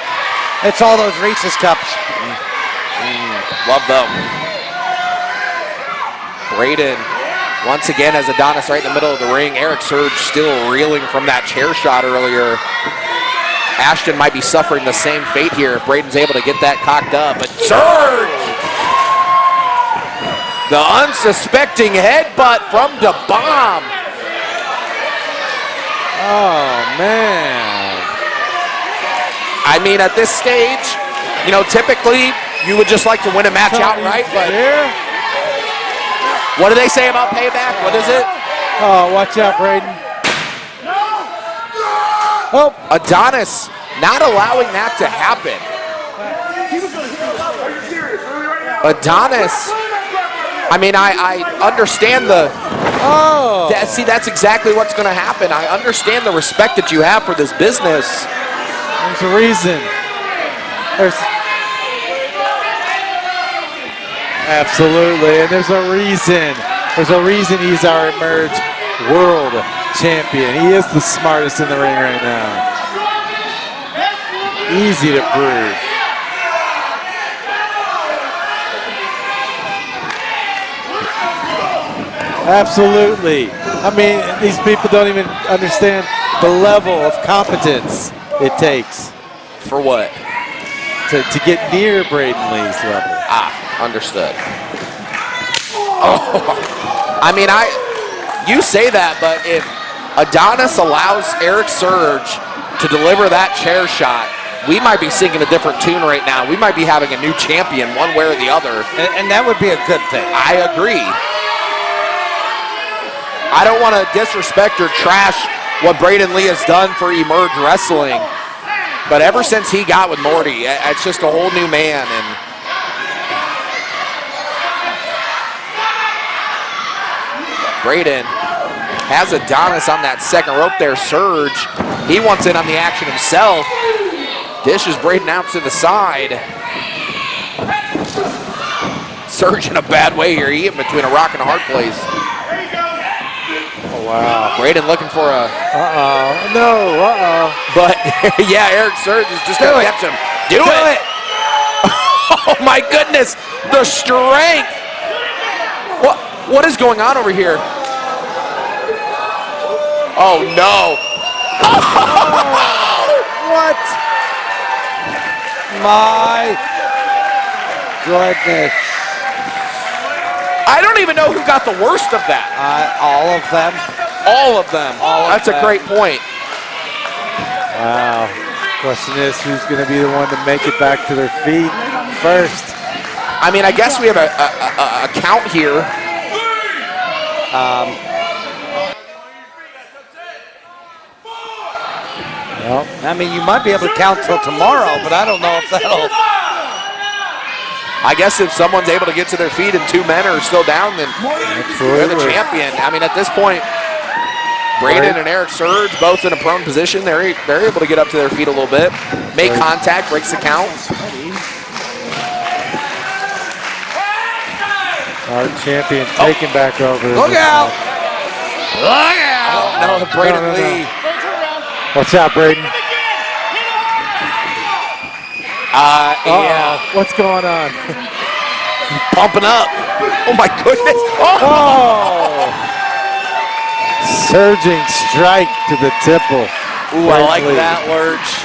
it's all those Reese's cups. Love them. Brayden, once again, has Adonis right in the middle of the ring. Erik Surge still reeling from that chair shot earlier. Ashton might be suffering the same fate here if Brayden's able to get that cocked up. But Surge! The unsuspecting headbutt from the bomb. Oh, man. I mean, at this stage, you know, typically you would just like to win a match outright, but Here. what do they say about payback? What is it? Oh, watch out, Brayden. Oh, Adonis not allowing that to happen. Adonis, I mean, I understand the, oh. see, that's exactly what's going to happen. I understand the respect that you have for this business. There's a reason. Absolutely, and there's a reason. There's a reason he's our Emerge World Champion. He is the smartest in the ring right now. Easy to prove. Absolutely. I mean, these people don't even understand the level of competence it takes For what? to get near Brayden Lee's level. Ah, understood. Oh, I mean, you say that, but if Adonis allows Erik Surge to deliver that chair shot, we might be singing a different tune right now. We might be having a new champion one way or the other. And that would be a good thing. I agree. I don't want to disrespect or trash what Brayden Lee has done for Emerge Wrestling, but ever since he got with Morty, it's just a whole new man. And Brayden has Adonis on that second rope there. Surge, he wants in on the action himself. Dishes Brayden out to the side. Surge in a bad way here. He hit between a rock and a hard place. Oh, wow. Brayden looking for a... No, But, yeah, Erik Surge is just going to catch him. Do it! Oh, my goodness. The strength. What is going on over here? Oh, no. What? My goodness. I don't even know who got the worst of that. All of them. All of them. That's a great point. Wow. Question is, who's going to be the one to make it back to their feet first? I mean, I guess we have a count here. Well, I mean, you might be able to count till tomorrow, but I don't know if that'll... I guess if someone's able to get to their feet and 2 men are still down, then they're the champion. I mean, at this point, Brayden and Erik Surge both in a prone position. They're able to get up to their feet a little bit, make contact, breaks the count. Our champion taking back over. Look out! Look out! No, Brayden Lee. Watch out, Brayden. Yeah. What's going on? Pumping up. Oh my goodness. Oh! Surging strike to the temple. Ooh, I like that, Lurch.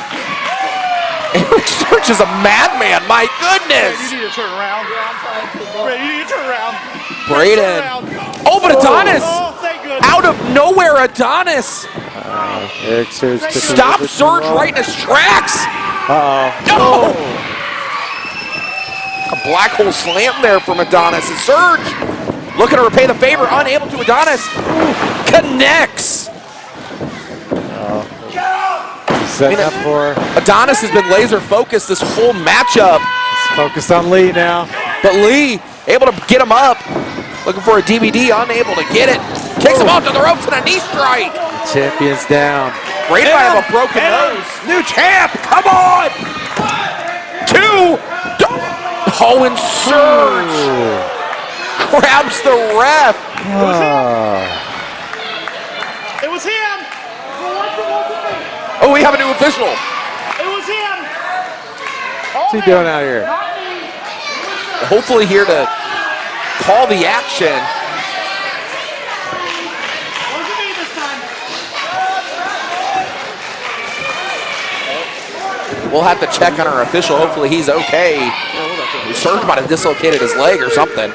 Erik Surge is a madman, my goodness. You need to turn around. You need to turn around. Brayden. Oh, but Adonis. Oh, thank goodness. Out of nowhere, Adonis. Erik Surge took Stop Surge right in his tracks. No. A black hole slam there from Adonis. And Surge looking to repay the favor, unable to. Adonis connects. Setting up for. Adonis has been laser focused this whole matchup. He's focused on Lee now. But Lee able to get him up. Looking for a DVD, unable to get it. Kicks him off to the ropes and a knee strike. Champion's down. Brayden might have a broken nose. New champ, come on! 2. Owens Surge grabs the ref. It was him. Oh, we have a new official. It was him. What's he doing out here? Hopefully here to call the action. What was it this time? We'll have to check on our official. Hopefully he's okay. Surge might have dislocated his leg or something.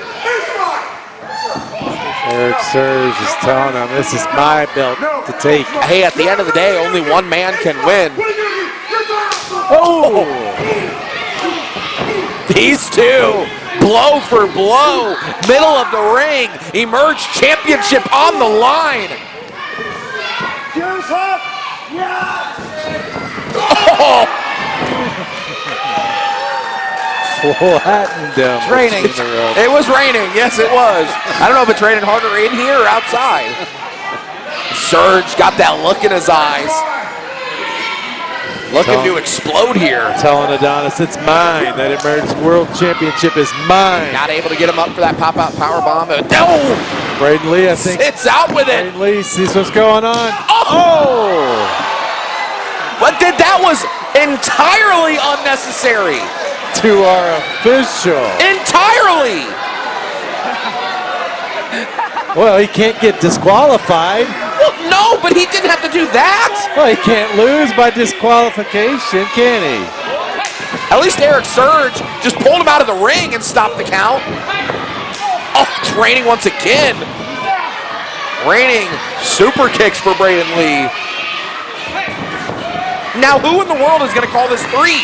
Erik Surge is telling him, this is my belt to take. Hey, at the end of the day, only one man can win. Oh! These two, blow for blow, middle of the ring, Emerge Championship on the line. Oh! Flattened him. Raining. It was raining. Yes, it was. I don't know if it's raining harder in here or outside. Surge got that look in his eyes. Looking to explode here. Telling Adonis, it's mine. That Emerge World Championship is mine. Not able to get him up for that pop-out powerbomb. No! Brayden Lee, I think. Sits out with it. Brayden Lee sees what's going on. Oh! But that was entirely unnecessary. To our official. Entirely! Well, he can't get disqualified. Well, no, but he didn't have to do that. Well, he can't lose by disqualification, can he? At least Erik Surge just pulled him out of the ring and stopped the count. Oh, it's raining once again. Raining super kicks for Brayden Lee. Now, who in the world is going to call this 3?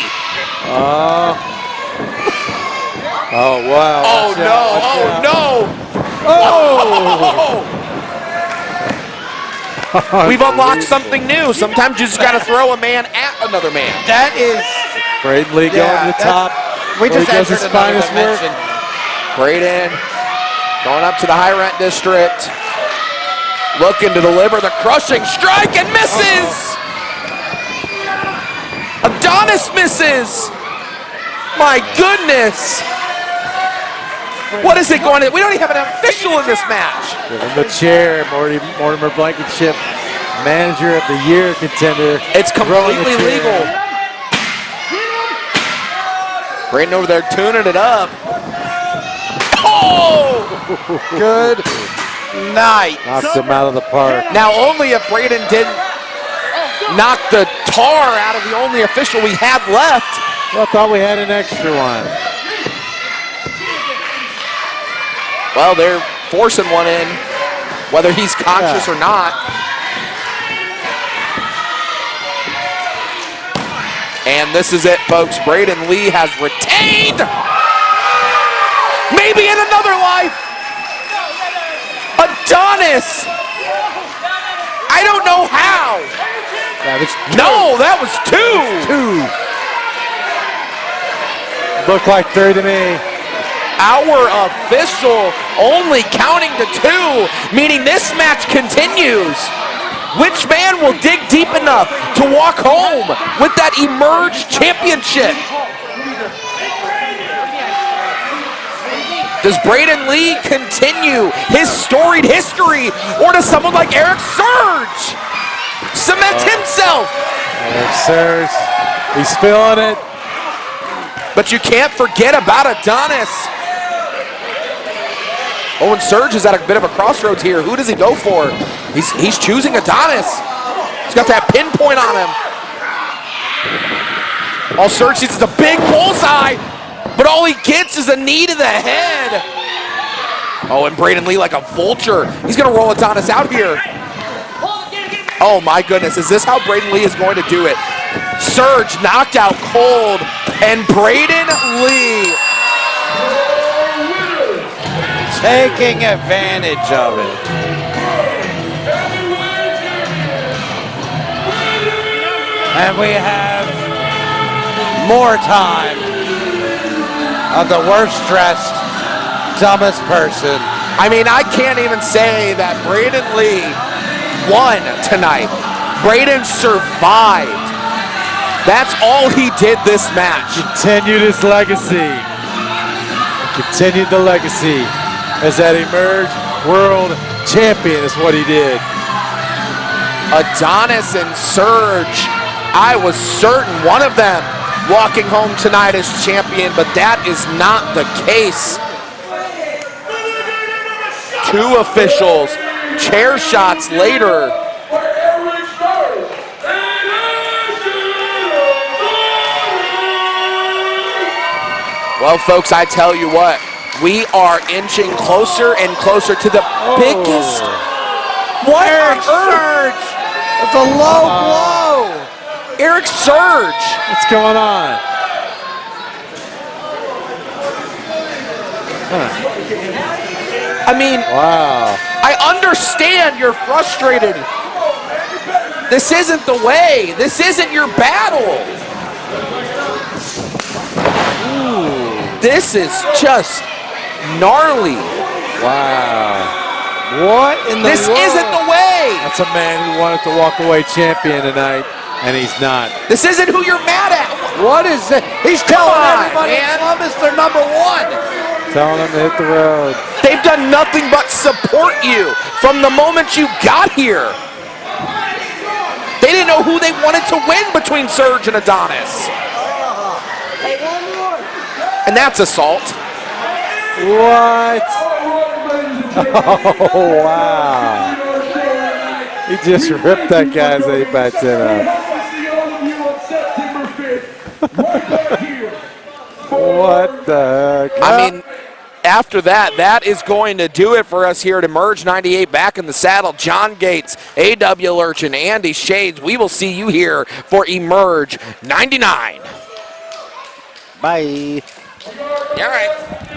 Oh, wow. Oh, Watch no. out, watch Oh, out. no. Oh! We've unlocked something new. Sometimes you just got to throw a man at another man. That is. Brayden Lee going to the top. We just does his entered another finest work. dimension. Brayden going up to the high rent district. Looking to deliver the crushing strike and misses. Adonis misses. My goodness. What is it going to? We don't even have an official in this match. Give him the chair. Mortimer Blankenship, Manager of the Year contender. It's completely legal. Brayden over there tuning it up. Oh! Good night. Knocked him out of the park. Now only if Brayden didn't knock the tar out of the only official we had left. Well, I thought we had an extra one. Well, they're forcing one in, whether he's conscious or not. And this is it, folks. Brayden Lee has retained. Maybe in another life. Adonis. I don't know how. No, that was 2. Looked like 3 to me. Our official only counting to 2, meaning this match continues. Which man will dig deep enough to walk home with that Emerge Championship? Does Brayden Lee continue his storied history, or does someone like Erik Surge cement himself? Erik Surge, he's feeling it. But you can't forget about Adonis. Owens Surge is at a bit of a crossroads here. Who does he go for? He's choosing Adonis. He's got that pinpoint on him. All Surge sees is a big bullseye, but all he gets is a knee to the head. Oh, and Brayden Lee like a vulture. He's gonna roll Adonis out here. Oh my goodness, is this how Brayden Lee is going to do it? Surge knocked out cold, and Brayden Lee taking advantage of it. And we have more time of the worst dressed, dumbest person. I mean, I can't even say that Brayden Lee won tonight. Brayden survived. That's all he did this match. Continued his legacy. Continued the legacy as that Emerge World Champion is what he did. Adonis and Surge, I was certain one of them walking home tonight as champion, but that is not the case. Two officials, chair shots later. Well, folks, I tell you what, we are inching closer and closer to the biggest. What on earth? It's a low blow. Erik Surge. What's going on? I mean, Wow. I understand you're frustrated. This isn't the way. This isn't your battle. Ooh, this is just gnarly. Wow. What in the This world? isn't the way. That's a man who wanted to walk away champion tonight, and he's not. This isn't who you're mad at. What is it? He's telling on, everybody man. Columbus they're number one. Telling him to hit the road. They've done nothing but support you from the moment you got here. They didn't know who they wanted to win between Surge and Adonis. And that's assault. What? Oh, wow. He just ripped that guy's 8x10 up. What the heck? I mean, after that, that is going to do it for us here at Emerge 98. Back in the saddle, John Gates, A.W. Lurchin, Andy Shades. We will see you here for Emerge 99. Bye. All right.